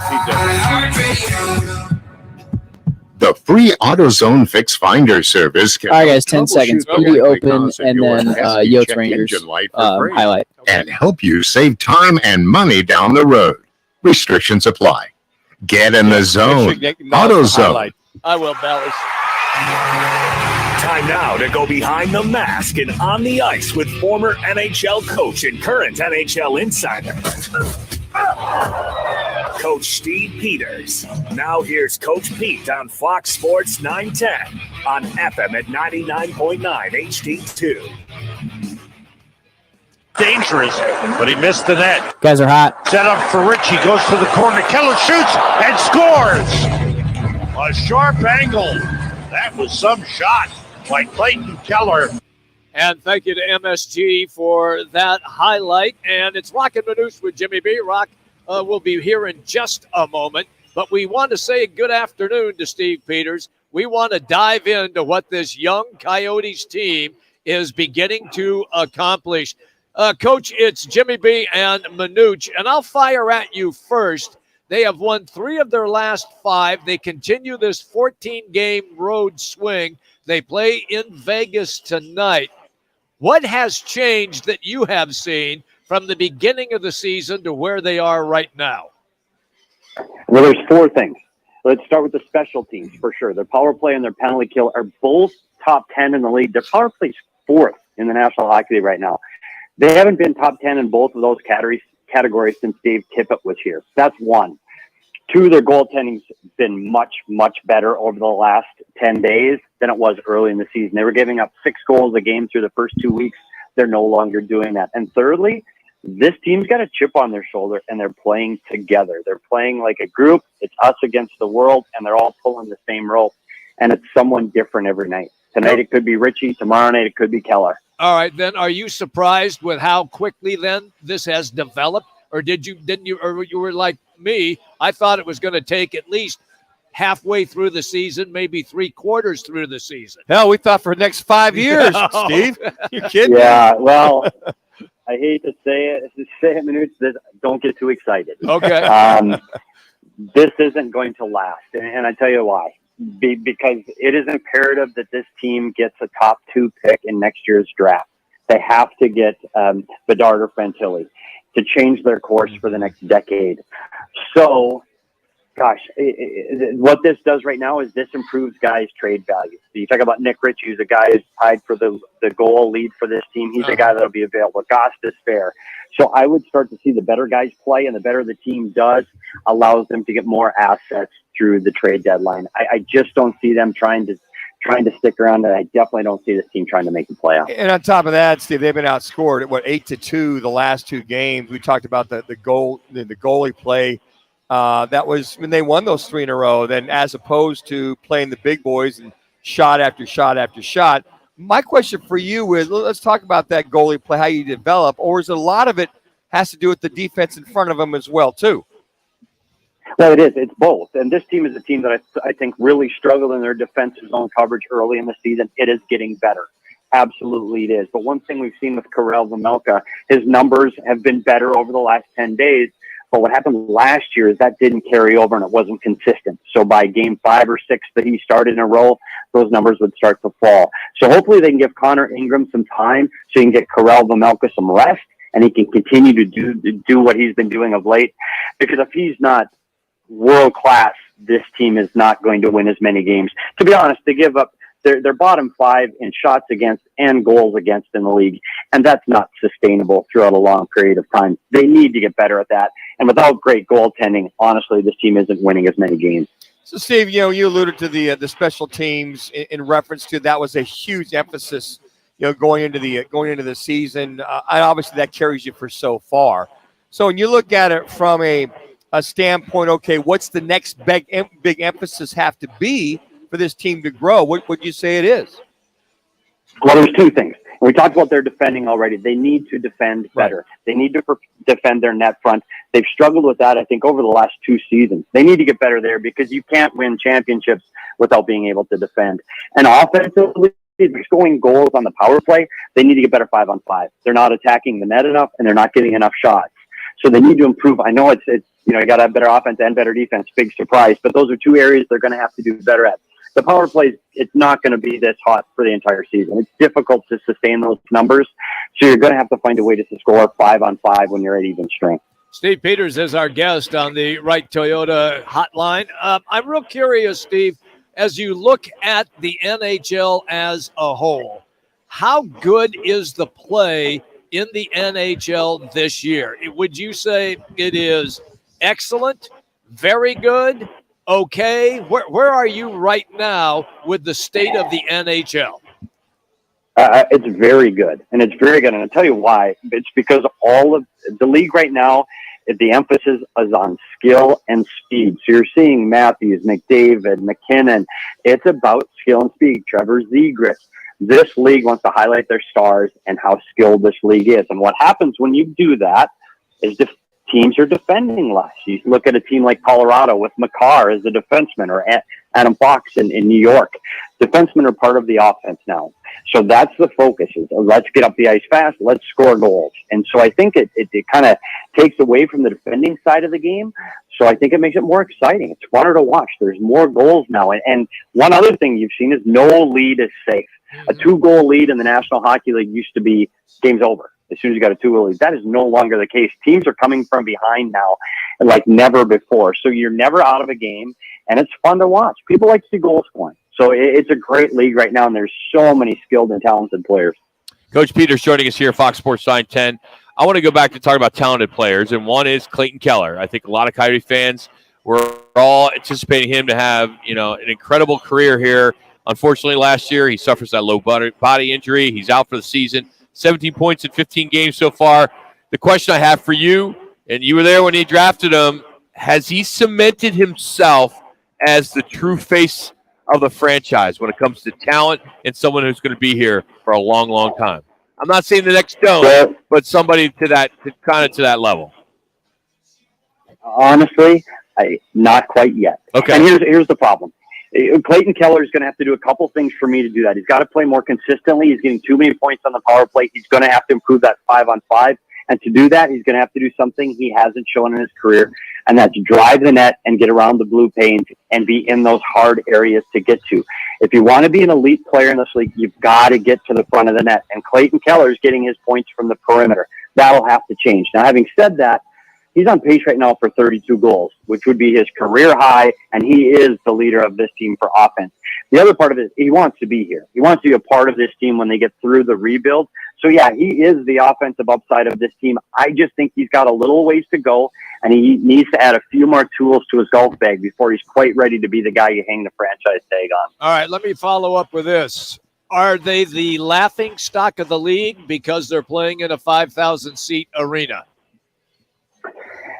Speaker 12: The free AutoZone Fix Finder service can
Speaker 13: all right, guys, 10 seconds. Pretty open, and then Yotes Rangers highlight.
Speaker 12: And help you save time and money down the road. Restrictions apply. Get in the zone. AutoZone.
Speaker 3: I will, Bellis.
Speaker 4: Time now to go behind the mask and on the ice with former NHL coach and current NHL insider, Coach Steve Peters. Now here's Coach Pete on Fox Sports 910 on FM at 99.9 HD2.
Speaker 14: Dangerous, but he missed the net.
Speaker 13: Guys are hot.
Speaker 14: Set up for Richie, goes to the corner. Keller shoots and scores. A sharp angle. That was some shot by Clayton Keller.
Speaker 3: And thank you to MSG for that highlight. And it's Roc and Manuch with Jimmy B. Roc will be here in just a moment. But we want to say good afternoon to Steve Peters. We want to dive into what this young Coyotes team is beginning to accomplish. Coach, it's Jimmy B and Manuch, and I'll fire at you first. They have won 3 of their last 5. They continue this 14-game road swing. They play in Vegas tonight. What has changed that you have seen from the beginning of the season to where they are right now?
Speaker 15: Well, there's 4 things. Let's start with the special teams for sure. Their power play and their penalty kill are both top 10 in the league. Their power play is 4th in the National Hockey League right now. They haven't been top 10 in both of those categories since Dave Tippett was here. That's 1. 2, their goaltending's been much, much better over the last 10 days than it was early in the season. They were giving up 6 goals a game through the first 2 weeks. They're no longer doing that. And thirdly, this team's got a chip on their shoulder, and they're playing together. They're playing like a group. It's us against the world, and they're all pulling the same rope, and it's someone different every night. Tonight it could be Richie. Tomorrow night it could be Keller.
Speaker 3: All right, then are you surprised with how quickly then this has developed? Or didn't you were like me, I thought it was going to take at least halfway through the season, maybe 3/4 through the season.
Speaker 2: Hell, we thought for the next 5 years, Steve. You kidding?
Speaker 15: Yeah, well, I hate to say it, Manuch, don't get too excited.
Speaker 3: Okay.
Speaker 15: This isn't going to last, and I tell you why. Because it is imperative that this team gets a top 2 pick in next year's draft. They have to get Bedard or Fantilli to change their course for the next decade. So, gosh, what this does right now is this improves guys' trade value. So you talk about Nick Ritchie, who's a guy who's tied for the goal lead for this team. He's a guy that'll be available. Goss is fair. So I would start to see the better guys play, and the better the team does, allows them to get more assets through the trade deadline. I just don't see them trying to stick around, and I definitely don't see this team trying to make the playoffs.
Speaker 2: And on top of that, Steve, they've been outscored at 8-2 the last 2 games. We talked about the goalie play. That was when they won those 3 in a row. Then, as opposed to playing the big boys and shot after shot after shot. My question for you is: let's talk about that goalie play, how you develop, or is it a lot of it has to do with the defense in front of them as well, too?
Speaker 15: Well, it is. It's both. And this team is a team that I think really struggled in their defensive zone coverage early in the season. It is getting better. Absolutely it is. But one thing we've seen with Karel Vejmelka, his numbers have been better over the last 10 days. But what happened last year is that didn't carry over and it wasn't consistent. So by game 5 or 6 that he started in a row, those numbers would start to fall. So hopefully they can give Connor Ingram some time so he can get Karel Vejmelka some rest and he can continue to do what he's been doing of late. Because if he's not world class, this team is not going to win as many games. To be honest, they give up their bottom 5 in shots against and goals against in the league, and that's not sustainable throughout a long period of time. They need to get better at that, and without great goaltending, honestly, this team isn't winning as many games.
Speaker 2: So, Steve, you alluded to the special teams in reference to that was a huge emphasis, going into the season, and obviously that carries you for so far. So when you look at it from a standpoint, okay, what's the next big emphasis have to be for this team to grow? What would you say it is?
Speaker 15: Well, there's 2 things. We talked about their defending already. They need to defend better. Right. They need to defend their net front. They've struggled with that, I think, over the last 2 seasons. They need to get better there because you can't win championships without being able to defend. And offensively, they're scoring goals on the power play. They need to get better 5-on-5. They're not attacking the net enough, and they're not getting enough shots. So they need to improve. I know it's you got to have better offense and better defense. Big surprise. But those are 2 areas they're going to have to do better at. The power play, it's not going to be this hot for the entire season. It's difficult to sustain those numbers. So you're going to have to find a way to score 5-on-5 when you're at even strength.
Speaker 3: Steve Peters is our guest on the Wright Toyota hotline. I'm real curious, Steve, as you look at the NHL as a whole, how good is the play in the NHL this year? Would you say it is excellent, very good, okay? Where are you right now with the state of the NHL?
Speaker 15: It's very good, and it's very good. And I'll tell you why. It's because all of the league right now The emphasis is on skill and speed. So you're seeing Matthews, McDavid, McKinnon. It's about skill and speed. Trevor Zegras. This league wants to highlight their stars and how skilled this league is. And what happens when you do that is teams are defending less. You look at a team like Colorado with Makar as a defenseman, or Adam Fox in New York. Defensemen are part of the offense now. So that's the focus, is let's get up the ice fast, let's score goals. And so I think it kind of takes away from the defending side of the game. So I think it makes it more exciting. It's funner to watch. There's more goals now. And one other thing you've seen is no lead is safe. A 2-goal lead in the National Hockey League used to be game's over as soon as you got a 2-goal lead. That is no longer the case. Teams are coming from behind now like never before. So you're never out of a game, and it's fun to watch. People like to see goal scoring. So it's a great league right now, and there's so many skilled and talented players.
Speaker 1: Coach Peters joining us here, Fox Sports 910. I want to go back to talk about talented players, and one is Clayton Keller. I think a lot of Coyote fans were all anticipating him to have, an incredible career here. Unfortunately, last year he suffers that low body injury. He's out for the season. 17 points in 15 games so far. The question I have for you, and you were there when he drafted him, has he cemented himself as the true face of the franchise when it comes to talent and someone who's going to be here for a long, long time? I'm not saying the next Stone, but somebody to that level.
Speaker 15: Honestly, not quite yet.
Speaker 1: Okay.
Speaker 15: And here's the problem. Clayton Keller is going to have to do a couple things for me to do that. He's got to play more consistently. He's getting too many points on the power play. He's going to have to improve that 5-on-5. And to do that, he's going to have to do something he hasn't shown in his career, and that's drive the net and get around the blue paint and be in those hard areas to get to. If you want to be an elite player in this league, you've got to get to the front of the net. And Clayton Keller is getting his points from the perimeter. That'll have to change. Now, having said that, he's on pace right now for 32 goals, which would be his career high, and he is the leader of this team for offense. The other part of it is he wants to be here. He wants to be a part of this team when they get through the rebuild. So, yeah, he is the offensive upside of this team. I just think he's got a little ways to go, and he needs to add a few more tools to his golf bag before he's quite ready to be the guy you hang the franchise tag on.
Speaker 3: All right, let me follow up with this. Are they the laughing stock of the league because they're playing in a 5,000-seat arena?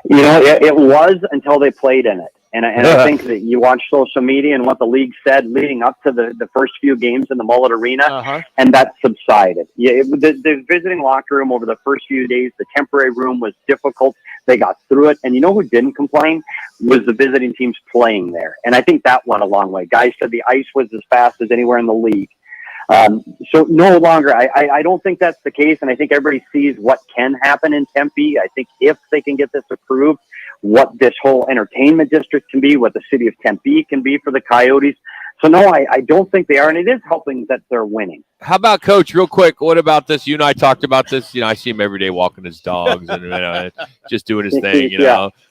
Speaker 15: It was until they played in it. And I think that you watch social media and what the league said leading up to the first few games in the Mullet Arena, and that subsided. Yeah, the visiting locker room over the first few days, the temporary room was difficult. They got through it. And you know who didn't complain? Was the visiting teams playing there. And I think that went a long way. Guys said the ice was as fast as anywhere in the league. So no longer, I don't think that's the case. And I think everybody sees what can happen in Tempe. I think if they can get this approved, what this whole entertainment district can be, what the city of Tempe can be for the Coyotes. So no, I don't think they are. And it is helping that they're winning.
Speaker 1: How about, Coach, real quick, what about this? You and I talked about this. I see him every day walking his dogs and just doing his thing,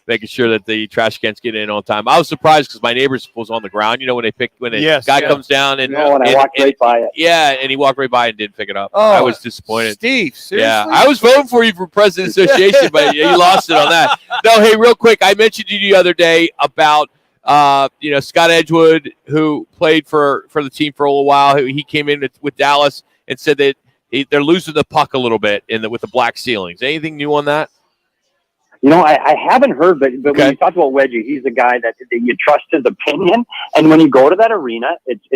Speaker 1: making sure that the trash cans get in on time. I was surprised because my neighbor was on the ground, when the guy comes down and
Speaker 15: I walked right by it.
Speaker 1: Yeah, and he walked right by and didn't pick it up.
Speaker 6: Oh,
Speaker 1: I was disappointed.
Speaker 6: Steve, seriously?
Speaker 1: Yeah, I was voting for you for President Association, but you lost it on that. No, hey, real quick, I mentioned to you the other day about Scott Edgewood, who played for the team for a little while. He came in with Dallas and said that they're losing the puck a little bit with the black ceilings. Anything new on that?
Speaker 15: I haven't heard, but
Speaker 1: Okay.
Speaker 15: when you talk about Wedgie, he's a guy that you trust his opinion. And when you go to that arena, it's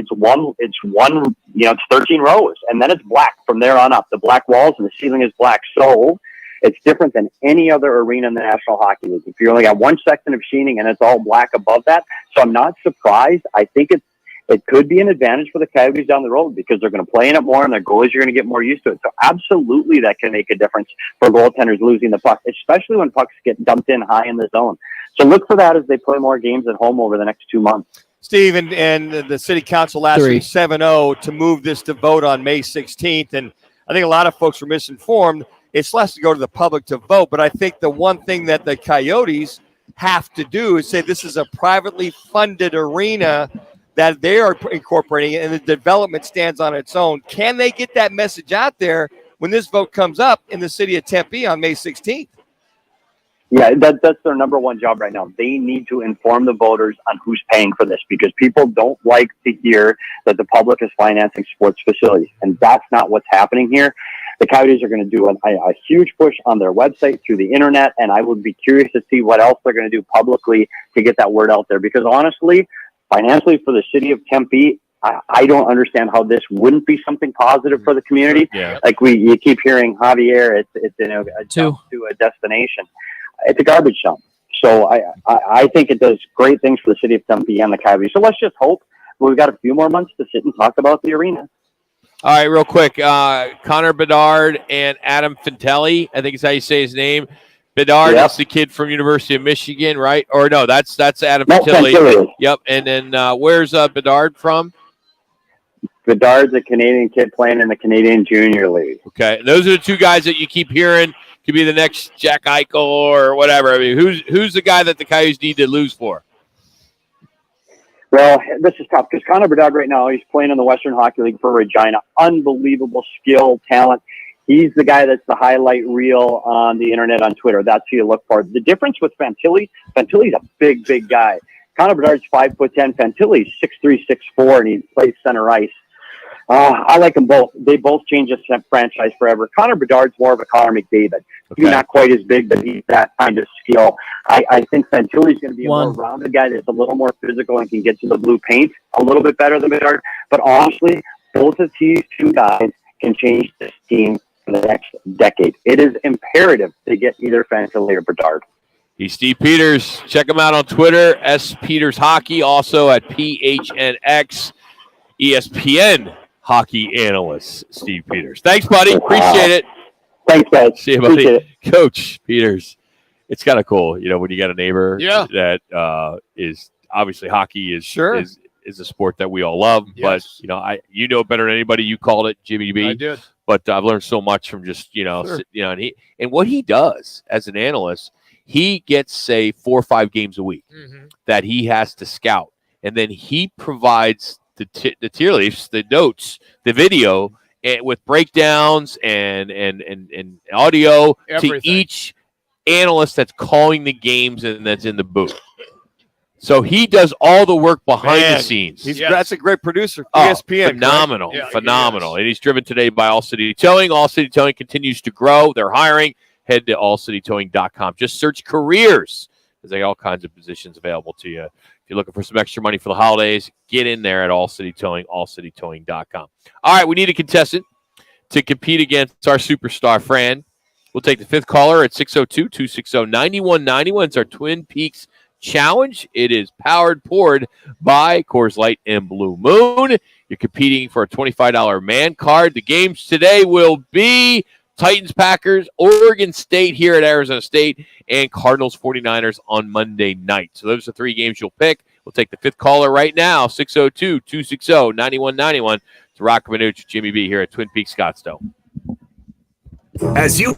Speaker 15: 13 rows, and then it's black from there on up. The black walls and the ceiling is black. So it's different than any other arena in the National Hockey League. If you only got one section of sheening and it's all black above that, so I'm not surprised. I think it could be an advantage for the Coyotes down the road because they're going to play in it more and their goalies are going to get more used to it. So absolutely that can make a difference for goaltenders losing the puck, especially when pucks get dumped in high in the zone. So look for that as they play more games at home over the next 2 months.
Speaker 2: Steve, and the city council last week 7-0 to move this to vote on May 16th. And I think a lot of folks were misinformed. It's less to go to the public to vote, but I think the one thing that the Coyotes have to do is say this is a privately funded arena that they are incorporating, and the development stands on its own. Can they get that message out there when this vote comes up in the city of Tempe on May 16th?
Speaker 15: Yeah, that's their number one job right now. They need to inform the voters on who's paying for this because people don't like to hear that the public is financing sports facilities, and that's not what's happening here. The Coyotes are going to do a huge push on their website through the internet, and I would be curious to see what else they're going to do publicly to get that word out there. Because honestly, financially for the city of Tempe, I don't understand how this wouldn't be something positive for the community.
Speaker 1: Yeah.
Speaker 15: Like you keep hearing Javier, it's a jump to a destination. It's a garbage dump. So I think it does great things for the city of Tempe and the Coyotes. So let's just hope we've got a few more months to sit and talk about the arena.
Speaker 1: All right, real quick. Connor Bedard and Adam Fantilli, I think is how you say his name. Bedard is the kid from University of Michigan, right? Or no, that's Adam Fantilli. Yep. And then where's Bedard from?
Speaker 15: Bedard's a Canadian kid playing in the Canadian Junior League.
Speaker 1: Okay, and those are the two guys that you keep hearing could be the next Jack Eichel or whatever. I mean, who's the guy that the Coyotes need to lose for?
Speaker 15: Well, this is tough because Connor Bedard right now, he's playing in the Western Hockey League for Regina. Unbelievable skill, talent. He's the guy that's the highlight reel on the internet, on Twitter. That's who you look for. The difference with Fantilli's a big guy. Connor Bedard's 5'10". Fantilli's 6'3", 6'4", and he plays center ice. I like them both. They both change this franchise forever. Connor Bedard's more of a Connor McDavid. He's not quite as big, but he's that kind of skill. I think Fantilli's going to be a more rounded guy that's a little more physical and can get to the blue paint a little bit better than Bedard. But honestly, both of these two guys can change this team for the next decade. It is imperative to get either Fantilli or Bedard.
Speaker 1: He's Steve Peters. Check him out on Twitter, S Peters Hockey, also at PHNX, ESPN hockey analyst, Steve Peters. Thanks, buddy. Appreciate it.
Speaker 15: Thanks, guys.
Speaker 1: See you, buddy. Coach Peters. It's kind of cool, when you got a neighbor that is obviously hockey is a sport that we all love.
Speaker 3: Yes.
Speaker 1: But you know better than anybody. You called it, Jimmy B.
Speaker 3: I did.
Speaker 1: But I've learned so much from just and what he does as an analyst, he gets say 4 or 5 games a week that he has to scout, and then he provides the tier lists, the notes, the video, and with breakdowns and audio to each analyst that's calling the games and that's in the booth. So he does all the work behind the scenes.
Speaker 2: That's a great producer for ESPN.
Speaker 1: Phenomenal, phenomenal. And he's driven today by All City Towing. All City Towing continues to grow. They're hiring. Head to allcitytowing.com. Just search careers because they have all kinds of positions available to you. If you're looking for some extra money for the holidays, get in there at All City Towing, allcitytowing.com. All right, we need a contestant to compete against our superstar friend. We'll take the fifth caller at 602-260-9191. It's our Twin Peaks Challenge. It is poured by Coors Light and Blue Moon. You're competing for a $25 man card. The games today will be Titans, Packers, Oregon State here at Arizona State, and Cardinals, 49ers on Monday night. So those are 3 games you'll pick. We'll take the fifth caller right now, 602-260-9191. It's Roc and Manuch, Jimmy B here at Twin Peaks Scottsdale.
Speaker 4: As you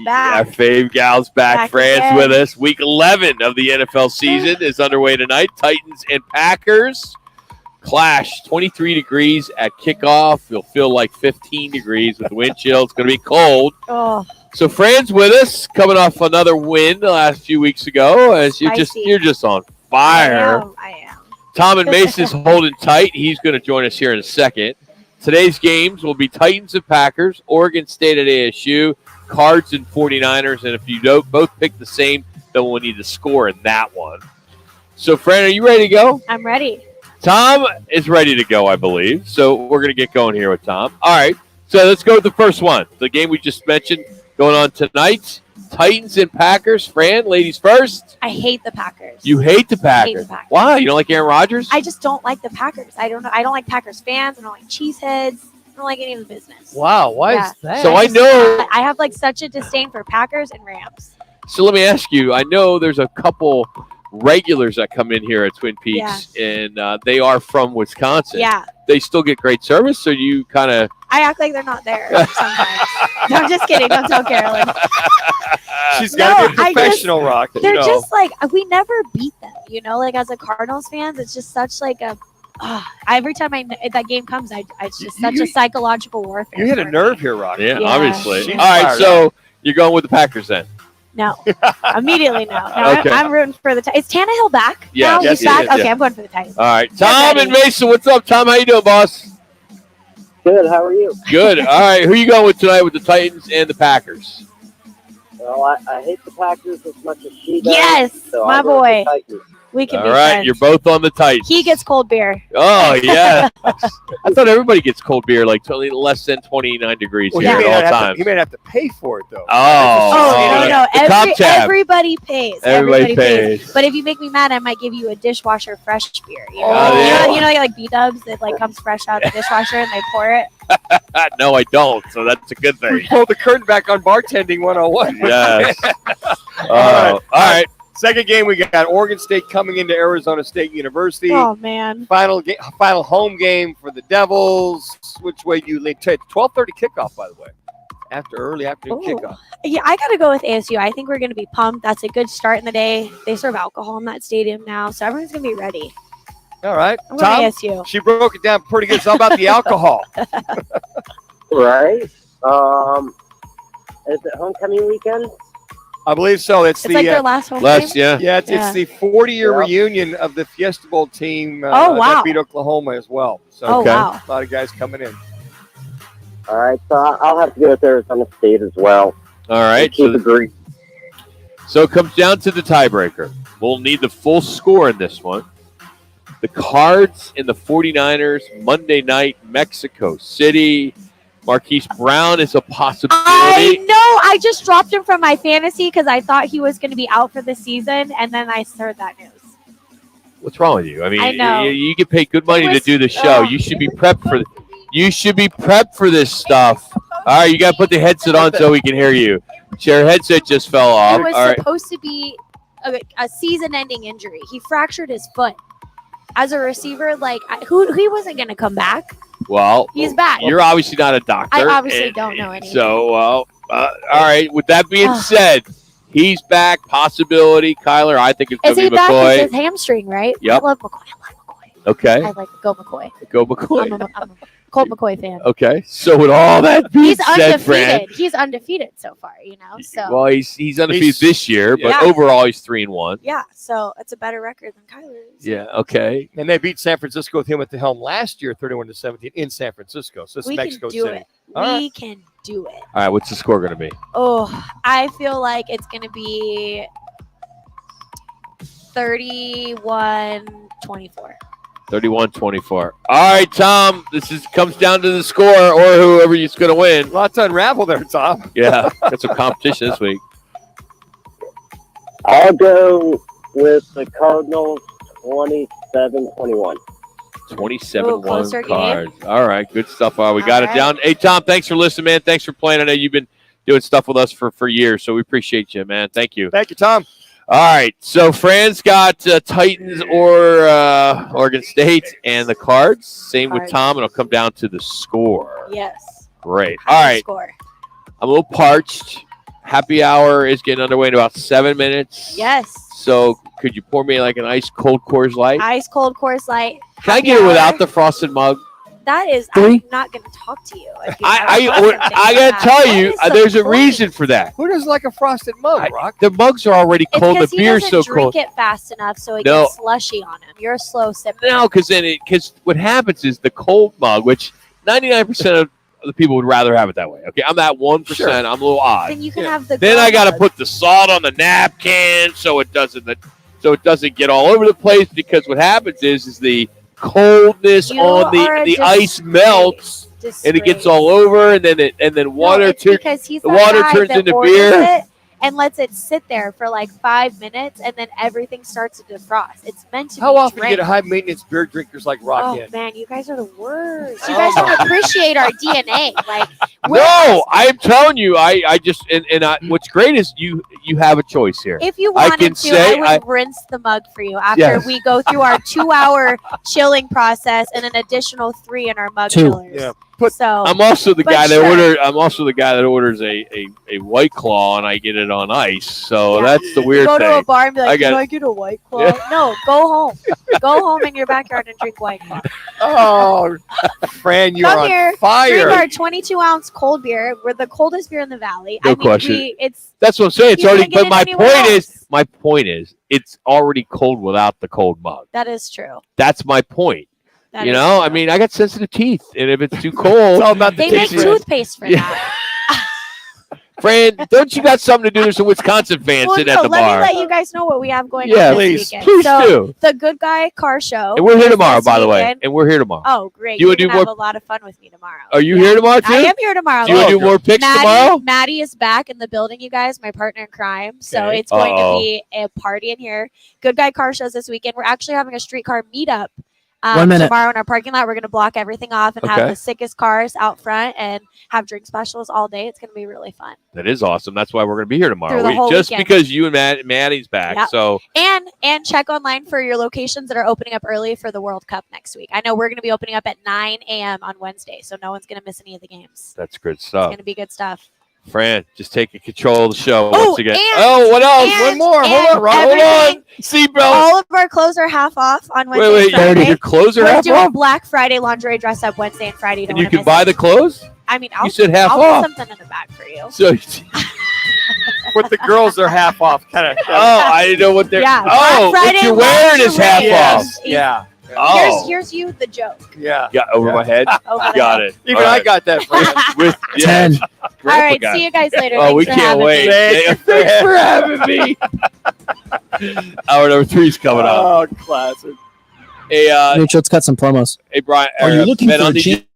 Speaker 16: back.
Speaker 1: Our fave gal's back. Fran's
Speaker 16: again.
Speaker 1: with us. Week 11 of the NFL season is underway tonight. Titans and Packers clash. 23 degrees at kickoff. You'll feel like 15 degrees with the wind chill. It's going to be cold.
Speaker 16: Oh.
Speaker 1: So Fran's with us, coming off another win the last few weeks ago. As you're just on fire.
Speaker 16: I am.
Speaker 1: Tom and Mason's holding tight. He's going to join us here in a second. Today's games will be Titans and Packers, Oregon State at ASU, Cards and 49ers. And if you don't both pick the same, then we'll need to score in that one. So, Fran, are you ready to go?
Speaker 16: I'm ready.
Speaker 1: Tom is ready to go, I believe. So we're going to get going here with Tom. All right. So let's go with the first one. The game we just mentioned going on tonight. Titans and Packers. Fran, ladies first.
Speaker 16: I hate the Packers.
Speaker 1: You hate the Packers.
Speaker 16: I hate the Packers.
Speaker 1: Why? You don't like Aaron Rodgers?
Speaker 16: I just don't like the Packers. I don't know. I don't like Packers fans. I don't like cheeseheads. I don't like any of the business.
Speaker 6: Wow. Why is that?
Speaker 1: So I know.
Speaker 16: I have like such a disdain for Packers and Rams.
Speaker 1: So let me ask you. I know there's a couple regulars that come in here at Twin Peaks, and they are from Wisconsin.
Speaker 16: Yeah.
Speaker 1: They still get great service, so you kind of...
Speaker 16: I act like they're not there sometimes. No, I'm just kidding. Don't tell Carolyn.
Speaker 2: She's got to be a professional, Rock.
Speaker 16: They're just like, we never beat them, like as a Cardinals fans, it's just such like a... every time that game comes, it's just such a psychological warfare.
Speaker 2: You hit a nerve here, Rock.
Speaker 1: Yeah, obviously.
Speaker 2: She's
Speaker 1: All right,
Speaker 2: fired
Speaker 1: so
Speaker 2: up.
Speaker 1: you're going with the Packers then?
Speaker 16: No. Immediately no.
Speaker 1: Okay.
Speaker 16: I'm rooting for the Titans. Is Tannehill back?
Speaker 1: Yes.
Speaker 16: Now?
Speaker 1: Yes,
Speaker 16: He's back?
Speaker 1: he is,
Speaker 16: Okay,
Speaker 1: yeah.
Speaker 16: I'm going for the Titans.
Speaker 1: All right. Tom and Mason, what's up? Tom, how you doing, boss?
Speaker 17: Good. How are you?
Speaker 1: Good. All right. Who you going with tonight with the Titans and the Packers?
Speaker 17: Well, I hate the Packers as much as she does.
Speaker 16: Yes,
Speaker 17: so
Speaker 16: my
Speaker 17: I'll go with
Speaker 16: boy.
Speaker 17: the Titans.
Speaker 16: We can
Speaker 1: All
Speaker 16: be
Speaker 1: right.
Speaker 16: friends.
Speaker 1: You're both on the Titans.
Speaker 16: He gets cold beer.
Speaker 1: Oh, yeah. I thought everybody gets cold beer like totally less than 29 degrees
Speaker 2: Well,
Speaker 1: here
Speaker 2: he,
Speaker 1: at
Speaker 2: may
Speaker 1: all
Speaker 2: not have
Speaker 1: times.
Speaker 2: to, he may have to pay for it, though.
Speaker 1: Oh, the top tab.
Speaker 16: Everybody pays.
Speaker 1: Everybody pays.
Speaker 16: But if you make me mad, I might give you a dishwasher fresh beer. You know,
Speaker 1: Oh, yeah.
Speaker 16: you know like B-dubs that like comes fresh out of the dishwasher and they pour it.
Speaker 1: No, I don't. So that's a good thing.
Speaker 2: We pulled the curtain back on bartending 101.
Speaker 1: Yes.
Speaker 2: All
Speaker 1: right.
Speaker 2: Second game, we got Oregon State coming into Arizona State University.
Speaker 16: Oh man!
Speaker 2: Final home game for the Devils. Which way do you lean? 12:30 kickoff, by the way. Early afternoon kickoff.
Speaker 16: Yeah, I gotta go with ASU. I think we're gonna be pumped. That's a good start in the day. They serve alcohol in that stadium now, so everyone's gonna be ready.
Speaker 2: All right,
Speaker 16: I'm
Speaker 2: Tom.
Speaker 16: going ASU.
Speaker 2: She broke it down pretty good. It's all about the alcohol.
Speaker 17: Right. Is it homecoming weekend?
Speaker 2: I believe so. It's the
Speaker 16: like their last home game?
Speaker 2: Yeah, it's the 40-year reunion of the Fiesta Bowl team that beat Oklahoma as well. So
Speaker 16: wow.
Speaker 2: a lot of guys coming in.
Speaker 17: All right, so I'll have to go with Arizona State as well.
Speaker 1: All right.
Speaker 17: Keep agree.
Speaker 1: So it comes down to the tiebreaker. We'll need the full score in this one. The Cards and the 49ers, Monday night, Mexico City. Marquise Brown is a possibility.
Speaker 16: I know. I just dropped him from my fantasy because I thought he was going to be out for the season, and then I heard that news.
Speaker 1: What's wrong with you? I mean,
Speaker 16: I know.
Speaker 1: you get paid good money to do the show. You should be prepped for. You should be prepped for this stuff. All right, you got to put the headset on so we can hear you. Your headset just fell off.
Speaker 16: It was
Speaker 1: All right.
Speaker 16: supposed to be a season-ending injury. He fractured his foot. As a receiver, he wasn't going to come back.
Speaker 1: Well,
Speaker 16: He's back.
Speaker 1: You're obviously not a doctor.
Speaker 16: I obviously don't know anything.
Speaker 1: So, all right. With that being said, he's back. Possibility. Kyler, I think it's going
Speaker 16: Is
Speaker 1: to
Speaker 16: he
Speaker 1: be
Speaker 16: back?
Speaker 1: McCoy.
Speaker 16: It's his hamstring, right?
Speaker 1: Yep.
Speaker 16: I love McCoy.
Speaker 1: Okay.
Speaker 16: I like go McCoy.
Speaker 1: Go McCoy.
Speaker 16: I'm a Colt McCoy fan.
Speaker 1: Okay. So with all that being
Speaker 16: He's
Speaker 1: said, Fran,
Speaker 16: undefeated. He's undefeated so far, So
Speaker 1: well, he's undefeated this year, but
Speaker 16: Yeah.
Speaker 1: overall he's 3-1.
Speaker 16: yeah, so it's a better record than Kyler's.
Speaker 1: Yeah. Okay.
Speaker 2: And they beat San Francisco with him at the helm last year, 31-17 in San Francisco. So it's
Speaker 16: We
Speaker 2: Mexico
Speaker 16: can do
Speaker 2: City.
Speaker 16: it.
Speaker 2: All right.
Speaker 16: We can do it.
Speaker 1: All right. What's the score going to be?
Speaker 16: Oh, I feel like it's going to be 31-24.
Speaker 1: 31-24. All right, Tom. This comes down to the score or whoever is going to win.
Speaker 2: Lots to unravel there, Tom.
Speaker 1: Yeah, got some competition this week.
Speaker 17: I'll go with the Cardinals 27-21.
Speaker 1: 27-1 Cards. All right, good stuff. We got it down. Hey, Tom, thanks for listening, man. Thanks for playing. I know you've been doing stuff with us for years, so we appreciate you, man. Thank you.
Speaker 2: Thank you, Tom.
Speaker 1: All right, so Fran's got Titans or Oregon State and the Cards. Same with Tom, and it'll come down to the score.
Speaker 16: Yes.
Speaker 1: Great. All right.
Speaker 16: Score.
Speaker 1: I'm a little parched. Happy hour is getting underway in about 7 minutes.
Speaker 16: Yes.
Speaker 1: So could you pour me like an ice cold Coors Light?
Speaker 16: Ice cold Coors Light.
Speaker 1: Can I get it without the frosted mug?
Speaker 16: That is,
Speaker 1: Three?
Speaker 16: I'm not going to talk to you. If you
Speaker 1: I got to tell you, there's a reason for that.
Speaker 2: Who doesn't like a frosted mug, Rock?
Speaker 1: The mugs are already
Speaker 16: It's
Speaker 1: cold. The
Speaker 16: because he
Speaker 1: beer's
Speaker 16: doesn't
Speaker 1: so
Speaker 16: drink
Speaker 1: cold.
Speaker 16: it fast enough, so it
Speaker 1: No.
Speaker 16: gets slushy on him. You're a slow sipper.
Speaker 1: No, because what happens is the cold mug, which 99% of the people would rather have it that way. Okay, I'm that 1%.
Speaker 2: Sure.
Speaker 1: I'm a little odd.
Speaker 16: Then you can have the.
Speaker 1: Then
Speaker 16: glow
Speaker 1: I got to
Speaker 16: mug.
Speaker 1: put the salt on the napkin so it doesn't get all over the place. Because what happens is the coldness
Speaker 16: You
Speaker 1: on
Speaker 16: are a
Speaker 1: the ice melts and it gets
Speaker 16: disgrace.
Speaker 1: all over, and then water
Speaker 16: it's because he's
Speaker 1: the
Speaker 16: that
Speaker 1: water
Speaker 16: guy
Speaker 1: turns
Speaker 16: that
Speaker 1: into
Speaker 16: orders
Speaker 1: beer.
Speaker 16: it and lets it sit there for like 5 minutes, and then everything starts to defrost. It's meant to
Speaker 2: How
Speaker 16: be
Speaker 2: often do you
Speaker 16: drank.
Speaker 2: get high maintenance beer drinkers like Rock
Speaker 16: Oh
Speaker 2: in?
Speaker 16: man, you guys are the worst. You guys don't appreciate our DNA. Like,
Speaker 1: No, I'm telling you, I just what's great is you have a choice here.
Speaker 16: if you
Speaker 1: I
Speaker 16: wanted
Speaker 1: can
Speaker 16: to,
Speaker 1: say
Speaker 16: I would rinse the mug for you after
Speaker 1: Yes.
Speaker 16: we go through our 2-hour chilling process and an additional 3 in our mug
Speaker 1: 2.
Speaker 16: chillers.
Speaker 2: Yeah.
Speaker 16: So
Speaker 1: I'm also the
Speaker 16: but
Speaker 1: guy
Speaker 16: sure.
Speaker 1: that orders a White Claw, and I get it on ice. So
Speaker 16: Yeah.
Speaker 1: that's the
Speaker 16: You
Speaker 1: weird
Speaker 16: go
Speaker 1: thing.
Speaker 16: to a bar and be like,
Speaker 1: I
Speaker 16: "Can
Speaker 1: got-
Speaker 16: I get a White Claw?"
Speaker 1: Yeah.
Speaker 16: No, go home. Go home in your backyard and drink White Claw.
Speaker 2: Oh, Fran, you're
Speaker 16: Come
Speaker 2: on
Speaker 16: here,
Speaker 2: fire.
Speaker 16: drink our 22-ounce cold beer. We're the coldest beer in the valley.
Speaker 1: No
Speaker 16: I mean,
Speaker 1: question.
Speaker 16: it's
Speaker 1: That's what I'm saying. It's
Speaker 16: you
Speaker 1: already.
Speaker 16: can't get
Speaker 1: But
Speaker 16: it
Speaker 1: my
Speaker 16: anywhere
Speaker 1: point is, it's already cold without the cold mug.
Speaker 16: that is true.
Speaker 1: That's my point.
Speaker 16: That
Speaker 1: You
Speaker 16: is
Speaker 1: know,
Speaker 16: true.
Speaker 1: I mean, I got sensitive teeth, and if it's too cold,
Speaker 2: It's all about the
Speaker 16: They make
Speaker 2: taste.
Speaker 16: toothpaste for
Speaker 1: Yeah.
Speaker 16: that.
Speaker 1: Fran, don't you got something to do? There's some Wisconsin fans
Speaker 16: Well,
Speaker 1: sitting
Speaker 16: no,
Speaker 1: at the
Speaker 16: let
Speaker 1: bar.
Speaker 16: me let you guys know what we have going
Speaker 1: Yeah,
Speaker 16: on this
Speaker 1: please.
Speaker 16: weekend.
Speaker 1: Please
Speaker 16: so,
Speaker 1: do.
Speaker 16: The Good Guy Car Show.
Speaker 1: And we're here
Speaker 16: is
Speaker 1: tomorrow,
Speaker 16: this
Speaker 1: by the way.
Speaker 16: weekend.
Speaker 1: And we're here tomorrow.
Speaker 16: Oh, great.
Speaker 1: You
Speaker 16: You're
Speaker 1: wanna do
Speaker 16: going to have
Speaker 1: more-
Speaker 16: a lot of fun with me tomorrow.
Speaker 1: Are you here tomorrow too?
Speaker 16: I am here tomorrow.
Speaker 1: Do you want to do more picks tomorrow?
Speaker 16: Maddie is back in the building, you guys, my partner in crime. So
Speaker 1: Okay.
Speaker 16: it's going
Speaker 1: Uh-oh.
Speaker 16: to be a party in here. Good Guy Car Shows this weekend. We're actually having a streetcar meetup
Speaker 13: 1 minute.
Speaker 16: tomorrow in our parking lot. We're going to block everything off and have
Speaker 1: Okay.
Speaker 16: the sickest cars out front and have drink specials all day. It's going to be really fun.
Speaker 1: That is awesome. That's why we're going to be here tomorrow.
Speaker 16: Through the whole
Speaker 1: Just
Speaker 16: weekend.
Speaker 1: because you and Maddie's back.
Speaker 16: Yep.
Speaker 1: So
Speaker 16: And check online for your locations that are opening up early for the World Cup next week. I know we're going to be opening up at 9 a.m. on Wednesday, so no one's going to miss any of the games.
Speaker 1: that's good
Speaker 16: It's
Speaker 1: stuff.
Speaker 16: going to be good stuff.
Speaker 1: Fran, just taking control of the show
Speaker 16: Oh,
Speaker 1: once again.
Speaker 16: and-
Speaker 1: What else?
Speaker 16: and-
Speaker 1: One more. Hold
Speaker 16: and
Speaker 1: on, Rob. Hold
Speaker 16: everything-
Speaker 1: on. Seatbelt.
Speaker 16: All of our clothes are half off on Wednesday
Speaker 1: Wait,
Speaker 16: and Friday.
Speaker 1: your clothes are
Speaker 16: We're
Speaker 1: half
Speaker 16: doing
Speaker 1: off?
Speaker 16: Black Friday lingerie dress up Wednesday and Friday.
Speaker 1: And you can buy the clothes?
Speaker 16: I mean, I'll,
Speaker 1: said half
Speaker 16: I'll
Speaker 1: off.
Speaker 16: put something in the bag for you.
Speaker 1: So,
Speaker 2: But the girls are half off, kind of.
Speaker 1: I didn't know what they're.
Speaker 16: Yeah,
Speaker 1: oh,
Speaker 16: Black
Speaker 1: what
Speaker 16: Friday
Speaker 1: you're wearing is half
Speaker 16: lingerie.
Speaker 1: off.
Speaker 16: Yes.
Speaker 2: Yeah.
Speaker 1: Oh.
Speaker 16: Here's you, the joke.
Speaker 2: Yeah.
Speaker 1: Got over my head.
Speaker 16: Over the
Speaker 1: Got
Speaker 16: head.
Speaker 1: it.
Speaker 2: Even
Speaker 1: All
Speaker 2: I
Speaker 1: right.
Speaker 2: got that, Fran.
Speaker 1: With
Speaker 13: 10.
Speaker 16: All right, see you guys later.
Speaker 1: Oh, we
Speaker 16: Thanks for
Speaker 1: can't
Speaker 16: having
Speaker 1: wait.
Speaker 16: me.
Speaker 1: Thanks for having me. Hour number 3's coming up.
Speaker 2: Oh, classic.
Speaker 1: Hey,
Speaker 13: Mitch, let's cut some promos.
Speaker 1: hey, Brian.
Speaker 5: Are you looking
Speaker 1: Ben,
Speaker 5: for
Speaker 1: I'll
Speaker 5: a
Speaker 1: need you-
Speaker 5: cheap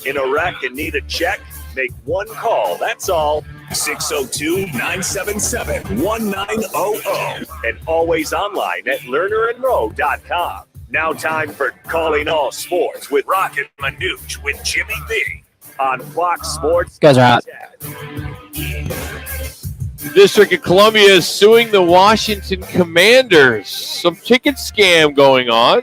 Speaker 4: In a wreck and need a check? Make one call, that's all. 602-977-1900. And always online at lernerandrowe.com. Now time for Calling All Sports with Roc and Manuch with Jimmy B on Fox Sports.
Speaker 13: Guys are out.
Speaker 1: The District of Columbia is suing the Washington Commanders. Some ticket scam going on.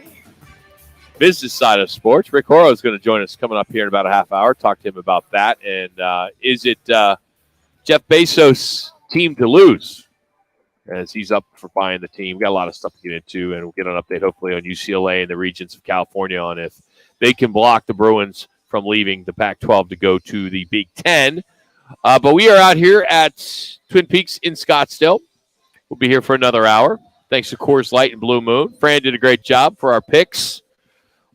Speaker 1: Business side of sports. Rick Horrow is going to join us coming up here in about a half hour. Talk to him about that. And is it Jeff Bezos' team to lose? As he's up for buying the team. We've got a lot of stuff to get into, and we'll get an update hopefully on UCLA and the regions of California on if they can block the Bruins from leaving the Pac-12 to go to the Big Ten. But we are out here at Twin Peaks in Scottsdale. We'll be here for another hour. Thanks to Coors Light and Blue Moon. Fran did a great job for our picks.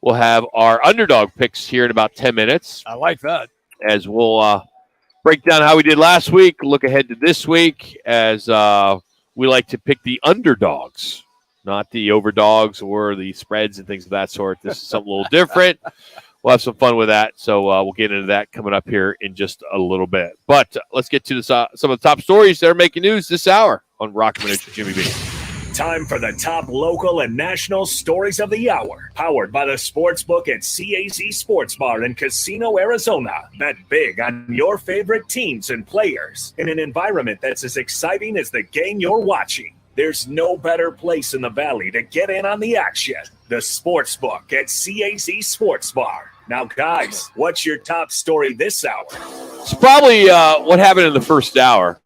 Speaker 1: We'll have our underdog picks here in about 10 minutes.
Speaker 3: I like that.
Speaker 1: As we'll break down how we did last week, look ahead to this week as we like to pick the underdogs, not the overdogs or the spreads and things of that sort. This is something a little different. We'll have some fun with that. So we'll get into that coming up here in just a little bit. But let's get to some of the top stories that are making news this hour on Roc and Manuch with Jimmy B.
Speaker 4: Time for the top local and national stories of the hour. Powered by the Sportsbook at CAZ Sports Bar in Casino, Arizona. Bet big on your favorite teams and players in an environment that's as exciting as the game you're watching. There's no better place in the Valley to get in on the action. The Sportsbook at CAZ Sports Bar. Now, guys, what's your top story this hour?
Speaker 1: It's probably what happened in the first hour.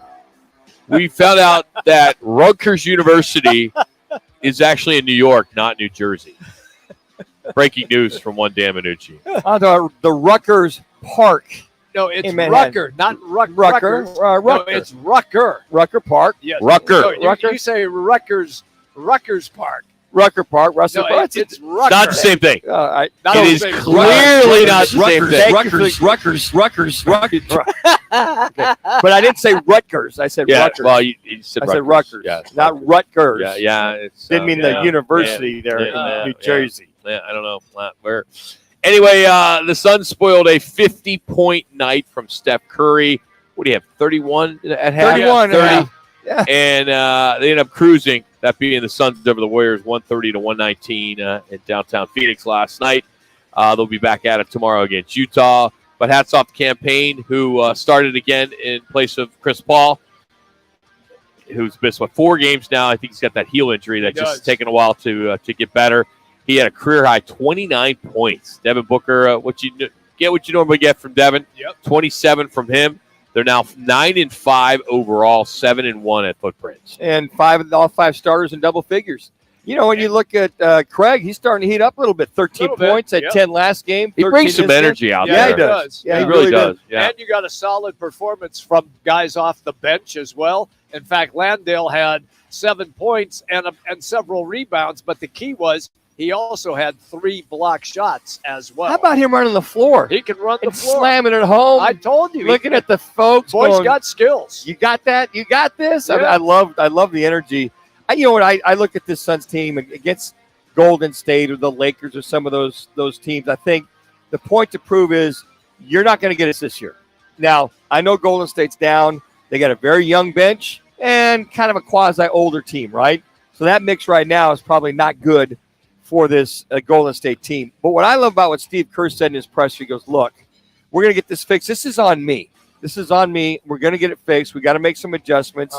Speaker 1: We found out that Rutgers University is actually in New York, not New Jersey. Breaking news from one Dan Manucci.
Speaker 2: The Rutgers Park.
Speaker 3: No, it's
Speaker 2: in Manhattan.
Speaker 3: Rucker, not Rucker.
Speaker 2: Rucker.
Speaker 3: No, it's Rucker.
Speaker 2: Rucker Park.
Speaker 3: Yes.
Speaker 1: Rucker.
Speaker 3: No, you say Rutgers Park.
Speaker 2: Rucker Park. Russell.
Speaker 3: No, it's Rucker.
Speaker 1: Not the same thing.
Speaker 3: Not
Speaker 1: it
Speaker 3: the
Speaker 1: is
Speaker 3: same.
Speaker 1: clearly not the same thing.
Speaker 5: Rutgers.
Speaker 2: Okay. But I didn't say Rutgers. I said Rutgers.
Speaker 1: Well, you said
Speaker 2: I
Speaker 1: Rutgers.
Speaker 2: said Rutgers, not Rutgers.
Speaker 1: It's,
Speaker 2: didn't mean the university there in New Jersey.
Speaker 1: Yeah, I don't know where. Anyway, the Suns spoiled a 50-point night from Steph Curry. What do you have, 31 at half?
Speaker 2: 31.
Speaker 1: 30.
Speaker 2: Yeah.
Speaker 1: And they ended up cruising, that being the Suns over the Warriors, 130-119 in downtown Phoenix last night. They'll be back at it tomorrow against Utah. But hats off to Campaign, who started again in place of Chris Paul, who's missed, 4 games now. I think he's got that heel injury that's just taken a while to get better. He had a career-high 29 points. Devin Booker, what you normally get from Devin.
Speaker 3: Yep.
Speaker 1: 27 from him. They're now 9-5 overall, 7-1 at Footprints.
Speaker 2: And all 5 starters in double figures. You know, when you look at Craig, he's starting to heat up a little bit. 13 points at 10 last game.
Speaker 1: He brings some energy out there.
Speaker 2: Yeah, he does.
Speaker 1: Yeah, he really does. Yeah.
Speaker 3: And you got a solid performance from guys off the bench as well. In fact, Landale had 7 points and several rebounds, but the key was he also had 3 block shots as well.
Speaker 2: How about him running the floor?
Speaker 3: He can run the floor.
Speaker 2: Slamming it home.
Speaker 3: I told you.
Speaker 2: Looking at the folks.
Speaker 3: Boy's got skills.
Speaker 2: You got that? You got this?
Speaker 3: Yeah.
Speaker 2: I love the energy. You know what? I look at this Suns team against Golden State or the Lakers or some of those teams. I think the point to prove is you're not going to get us this year. Now, I know Golden State's down. They got a very young bench and kind of a quasi-older team, right? So that mix right now is probably not good for this Golden State team. But what I love about what Steve Kerr said in his presser, he goes, look, we're going to get this fixed. This is on me. We're going to get it fixed. We got to make some adjustments.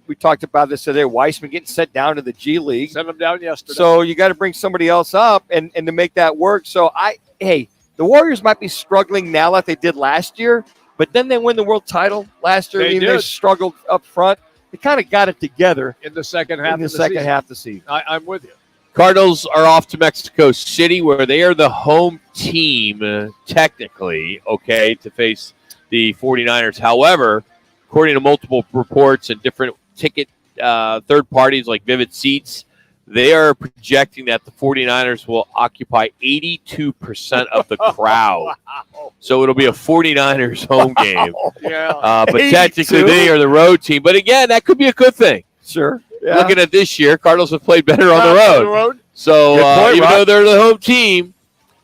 Speaker 2: We talked about this today. Weissman getting sent down to the G League.
Speaker 3: Sent him down yesterday.
Speaker 2: So you got to bring somebody else up and to make that work. So the Warriors might be struggling now like they did last year, but then they win the world title last year. They struggled up front. They kind of got it together
Speaker 3: in the second half.
Speaker 2: Half of the season.
Speaker 3: I'm with you.
Speaker 1: Cardinals are off to Mexico City, where they are the home team, technically, to face the 49ers. However, according to multiple reports and different ticket third parties like Vivid Seats, they are projecting that the 49ers will occupy 82% of the crowd. Wow. So it'll be a 49ers home game.
Speaker 3: Yeah.
Speaker 1: But technically they are the road team. But again, that could be a good thing.
Speaker 2: Sure. Yeah.
Speaker 1: Looking at this year, Cardinals have played better on the road. So even though they're the home team,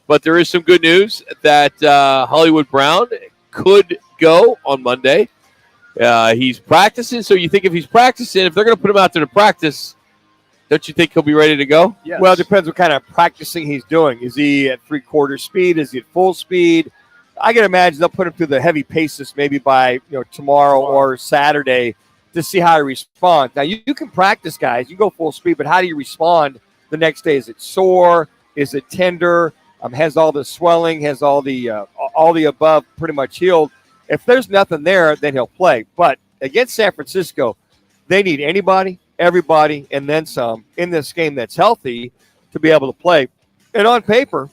Speaker 1: But there is some good news that Hollywood Brown could go on Monday. He's practicing, so you think if he's practicing, if they're going to put him out there to practice, don't you think he'll be ready to go?
Speaker 2: Yes. Well, it depends what kind of practicing he's doing. Is he at 3/4 speed? Is he at full speed? I can imagine they'll put him through the heavy paces maybe by tomorrow or Saturday to see how he responds. Now, you can practice, guys. You go full speed, but how do you respond the next day? Is it sore? Is it tender? Has all the swelling? Has all the above pretty much healed? If there's nothing there, then he'll play. But against San Francisco, they need anybody, everybody, and then some in this game that's healthy to be able to play. And on paper,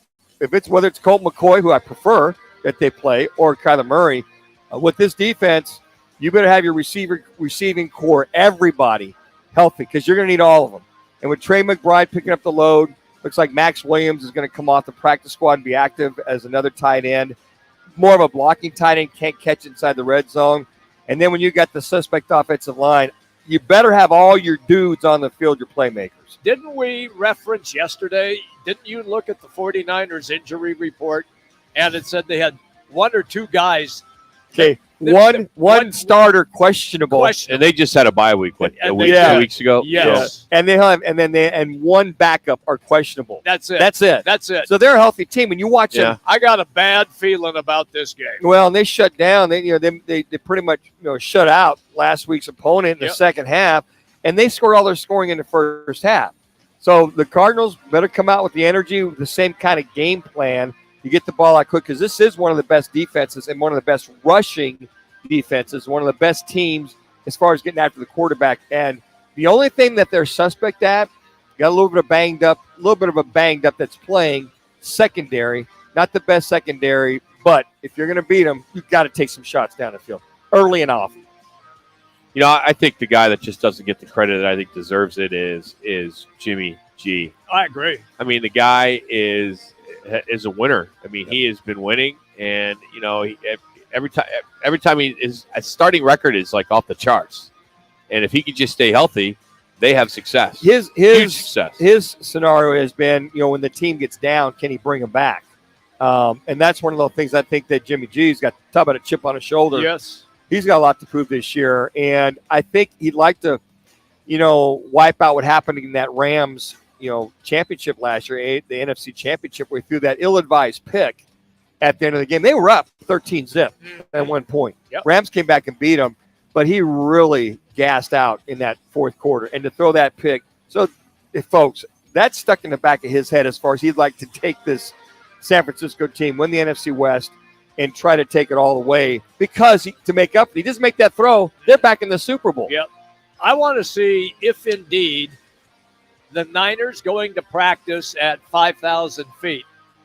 Speaker 2: whether it's Colt McCoy, who I prefer that they play, or Kyler Murray, with this defense, you better have your receiving core, everybody, healthy, because you're going to need all of them. And with Trey McBride picking up the load, looks like Max Williams is going to come off the practice squad and be active as another tight end. More of a blocking tight end, can't catch inside the red zone. And then when you got the suspect offensive line, you better have all your dudes on the field, your playmakers.
Speaker 3: Didn't we reference yesterday, didn't you look at the 49ers injury report, and it said they had one or two guys.
Speaker 2: Okay, one starter questionable.
Speaker 1: And they just had a bye week, 2 weeks ago.
Speaker 3: Yes.
Speaker 2: So. And one backup are questionable.
Speaker 3: That's it.
Speaker 2: That's it. So they're a healthy team. And you watch them.
Speaker 3: I got a bad feeling about this game.
Speaker 2: Well, and they shut down. They pretty much shut out last week's opponent in the second half, and they scored all their scoring in the first half. So the Cardinals better come out with the energy, with the same kind of game plan. You get the ball out quick, because this is one of the best defenses and one of the best rushing defenses, one of the best teams as far as getting after the quarterback. And the only thing that they're suspect at, got a little bit of a banged up that's playing secondary. Not the best secondary, but if you're going to beat them, you've got to take some shots down the field early and often.
Speaker 1: I think the guy that just doesn't get the credit that I think deserves it is Jimmy G.
Speaker 3: I agree.
Speaker 1: I mean, the guy is a winner. I mean, he has been winning, and every time his starting record is like off the charts. And if he could just stay healthy, they have success.
Speaker 2: Huge
Speaker 1: success.
Speaker 2: His scenario has been, when the team gets down, can he bring them back? And that's one of those things I think that Jimmy G's got. Talk about a chip on his shoulder.
Speaker 3: Yes,
Speaker 2: he's got a lot to prove this year, and I think he'd like to, wipe out what happened in that Rams championship last year, the NFC championship, where he threw that ill-advised pick at the end of the game. They were up 13-0 at one point.
Speaker 3: Yep.
Speaker 2: Rams came back and beat them, but he really gassed out in that fourth quarter. And to throw that pick, so folks, that's stuck in the back of his head as far as he'd like to take this San Francisco team, win the NFC West, and try to take it all the way, because to make up, he doesn't make that throw, they're back in the Super Bowl.
Speaker 3: Yep. I want to see if indeed the Niners going to practice at 5,000 feet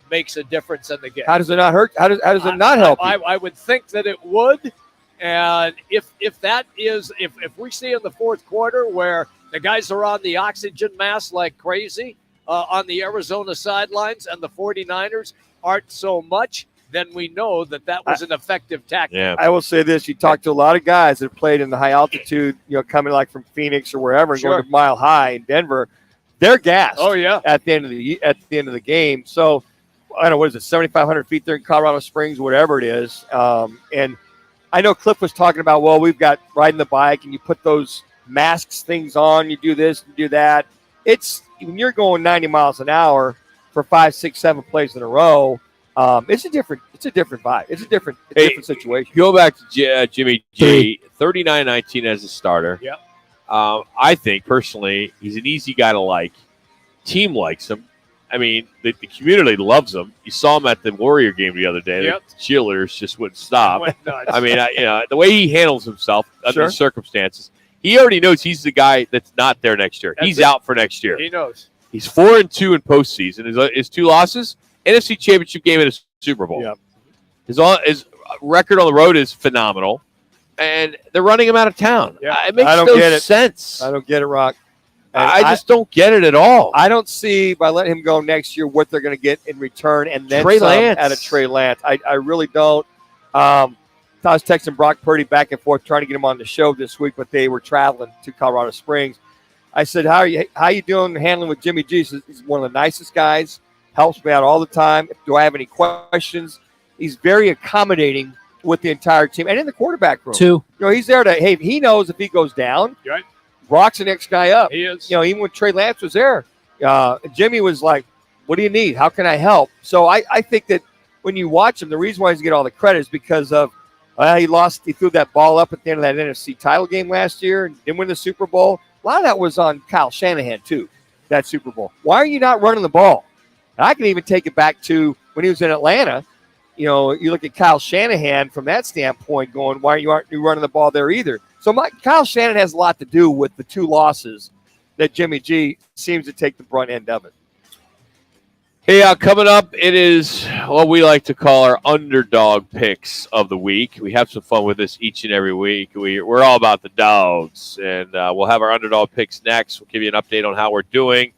Speaker 3: makes a difference in the game.
Speaker 2: How does it not hurt? How does it not help you?
Speaker 3: I would think that it would. And if we see in the fourth quarter where the guys are on the oxygen mask like crazy on the Arizona sidelines and the 49ers aren't so much, then we know that was an effective tactic.
Speaker 1: Yeah.
Speaker 2: I will say this. You talk to a lot of guys that played in the high altitude, coming like from Phoenix or wherever, and going to Mile High in Denver. They're gassed.
Speaker 3: Oh yeah.
Speaker 2: At the end of the game. So I don't know, what is it, 7,500 feet there in Colorado Springs, whatever it is. And I know Cliff was talking about, well, we've got riding the bike, and you put those masks things on, you do this, you do that. It's when you're going 90 miles an hour for 5, 6, 7 plays in a row. It's a different vibe. It's a different situation.
Speaker 1: Go back to Jimmy G, 39-19 as a starter.
Speaker 3: Yep.
Speaker 1: I think personally he's an easy guy to like. Team likes him. I mean, the community loves him. You saw him at the Warrior game the other day.
Speaker 3: Yep.
Speaker 1: The cheerleaders just wouldn't stop.
Speaker 3: I
Speaker 1: mean, the way he handles himself under the circumstances, he already knows he's the guy that's not there next year. He's out for next year.
Speaker 3: He knows.
Speaker 1: He's 4-2 in postseason. His 2 losses, NFC Championship game and a Super Bowl.
Speaker 2: Yep.
Speaker 1: His record on the road is phenomenal, and they're running him out of town.
Speaker 3: Yeah.
Speaker 1: It makes no sense.
Speaker 2: I don't get it, Rock.
Speaker 1: I just don't get it at all.
Speaker 2: I don't see, by letting him go next year, what they're going to get in return, and then
Speaker 1: Trey
Speaker 2: some
Speaker 1: Lance.
Speaker 2: out of Trey Lance. I really don't. I was texting Brock Purdy back and forth trying to get him on the show this week, but they were traveling to Colorado Springs. I said, how are you doing handling with Jimmy G? He's one of the nicest guys, helps me out all the time. Do I have any questions? He's very accommodating with the entire team and in the quarterback room.
Speaker 13: Two.
Speaker 2: He's there to, hey, he knows if he goes down,
Speaker 3: Right.
Speaker 2: Brock's the next guy up.
Speaker 3: He is.
Speaker 2: Even when Trey Lance was there, Jimmy was like, what do you need? How can I help? So I think that when you watch him, the reason why he's getting all the credit is because of he threw that ball up at the end of that NFC title game last year and didn't win the Super Bowl. A lot of that was on Kyle Shanahan, too, that Super Bowl. Why are you not running the ball? And I can even take it back to when he was in Atlanta. You look at Kyle Shanahan from that standpoint going, why aren't you running the ball there either? So Kyle Shanahan has a lot to do with the 2 losses that Jimmy G seems to take the brunt end of it.
Speaker 1: Hey, coming up, it is what we like to call our underdog picks of the week. We have some fun with this each and every week. We're all about the dogs, and we'll have our underdog picks next. We'll give you an update on how we're doing.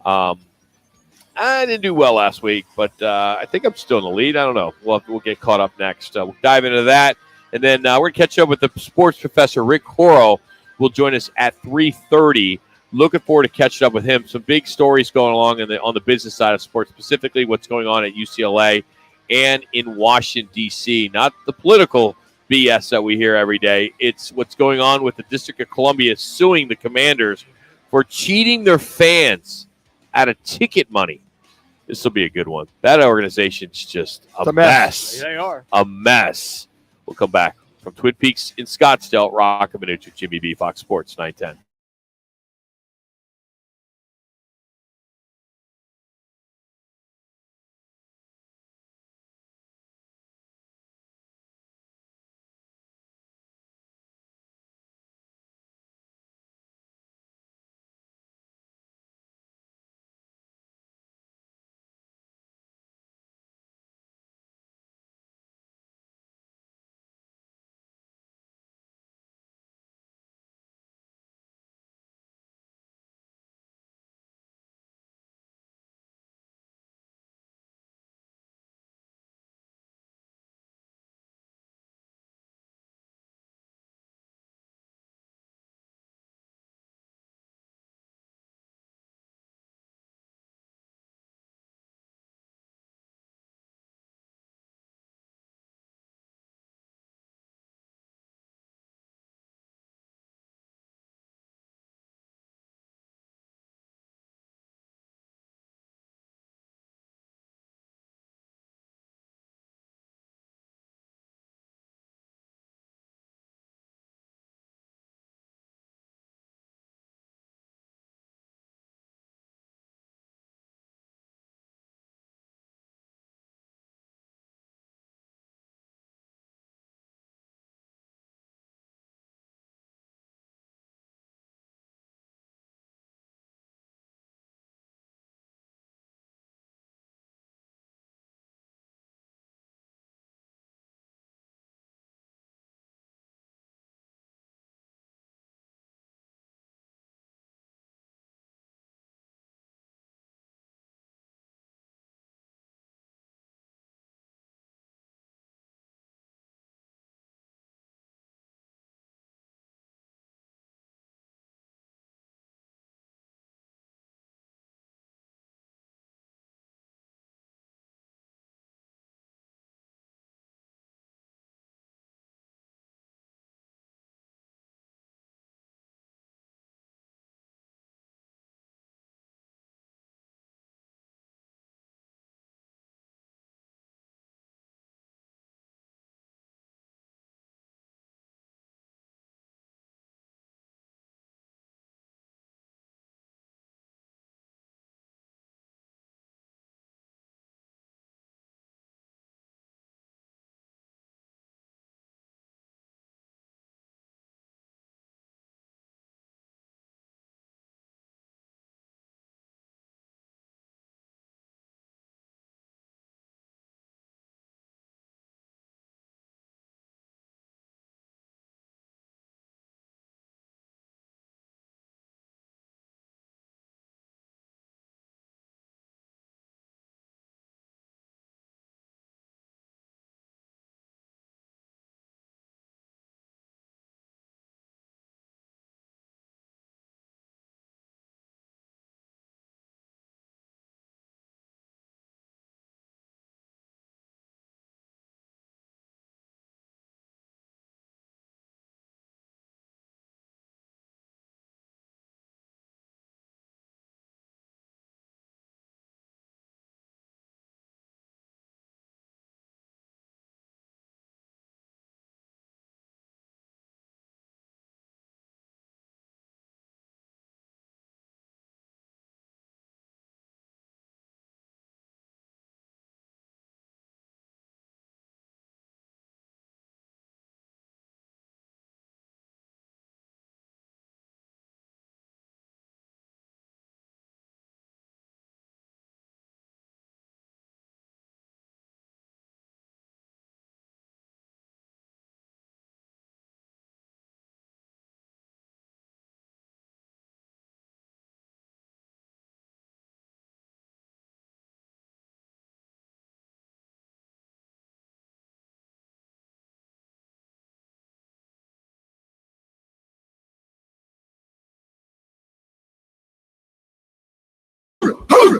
Speaker 1: I didn't do well last week, but I think I'm still in the lead. I don't know. We'll get caught up next. We'll dive into that, and then we're going to catch up with the sports professor, Rick Horo. Will join us at 3:30. Looking forward to catching up with him. Some big stories going along on the business side of sports, specifically what's going on at UCLA and in Washington, D.C. Not the political BS that we hear every day. It's what's going on with the District of Columbia suing the Commanders for cheating their fans out of ticket money. This will be a good one. That organization's just a mess.
Speaker 3: They are.
Speaker 1: A mess. We'll come back from Twin Peaks in Scottsdale. Roc and Manuch, Jimmy B, Fox Sports 910.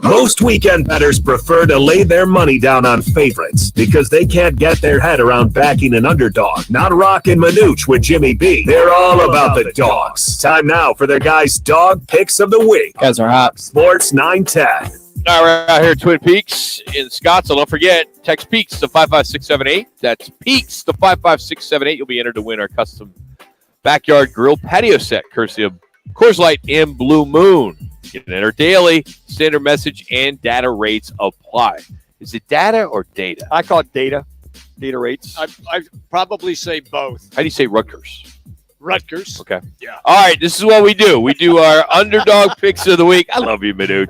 Speaker 4: Most weekend bettors prefer to lay their money down on favorites because they can't get their head around backing an underdog. Not Roc and Manuch with Jimmy B. They're all about the dogs. Time now for their guys' dog picks of the week.
Speaker 13: Guys are hot.
Speaker 4: Sports 910.
Speaker 1: All right, out here at Twin Peaks in Scottsdale. Don't forget, text Peaks to 55678. That's Peaks to 55678. You'll be entered to win our custom backyard grill patio set, courtesy of Coors Light and Blue Moon. You can enter daily. Standard message and data rates apply. Is it data or data?
Speaker 2: I call it data. Data rates.
Speaker 3: I probably say both.
Speaker 1: How do you say Rutgers?
Speaker 3: Rutgers.
Speaker 1: Okay.
Speaker 3: Yeah.
Speaker 1: All right, this is what we do. We do our underdog picks of the week. I love you, Manuch.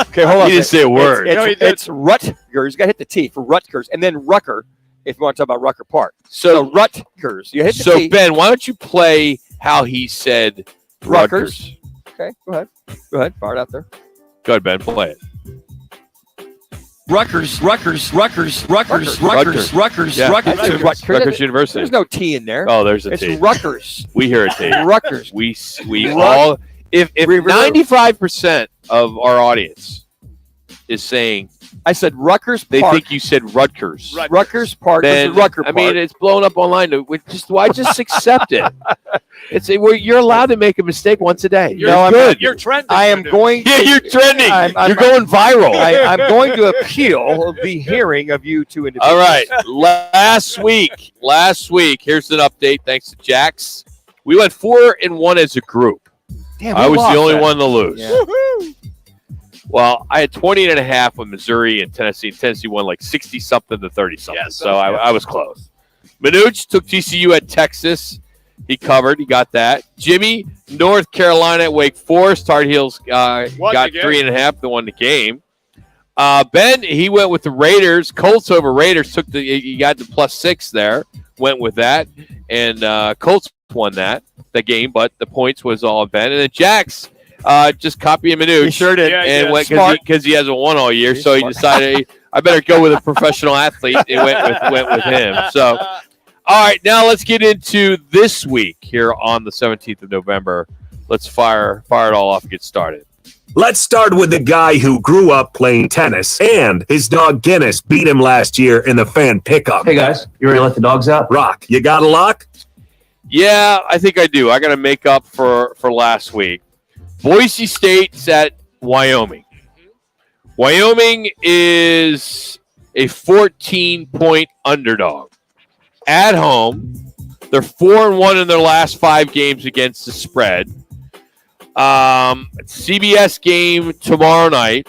Speaker 2: Okay, hold on.
Speaker 1: You didn't say a word.
Speaker 2: It's Rutgers. You got to hit the T for Rutgers, and then Rucker if you want to talk about Rucker Park.
Speaker 1: So
Speaker 2: Rutgers. You hit the
Speaker 1: So
Speaker 2: T.
Speaker 1: Ben, why don't you play how he said Rutgers?
Speaker 2: Okay, go ahead. Go ahead. Fire it out there.
Speaker 1: Go ahead, Ben. Play it.
Speaker 5: Rutgers.
Speaker 1: Yeah.
Speaker 2: Rutgers
Speaker 1: University.
Speaker 2: There's no T in there.
Speaker 1: Oh, there's a
Speaker 2: It's
Speaker 1: T.
Speaker 2: Rutgers.
Speaker 1: We hear a T.
Speaker 2: Rutgers.
Speaker 1: We all if 95% of our audience is saying
Speaker 2: I said Rutgers
Speaker 1: they
Speaker 2: Park.
Speaker 1: think you said Rutgers.
Speaker 2: Rutgers Park.
Speaker 1: Then,
Speaker 2: This is Rucker Park.
Speaker 1: I mean, it's blown up online. Why just accept it? You're allowed to make a mistake once a day.
Speaker 3: You're
Speaker 1: good.
Speaker 3: You're trending.
Speaker 2: I am going.
Speaker 1: Yeah, you're trending. You're going viral.
Speaker 2: I'm going to appeal the hearing of you two individuals.
Speaker 1: All right. Last week, here's an update thanks to Jax. We went 4-1 as a group.
Speaker 2: Damn,
Speaker 1: I
Speaker 2: we
Speaker 1: was
Speaker 2: lost
Speaker 1: the only
Speaker 2: that.
Speaker 1: one to lose.
Speaker 2: Yeah.
Speaker 1: Well, I had 20.5 with Missouri and Tennessee. Tennessee won like 60-something to 30-something.
Speaker 3: Yeah,
Speaker 1: so I was close. Manuch took TCU at Texas. He covered. He got that. Jimmy, North Carolina at Wake Forest. Tar Heels got 3.5 to won the game. Ben, he went with the Raiders. Colts over Raiders. He got the +6 there. Went with that. And Colts won that game, but the points was all Ben. And then Jax just copying Manuch.
Speaker 2: He sure did.
Speaker 1: And went
Speaker 2: Smart.
Speaker 1: because he hasn't won all year.
Speaker 2: He's
Speaker 1: so he
Speaker 2: smart.
Speaker 1: decided I better go with a professional athlete and went with him. So, all right, now let's get into this week here on the 17th of November. Let's fire it all off and get started.
Speaker 4: Let's start with the guy who grew up playing tennis, and his dog Guinness beat him last year in the fan pickup.
Speaker 18: Hey guys, you ready to let the dogs out?
Speaker 4: Rock, you got a lock?
Speaker 1: Yeah, I think I do. I got to make up for last week. Boise State's at Wyoming. Wyoming is a 14-point underdog. At home, they're 4-1 in their last 5 games against the spread. CBS game tomorrow night.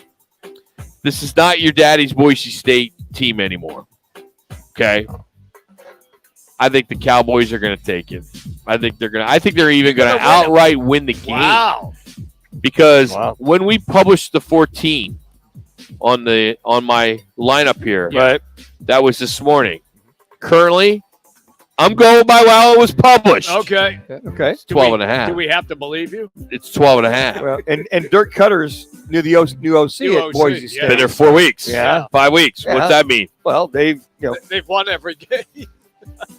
Speaker 1: This is not your daddy's Boise State team anymore. Okay? I think the Cowboys are going to take it. I think they're even going to outright win the game.
Speaker 3: Wow.
Speaker 1: Because when we published the 14 on my lineup here,
Speaker 2: Right.
Speaker 1: that was this morning. Currently, I'm going by while it was published.
Speaker 3: Okay.
Speaker 2: Okay.
Speaker 1: It's 12.5.
Speaker 3: Do we have to believe you?
Speaker 1: It's 12.5.
Speaker 2: Well, and Dirk Cutter's new OC at Boise State.
Speaker 1: Been there 4 weeks.
Speaker 2: Yeah.
Speaker 1: 5 weeks.
Speaker 2: Yeah.
Speaker 1: What's that mean?
Speaker 2: Well, they've
Speaker 3: They've won every game.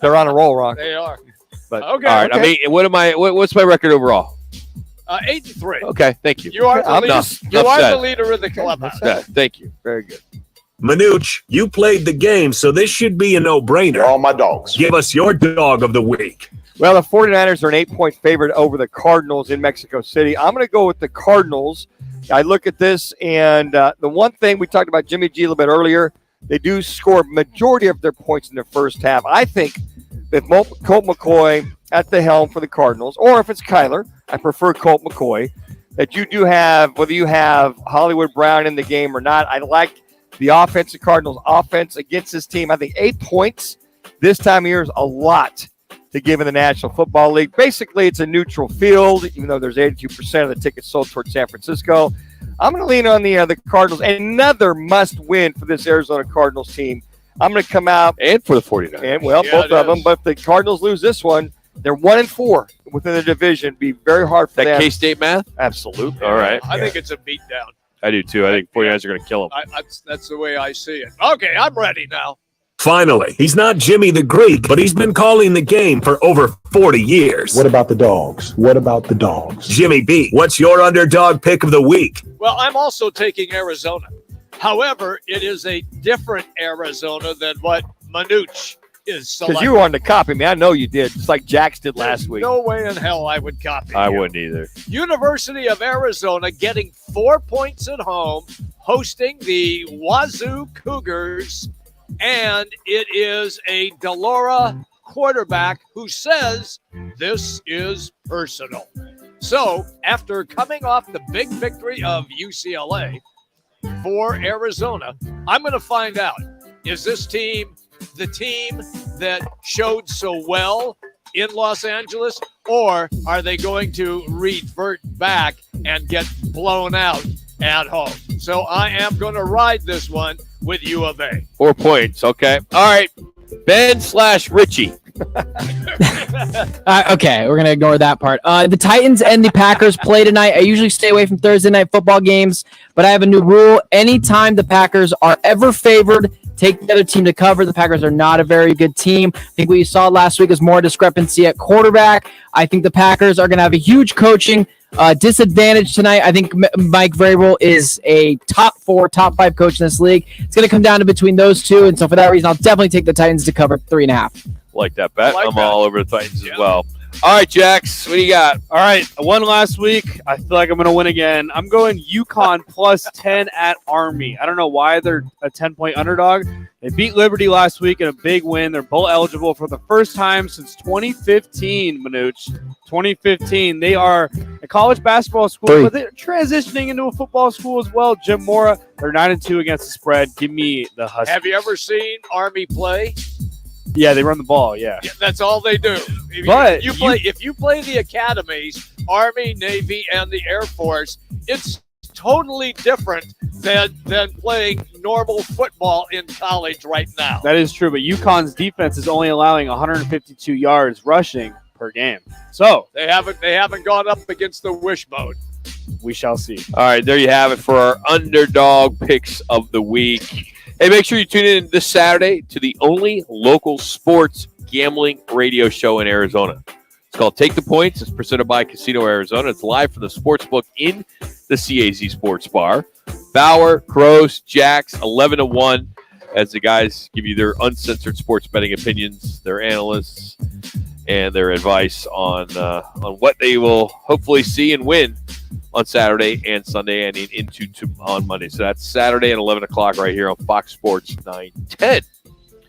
Speaker 2: they're on a roll, Rock.
Speaker 3: They are.
Speaker 2: But
Speaker 3: Okay.
Speaker 1: All right.
Speaker 2: Okay.
Speaker 1: I mean, what's my record overall?
Speaker 3: 8-3.
Speaker 1: Okay. Thank you.
Speaker 3: You are the leader.
Speaker 1: Enough
Speaker 3: You are
Speaker 1: said.
Speaker 3: the leader of the clubhouse.
Speaker 1: Yeah, thank you.
Speaker 2: Very good.
Speaker 4: Manuch, you played the game, so this should be a no-brainer.
Speaker 14: All my dogs.
Speaker 4: Give us your dog of the week.
Speaker 2: Well, the 49ers are an 8-point favorite over the Cardinals in Mexico City. I'm going to go with the Cardinals. I look at this, and the one thing we talked about Jimmy G a little bit earlier, they do score majority of their points in the first half. I think if Colt McCoy at the helm for the Cardinals, or if it's Kyler, I prefer Colt McCoy, that you do have, whether you have Hollywood Brown in the game or not, I like the offense, the Cardinals' offense against this team. I think 8 points this time of year is a lot to give in the National Football League. Basically, it's a neutral field, even though there's 82% of the tickets sold towards San Francisco. I'm going to lean on the Cardinals. Another must-win for this Arizona Cardinals team. I'm going to come out.
Speaker 1: And for the 49ers.
Speaker 2: And, well,
Speaker 3: Yeah,
Speaker 2: both
Speaker 3: it
Speaker 2: of them.
Speaker 3: is.
Speaker 2: But if the Cardinals lose this one, they're 1-4 within the division. It'd be very hard for
Speaker 1: That
Speaker 2: them.
Speaker 1: K-State math?
Speaker 2: Absolutely.
Speaker 1: All right.
Speaker 3: I think it's a beatdown.
Speaker 1: I do too. I think 49ers are going to kill them.
Speaker 3: That's the way I see it. Okay, I'm ready now.
Speaker 4: Finally, he's not Jimmy the Greek, but he's been calling the game for over 40 years.
Speaker 11: What about the dogs? What about the dogs?
Speaker 4: Jimmy B, what's your underdog pick of the week?
Speaker 3: Well, I'm also taking Arizona. However, it is a different Arizona than what Manuch is selecting.
Speaker 2: Because you wanted to copy me. I know you did, just like Jax did last week.
Speaker 3: No way in hell I would copy
Speaker 1: I
Speaker 3: you.
Speaker 1: wouldn't either.
Speaker 3: University of Arizona getting 4 points at home, hosting the Wazoo Cougars, and it is a Delora quarterback who says this is personal. So, after coming off the big victory of UCLA for Arizona, I'm going to find out, is this team the team that showed so well in Los Angeles, or are they going to revert back and get blown out at home? So I am going to ride this one with U of A.
Speaker 1: 4 points. Okay. All right. Ben/Richie.
Speaker 13: Okay, we're going to ignore that part. The Titans and the Packers play tonight. I usually stay away from Thursday night football games, but I have a new rule. Anytime the Packers are ever favored, take the other team to cover. The Packers are not a very good team. I think what you saw last week is more discrepancy at quarterback. I think the Packers are going to have a huge coaching disadvantage tonight. I think Mike Vrabel is a top 4, top 5 coach in this league. It's going to come down to between those two, and so for that reason, I'll definitely take the Titans to cover 3.5.
Speaker 1: Like that bet.
Speaker 3: Like
Speaker 1: I'm
Speaker 3: that.
Speaker 1: all over the Titans as well. All right, Jax, what do you got?
Speaker 6: All right, I won last week. I feel like I'm going to win again. I'm going UConn plus 10 at Army. I don't know why they're a 10-point underdog. They beat Liberty last week in a big win. They're both eligible for the first time since 2015, Manuch. 2015. They are a college basketball school, but they're transitioning into a football school as well. Jim Mora, they're 9-2 against the spread. Give me the Huskies.
Speaker 3: Have you ever seen Army play?
Speaker 6: Yeah, they run the ball, yeah.
Speaker 3: That's all they do.
Speaker 6: But
Speaker 3: If you play the academies, Army, Navy, and the Air Force, it's totally different than playing normal football in college right now.
Speaker 6: That is true, but UConn's defense is only allowing 152 yards rushing per game. So
Speaker 3: They haven't gone up against the wishbone.
Speaker 6: we shall see.
Speaker 1: All right, there you have it for our underdog picks of the week. Hey, make sure you tune in this Saturday to the only local sports gambling radio show in Arizona. It's called Take the Points. It's presented by Casino Arizona. It's live from the sportsbook in the CAZ Sports Bar. Bauer, Gross, Jax, 11-1, as the guys give you their uncensored sports betting opinions, their analysts, and their advice on what they will hopefully see and win on Saturday and Sunday and on Monday. So that's Saturday at 11 o'clock right here on Fox Sports 910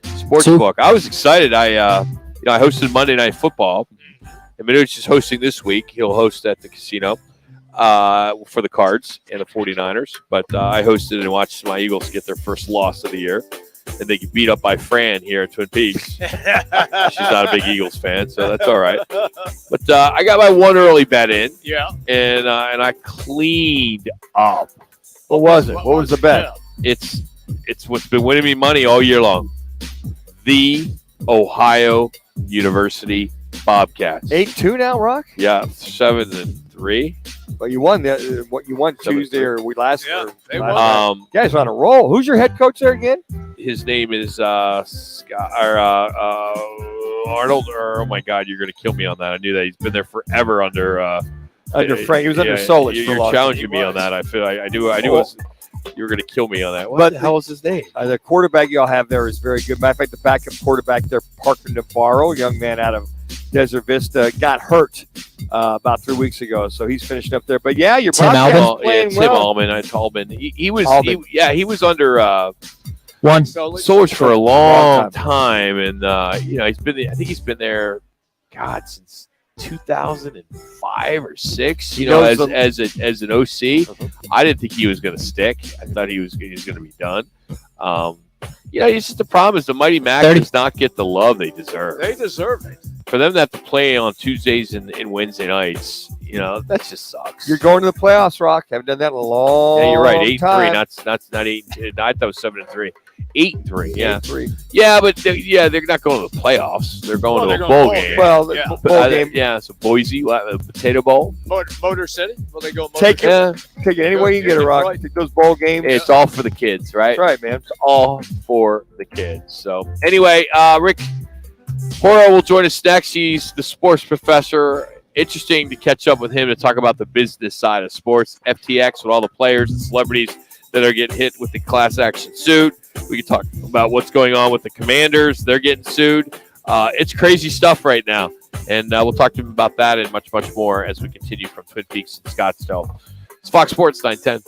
Speaker 1: Sportsbook. I was excited. I hosted Monday Night Football. And Manuch is hosting this week. He'll host at the casino for the Cards and the 49ers. But I hosted and watched my Eagles get their first loss of the year. And they get beat up by Fran here at Twin Peaks. She's not a big Eagles fan, so that's all right. But I got my one early bet in.
Speaker 3: Yeah.
Speaker 1: And I cleaned up.
Speaker 2: What was it? What was the bet?
Speaker 1: It's what's been winning me money all year long. The Ohio University Bobcats.
Speaker 2: 8-2 now, Rock?
Speaker 1: Yeah, 7-3.
Speaker 2: But you won what you won Tuesday or we last.
Speaker 3: Yeah, they
Speaker 2: won.
Speaker 3: won.
Speaker 2: You guys are on a roll. Who's your head coach there again?
Speaker 1: His name is Scott or Arnold. Or oh my God, you're gonna kill me on that. I knew that he's been there forever under
Speaker 2: Frank. He was under Solich.
Speaker 1: You're challenging me on that. I feel I knew you were gonna kill me on that. What
Speaker 2: But
Speaker 1: the hell is his name?
Speaker 2: The quarterback y'all have there is very good. Matter of fact, the backup quarterback there, Parker Navarro, young man out of Desert Vista, got hurt about 3 weeks ago, so he's finishing up there. But yeah, your Bobcats playing
Speaker 1: Tim
Speaker 2: well.
Speaker 1: Allman. He was under Solich for a
Speaker 2: Long
Speaker 1: long time, and he's been. I think he's been there, God, since 2005 or 6. As an OC. I didn't think he was going to stick. I thought he was going to be done. It's just the problem is the Mighty Mac does not get the love they deserve.
Speaker 3: They deserve it.
Speaker 1: For them to have to play on Tuesdays and Wednesday nights, that just sucks.
Speaker 2: You're going to the playoffs, Rock. Haven't done that in a long time.
Speaker 1: Yeah, you're right. 8-3, not 8. I thought it was 7-3. 8-3. Yeah,
Speaker 2: 8-3.
Speaker 1: Yeah, but they're not going to the playoffs. They're going to a
Speaker 3: they're
Speaker 1: bowl
Speaker 3: going
Speaker 1: game.
Speaker 2: Well, the bowl game.
Speaker 1: Yeah, so Boise, Potato Bowl.
Speaker 3: Motor City? Will they go Motor
Speaker 2: Take
Speaker 3: City?
Speaker 2: Take it any way you get it, Rock. Take those bowl games.
Speaker 1: It's all for the kids, right?
Speaker 2: That's right, man.
Speaker 1: It's all for the kids. So anyway, Rick Horo will join us next. He's the sports professor. Interesting to catch up with him to talk about the business side of sports, FTX, with all the players and celebrities that are getting hit with the class action suit. We can talk about what's going on with the Commanders. They're getting sued. It's crazy stuff right now. And we'll talk to him about that and much, much more as we continue from Twin Peaks and Scottsdale. It's Fox Sports 910.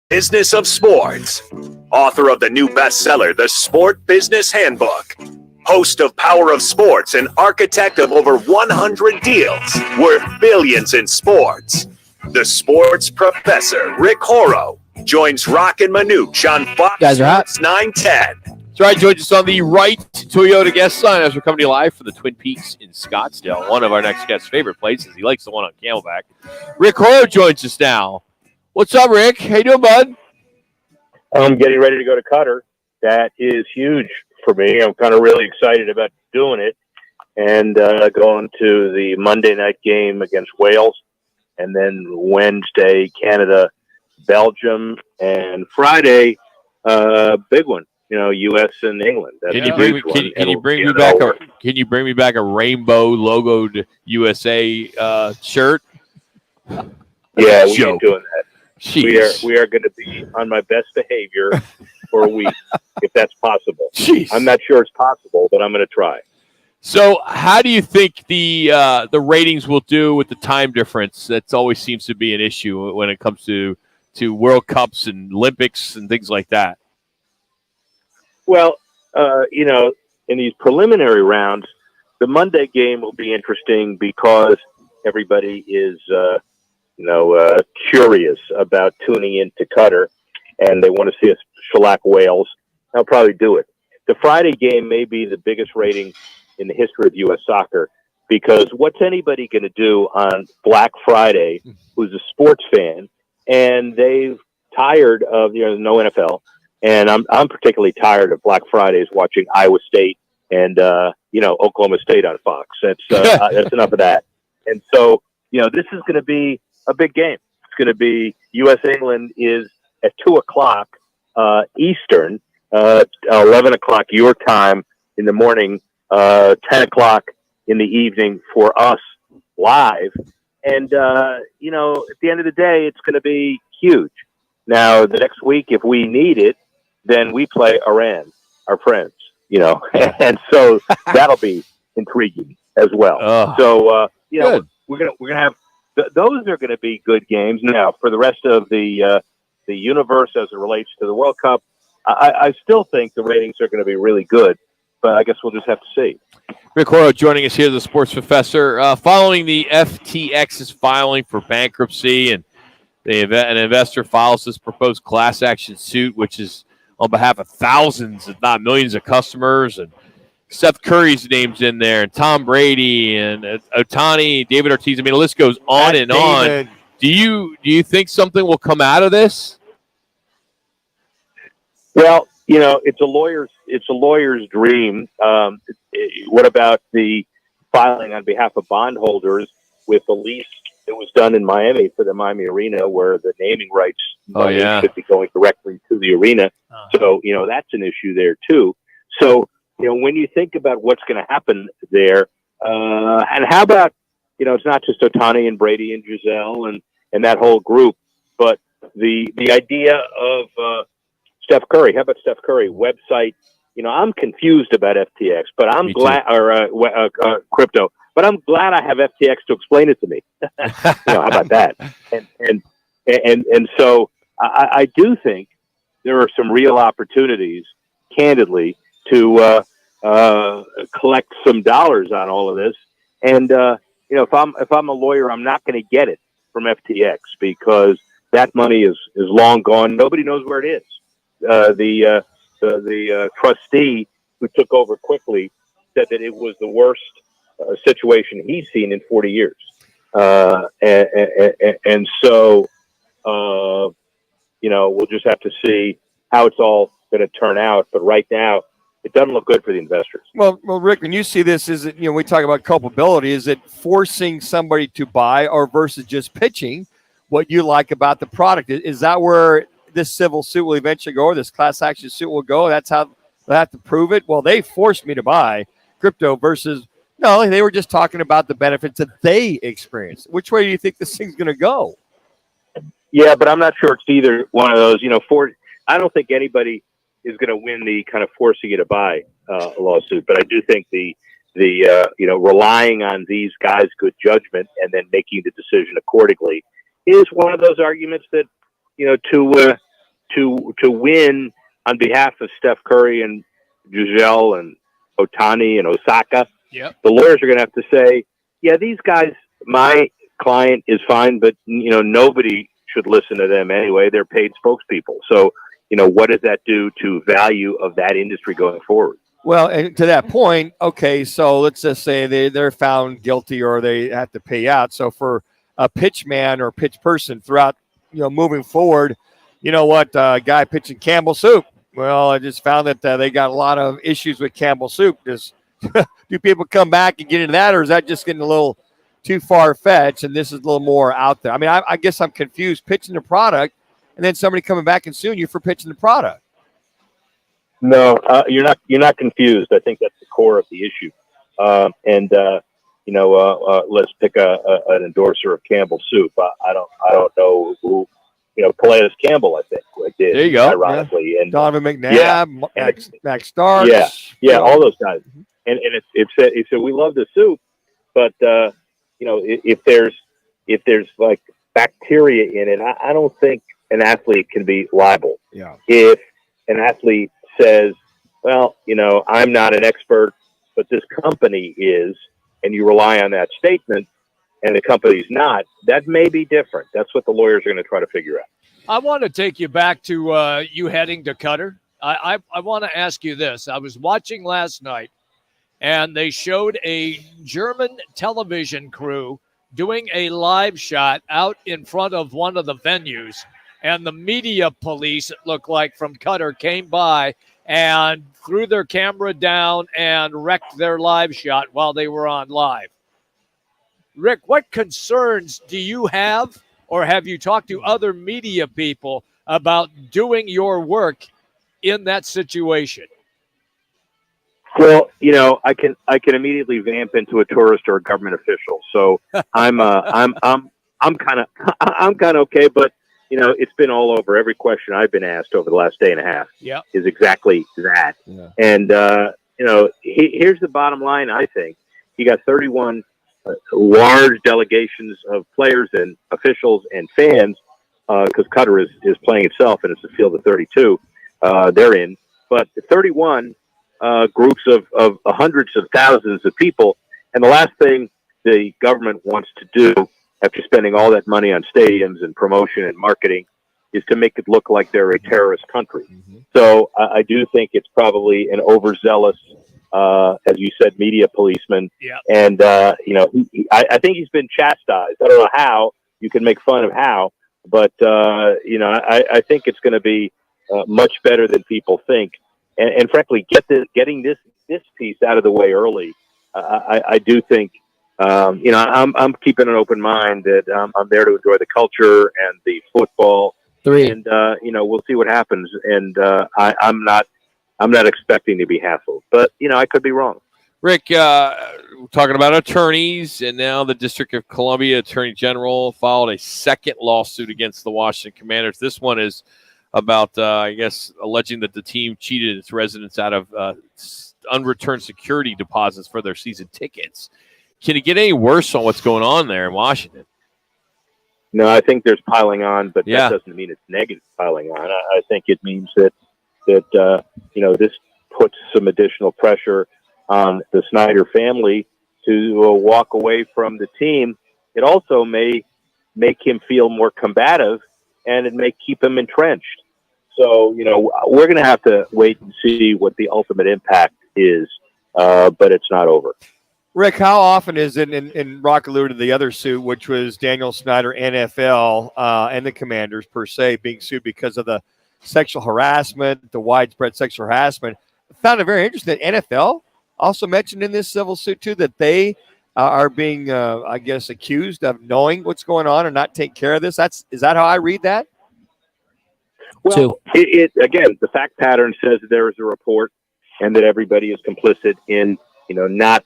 Speaker 4: Business of Sports. Author of the new bestseller, The Sport Business Handbook. Host of Power of Sports and architect of over 100 deals worth billions in sports. The sports professor, Rick Horrow, joins Roc and Manuch on Fox Sports 910.
Speaker 1: That's right. Join us on the right Toyota guest line as we're coming to you live from the Twin Peaks in Scottsdale, one of our next guest's favorite places. He likes the one on Camelback. Rick Horrow joins us now. What's up, Rick? How you doing, bud?
Speaker 14: I'm getting ready to go to Qatar. That is huge for me. I'm kind of really excited about doing it and going to the Monday night game against Wales, and then Wednesday, Canada, Belgium, and Friday, big one. U.S. and England. That's
Speaker 1: Can you bring me back a rainbow logoed USA shirt?
Speaker 14: Yeah, we ain't doing that. Jeez. We are going to be on my best behavior for a week, if that's possible.
Speaker 1: Jeez.
Speaker 14: I'm not sure it's possible, but I'm going to try.
Speaker 1: So, how do you think the ratings will do with the time difference? That always seems to be an issue when it comes to World Cups and Olympics and things like that.
Speaker 14: Well, in these preliminary rounds, the Monday game will be interesting because everybody is curious about tuning into Qatar, and they want to see us shellac Wales. They'll probably do it. The Friday game may be the biggest rating in the history of U.S. soccer, because what's anybody going to do on Black Friday who's a sports fan, and they've tired of no NFL, and I'm particularly tired of Black Fridays watching Iowa State and Oklahoma State on Fox. That's enough of that. And so this is going to be a big game. It's going to be U.S. England is at 2:00 Eastern, 11 o'clock your time in the morning, 10 o'clock in the evening for us live. And at the end of the day, it's going to be huge. Now, the next week, if we need it, then we play Iran, our friends. And so that'll be intriguing as well. So we're gonna have. Those are going to be good games. Now, for the rest of the universe as it relates to the World Cup, I still think the ratings are going to be really good, but I guess we'll just have to see.
Speaker 1: Rick Horrow joining us here, the sports professor. Following the FTX's filing for bankruptcy, and an investor files this proposed class action suit, which is on behalf of thousands, if not millions, of customers, and Steph Curry's name's in there, and Tom Brady, and Ohtani, David Ortiz. I mean, the list goes on and on. Do you think something will come out of this?
Speaker 14: Well, it's a lawyer's dream. What about the filing on behalf of bondholders with the lease that was done in Miami for the Miami Arena, where the naming rights should be going directly to the arena? So that's an issue there too. So when you think about what's going to happen there, and how about, it's not just Ohtani and Brady and Giselle and that whole group, but the idea of Steph Curry. How about Steph Curry website? I'm confused about FTX, but I'm glad, or crypto, but I'm glad I have FTX to explain it to me. How about that? And so I do think there are some real opportunities, candidly, to collect some dollars on all of this. And if I'm a lawyer, I'm not going to get it from FTX, because that money is long gone. Nobody knows where it is. The trustee who took over quickly said that it was the worst situation he's seen in 40 years. And so we'll just have to see how it's all going to turn out. But right now, it doesn't look good for the investors.
Speaker 2: Well, Rick, when you see this, is it, we talk about culpability, is it forcing somebody to buy, or versus just pitching what you like about the product? Is that where this civil suit will eventually go, or this class action suit will go? That's how they have to prove it. Well, they forced me to buy crypto, versus no, they were just talking about the benefits that they experienced. Which way do you think this thing's going to go?
Speaker 14: Yeah, but I'm not sure it's either one of those. I don't think anybody is going to win the kind of forcing you to buy lawsuit, but I do think the relying on these guys' good judgment and then making the decision accordingly is one of those arguments that to win on behalf of Steph Curry and Giselle and Otani and Osaka,
Speaker 3: Yep.
Speaker 14: the lawyers are going to have to say, yeah, these guys, my client is fine, but nobody should listen to them anyway. They're paid spokespeople. So, what does that do to value of that industry going forward?
Speaker 2: Well, and to that point, okay, so let's just say they're found guilty or they have to pay out. So for a pitch man or pitch person throughout, moving forward, you know what, guy pitching Campbell Soup. Well, I just found that they got a lot of issues with Campbell Soup. Do people come back and get into that, or is that just getting a little too far-fetched and this is a little more out there? I mean, I guess I'm confused. Pitching the product and then somebody coming back and suing you for pitching the product.
Speaker 14: No, you're not confused. I think that's the core of the issue. Let's pick an endorser of Campbell Soup. I don't know who. Calais Campbell, I think, did.
Speaker 2: There you go.
Speaker 14: Ironically,
Speaker 2: yeah.
Speaker 14: and
Speaker 2: Donovan McNabb, Max Starks.
Speaker 14: Yeah, all those guys. And it said we love the soup, but if there's like bacteria in it, I don't think an athlete can be liable.
Speaker 2: Yeah.
Speaker 14: If an athlete says, well, I'm not an expert, but this company is, and you rely on that statement, and the company's not, that may be different. That's what the lawyers are going to try to figure out.
Speaker 3: I want to take you back to you heading to Qatar. I want to ask you this. I was watching last night, and they showed a German television crew doing a live shot out in front of one of the venues, and the media police, it looked like, from Qatar came by and threw their camera down and wrecked their live shot while they were on live. Rick, what concerns do you have, or have you talked to other media people about doing your work in that situation?
Speaker 14: Well, I can immediately vamp into a tourist or a government official. So I'm kind of okay, but it's been all over. Every question I've been asked over the last day and a half is exactly that.
Speaker 2: Yeah.
Speaker 14: And here's the bottom line. I think you got 31 large delegations of players and officials and fans, because Qatar is playing itself, and it's a field of 32. They're in, but 31 groups of hundreds of thousands of people. And the last thing the government wants to do, after spending all that money on stadiums and promotion and marketing, is to make it look like they're a terrorist country.
Speaker 2: Mm-hmm.
Speaker 14: So I do think it's probably an overzealous, as you said, media policeman.
Speaker 3: Yeah.
Speaker 14: And, I think he's been chastised. I don't know how. You can make fun of how. But, I think it's going to be much better than people think. And frankly, getting this piece out of the way early, I do think, I'm keeping an open mind that I'm there to enjoy the culture and the football. And, we'll see what happens. And I'm not expecting to be hassled, but I could be wrong.
Speaker 1: Rick, talking about attorneys, and now the District of Columbia Attorney General filed a second lawsuit against the Washington Commanders. This one is about, alleging that the team cheated its residents out of unreturned security deposits for their season tickets. Can it get any worse on what's going on there in Washington?
Speaker 14: No, I think there's piling on, but that doesn't mean it's negative piling on. I think it means that this puts some additional pressure on the Snyder family to walk away from the team. It also may make him feel more combative, and it may keep him entrenched. So, we're going to have to wait and see what the ultimate impact is, but it's not over.
Speaker 2: Rick, how often is it, and Rock alluded to the other suit, which was Daniel Snyder, NFL, and the Commanders per se, being sued because of the sexual harassment, the widespread sexual harassment. I found it very interesting that NFL also mentioned in this civil suit, too, that they are being, accused of knowing what's going on and not taking care of this. Is that how I read that?
Speaker 14: Well, again, the fact pattern says that there is a report and that everybody is complicit in, not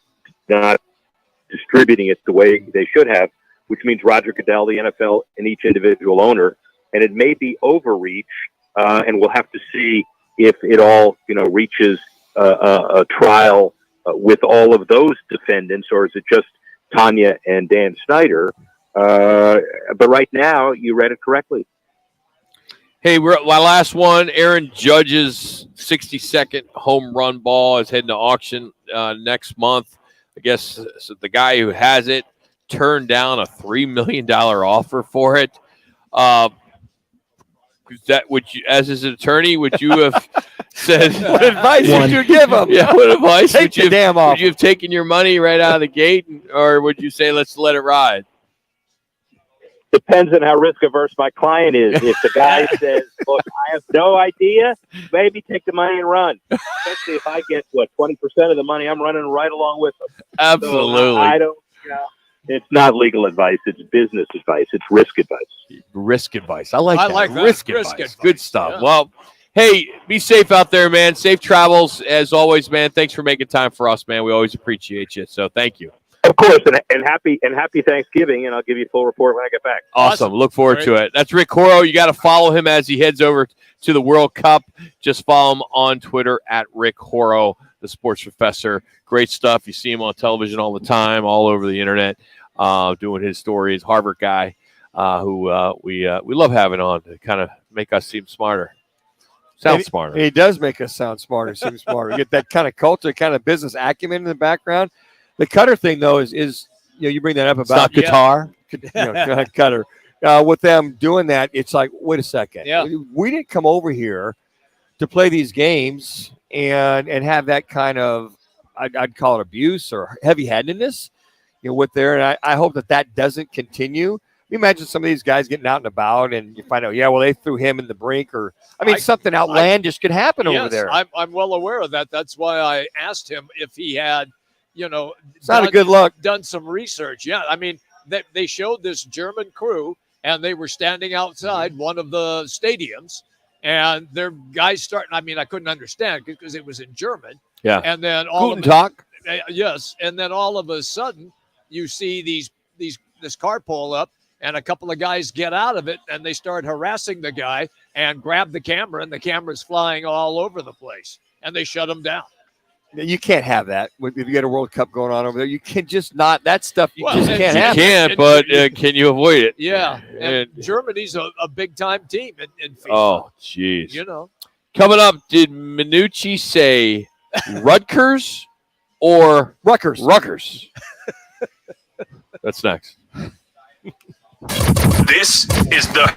Speaker 14: distributing it the way they should have, which means Roger Goodell, the NFL, and each individual owner. And it may be overreach, and we'll have to see if it all, reaches a trial with all of those defendants, or is it just Tanya and Dan Snyder? But right now, you read it correctly.
Speaker 1: Hey, my last one. Aaron Judge's 62nd home run ball is heading to auction next month. I guess so the guy who has it turned down a $3 million offer for it. That would you, as his attorney, would you have said?
Speaker 2: What advice would you give him?
Speaker 1: Yeah, what advice
Speaker 2: Take the damn
Speaker 1: would
Speaker 2: offer.
Speaker 1: you have taken your money right out of the gate, or would you say let's let it ride?
Speaker 14: Depends on how risk averse my client is. If the guy says, "Look, I have no idea," maybe take the money and run. Especially if I get 20% of the money, I'm running right along with them.
Speaker 1: Absolutely.
Speaker 14: So I don't. It's not legal advice. It's business advice. It's risk advice.
Speaker 1: Risk advice. I like that.
Speaker 3: Risk
Speaker 1: advice.
Speaker 3: advice.
Speaker 1: Good stuff.
Speaker 3: Yeah.
Speaker 1: Well, hey, be safe out there, man. Safe travels as always, man. Thanks for making time for us, man. We always appreciate you. So thank you.
Speaker 14: Of course, and happy Thanksgiving, and I'll give you a full report when I get back.
Speaker 1: Awesome. Look forward to it. That's Rick Horrow. You got to follow him as he heads over to the World Cup. Just follow him on Twitter at Rick Horrow, the sports professor. Great stuff. You see him on television all the time, all over the internet, doing his stories. Harvard guy who we love having on to kind of make us seem smarter. Sound smarter.
Speaker 2: He does make us sound smarter, seem smarter. You get that kind of culture, kind of business acumen in the background. The Cutter thing, though, is you bring that up about
Speaker 1: not guitar.
Speaker 2: Cutter. With them doing that, it's like, wait a second.
Speaker 3: Yeah.
Speaker 2: We didn't come over here to play these games and have that kind of, I'd call it abuse or heavy-handedness, with there. And I hope that doesn't continue. You imagine some of these guys getting out and about, and you find out, they threw him in the brink, or something outlandish could happen over there.
Speaker 3: I'm well aware of that. That's why I asked him if he had,
Speaker 2: it's not a good look.
Speaker 3: Done some research. Yeah, I mean, they showed this German crew, and they were standing outside one of the stadiums, and their guys starting. I mean, I couldn't understand because it was in German.
Speaker 1: Yeah,
Speaker 3: and then
Speaker 1: Guten Tag.
Speaker 3: Yes, and then all of a sudden you see this car pull up, and a couple of guys get out of it, and they start harassing the guy and grab the camera, and the camera's flying all over the place, and they shut him down.
Speaker 2: You can't have that. If you get a World Cup going on over there, you can just not. That stuff you just can't have.
Speaker 1: You can't, but can you avoid it?
Speaker 3: Yeah, and Germany's a big-time team in FIFA.
Speaker 1: Oh, jeez. Coming up, did Manucci say Rutgers or
Speaker 2: Rutgers?
Speaker 1: Rutgers. That's next.
Speaker 4: This is the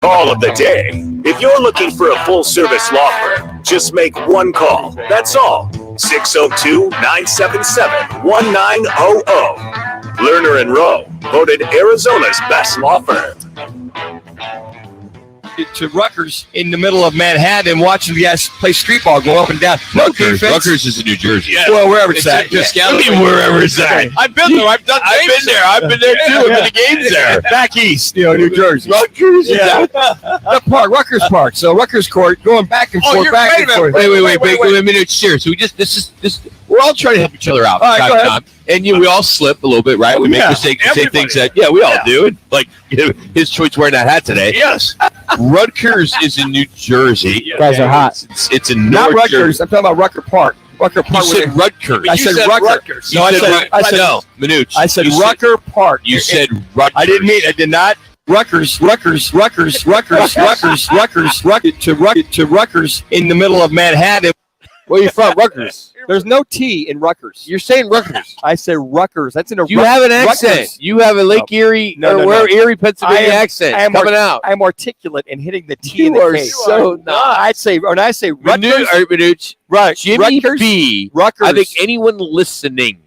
Speaker 4: Call of the day. If you're looking for a full-service law firm, just make one call. That's all. 602-977-1900. Lerner and Rowe, voted Arizona's best law firm.
Speaker 2: To Rutgers in the middle of Manhattan and watching the guys play street ball go up and down.
Speaker 1: Rutgers is in New Jersey.
Speaker 2: Yeah. Well, wherever it's at.
Speaker 1: Wherever it's at.
Speaker 3: I've been there. I've been there.
Speaker 1: I've been there too. I've been to games there.
Speaker 2: Back east, New Jersey.
Speaker 1: Rutgers.
Speaker 2: Yeah. The park, Rutgers Park. So Rutgers Court going back and forth, back and forth.
Speaker 1: Wait a minute. Cheers. So we're all trying to help each other out.
Speaker 2: All right, go ahead.
Speaker 1: And we all slip a little bit, right? We make mistakes and say things that, we all do. And like his choice wearing that hat today.
Speaker 3: Yes.
Speaker 1: Rutgers is in New Jersey.
Speaker 13: You guys are hot.
Speaker 1: It's in
Speaker 2: Not
Speaker 1: North
Speaker 2: Rutgers.
Speaker 1: Jersey.
Speaker 2: I'm talking about Rutgers Park. Rutgers Park.
Speaker 1: You said Rutgers.
Speaker 2: I said Rutgers. No, I said
Speaker 1: no, Manuch.
Speaker 2: I said Rutgers Park.
Speaker 1: You said Rutgers.
Speaker 2: I did not. Rutgers to Rutgers in the middle of Manhattan.
Speaker 1: Where are you from? Rutgers.
Speaker 2: There's no T in Rutgers.
Speaker 1: You're saying Rutgers.
Speaker 2: I said Rutgers. That's in a.
Speaker 1: You have an accent.
Speaker 2: Rutgers.
Speaker 1: You have a Lake Erie Erie, Pennsylvania accent coming out.
Speaker 2: I'm articulate and hitting the T in
Speaker 1: You
Speaker 2: the
Speaker 1: are
Speaker 2: K.
Speaker 1: so not.
Speaker 2: I'd say when I say Rutgers,
Speaker 1: Manuch,
Speaker 2: right?
Speaker 1: Jimmy
Speaker 2: Rutgers,
Speaker 1: B.
Speaker 2: Rutgers.
Speaker 1: I think anyone listening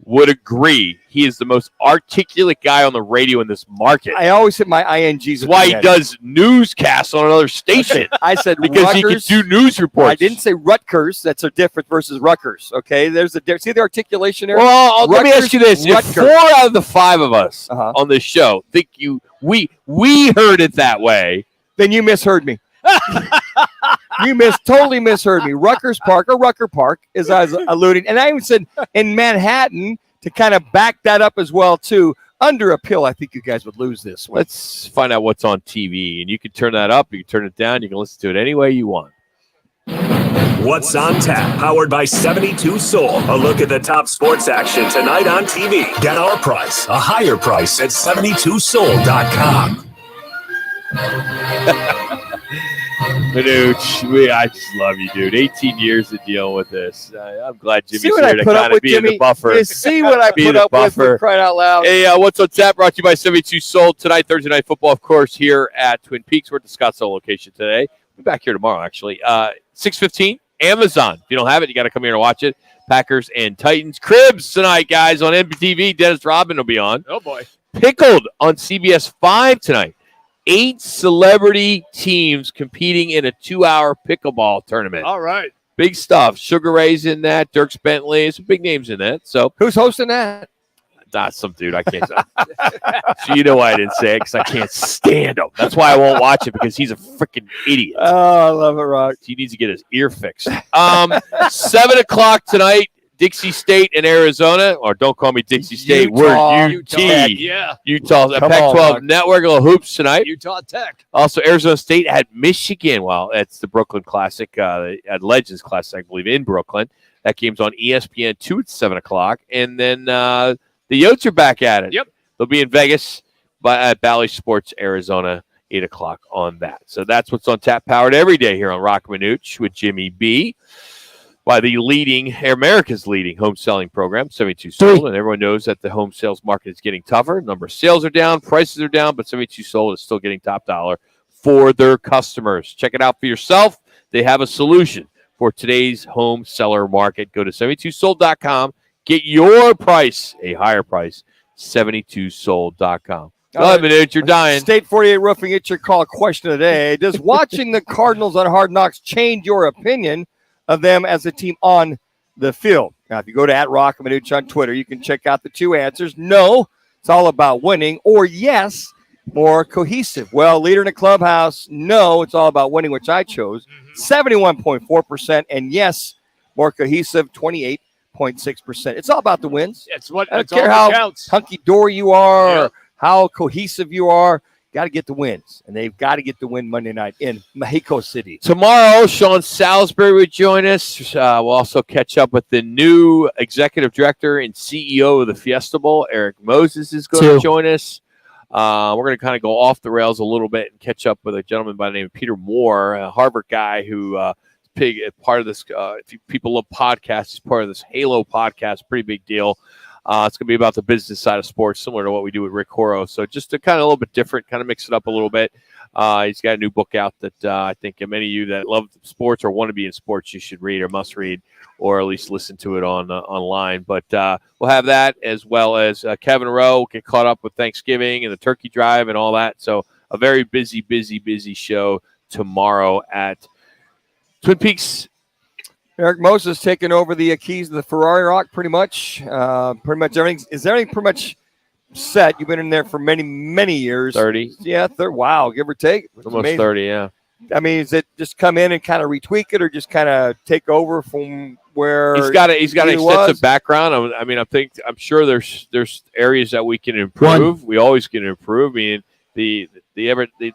Speaker 1: would agree he is the most articulate guy on the radio in this market.
Speaker 2: I always hit my INGs.
Speaker 1: That's why he does newscasts on another station.
Speaker 2: I said
Speaker 1: because
Speaker 2: Rutgers.
Speaker 1: he can do news reports.
Speaker 2: I didn't say Rutgers. That's a difference versus Rutgers. Okay, there's a difference. See the articulation there.
Speaker 1: Well, let me ask you this: if
Speaker 2: Rutgers.
Speaker 1: 4 out of the 5 of us on this show think we heard it that way,
Speaker 2: then you misheard me. You totally misheard me. Rutgers Park or Rucker Park, as I was alluding, and I even said in Manhattan to kind of back that up as well too. Under a pill, I think you guys would lose this one.
Speaker 1: let's find out what's on TV, and you can turn that up, you can turn it down, you can listen to it any way you want.
Speaker 4: What's on Tap, powered by 72 Soul. A look at the top sports action tonight on TV. Get our price, a higher price at 72soul.com.
Speaker 1: Manuch, I just love you, dude. 18 years of dealing with this. I'm glad Jimmy's
Speaker 2: See what
Speaker 1: here
Speaker 2: I
Speaker 1: to
Speaker 2: put
Speaker 1: kind
Speaker 2: up
Speaker 1: of
Speaker 2: with,
Speaker 1: be in
Speaker 2: Jimmy?
Speaker 1: the buffer.
Speaker 2: You see what I
Speaker 1: Be
Speaker 2: put
Speaker 1: the
Speaker 2: up with
Speaker 1: buffer.
Speaker 2: for crying out loud?
Speaker 1: Hey, what's on Tap? Brought to you by 72 Soul tonight, Thursday Night Football, of course, here at Twin Peaks. We're at the Scottsdale location today. We'll be back here tomorrow, actually. 6:15, Amazon. If you don't have it, you got to come here and watch it. Packers and Titans. Cribs tonight, guys, on MTV. Dennis Rodman will be on.
Speaker 3: Oh, boy.
Speaker 1: Pickled on CBS 5 tonight. 8 celebrity teams competing in a 2-hour pickleball tournament.
Speaker 3: All right.
Speaker 1: Big stuff. Sugar Ray's in that. Dirk Bentley. Some big names in that. So
Speaker 2: who's hosting that?
Speaker 1: Not some dude. I can't say. So you know why I didn't say it, because I can't stand him. That's why I won't watch it, because he's a freaking idiot.
Speaker 2: Oh, I love it, Rock.
Speaker 1: He needs to get his ear fixed. 7 o'clock tonight. Dixie State in Arizona, or don't call me Dixie State.
Speaker 2: Utah.
Speaker 1: We're UT.
Speaker 3: Yeah.
Speaker 1: Utah's
Speaker 2: Come
Speaker 1: Pac-12
Speaker 2: on,
Speaker 1: Network. A little hoops tonight.
Speaker 3: Utah Tech.
Speaker 1: Also, Arizona State at Michigan. Well, it's the Brooklyn Classic, at Legends Classic, I believe, in Brooklyn. That game's on ESPN2 at 7 o'clock. And then the Yotes are back at it.
Speaker 3: Yep.
Speaker 1: They'll be in Vegas at Bally Sports, Arizona, 8 o'clock on that. So that's what's on Tap, powered every day here on Roc and Manuch with Jimmy B. By the America's leading home selling program, 72 Sold. And everyone knows that the home sales market is getting tougher. Number of sales are down, prices are down, but 72 Sold is still getting top dollar for their customers. Check it out for yourself. They have a solution for today's home seller market. Go to 72sold.com. Get your price, a higher price, 72sold.com. Go ahead, Manuch, you're dying.
Speaker 2: State 48 Roofing, it's your call question today. Does watching the Cardinals on Hard Knocks change your opinion of them as a team on the field? Now, if you go to @Roc and Manuch on Twitter, you can check out the 2 answers. No, it's all about winning. Or yes, more cohesive. Well, leader in the clubhouse. No, it's all about winning, which I chose. 71.4%. And yes, more cohesive, 28.6%. It's all about the wins.
Speaker 3: That's what
Speaker 2: I don't
Speaker 3: that's all
Speaker 2: care
Speaker 3: that
Speaker 2: how
Speaker 3: counts.
Speaker 2: hunky-dory you are, or how cohesive you are. Got to get the wins, and they've got to get the win Monday night in Mexico City.
Speaker 1: Tomorrow, Sean Salisbury will join us. We'll also catch up with the new executive director and CEO of the Fiesta Bowl, Eric Moses, is going to join us. We're going to kind of go off the rails a little bit and catch up with a gentleman by the name of Peter Moore, a Harvard guy who is part of this. If people love podcasts, he's part of this Halo podcast, pretty big deal. It's going to be about the business side of sports, similar to what we do with Rick Horo. So just to kind of a little bit different, kind of mix it up a little bit. He's got a new book out that I think many of you that love sports or want to be in sports, you should read or must read, or at least listen to it online. But we'll have that, as well as Kevin Rowe get caught up with Thanksgiving and the turkey drive and all that. So a very busy show tomorrow at Twin Peaks.
Speaker 2: Eric Moses taking over the keys of the Ferrari Rock, pretty much. Pretty much everything. Is everything pretty much set? You've been in there for many years.
Speaker 1: 30.
Speaker 2: Yeah, wow, give or take.
Speaker 1: Almost amazing. 30, yeah.
Speaker 2: I mean, is it just come in and kind of retweak it, or just kind of take over from where
Speaker 1: he's got an extensive background? I mean, I'm sure there's areas that we can improve. We always can improve. I mean, the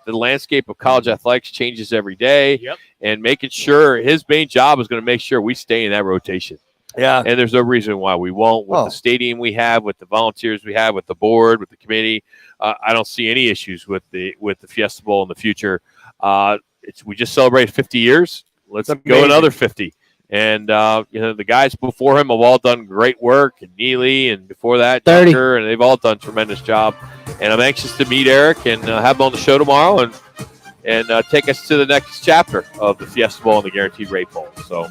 Speaker 1: landscape of college athletics changes every day.
Speaker 3: Yep.
Speaker 1: And making sure his main job is going to make sure we stay in that rotation.
Speaker 2: Yeah.
Speaker 1: And there's no reason why we won't. With the stadium we have, with the volunteers we have, with the board, with the committee, I don't see any issues with the Fiesta Bowl in the future. We just celebrated 50 years. Let's go another 50. And the guys before him have all done great work, and Neely, and before that, Junker, and they've all done a tremendous job. And I'm anxious to meet Eric and have him on the show tomorrow and take us to the next chapter of the Fiesta Bowl and the Guaranteed Rate Bowl. So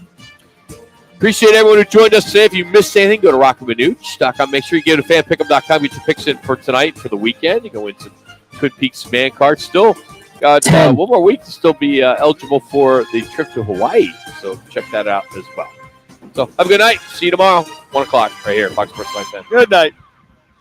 Speaker 1: appreciate everyone who joined us today. If you missed anything, go to rockandmanuch.com. Make sure you go to fanpickup.com. Get your picks in for tonight, for the weekend. You go into Twin Peaks man card. Still got one more week to still be eligible for the trip to Hawaii. So check that out as well. So have a good night. See you tomorrow, 1 o'clock, right here, Fox Sports 910.
Speaker 2: Good night.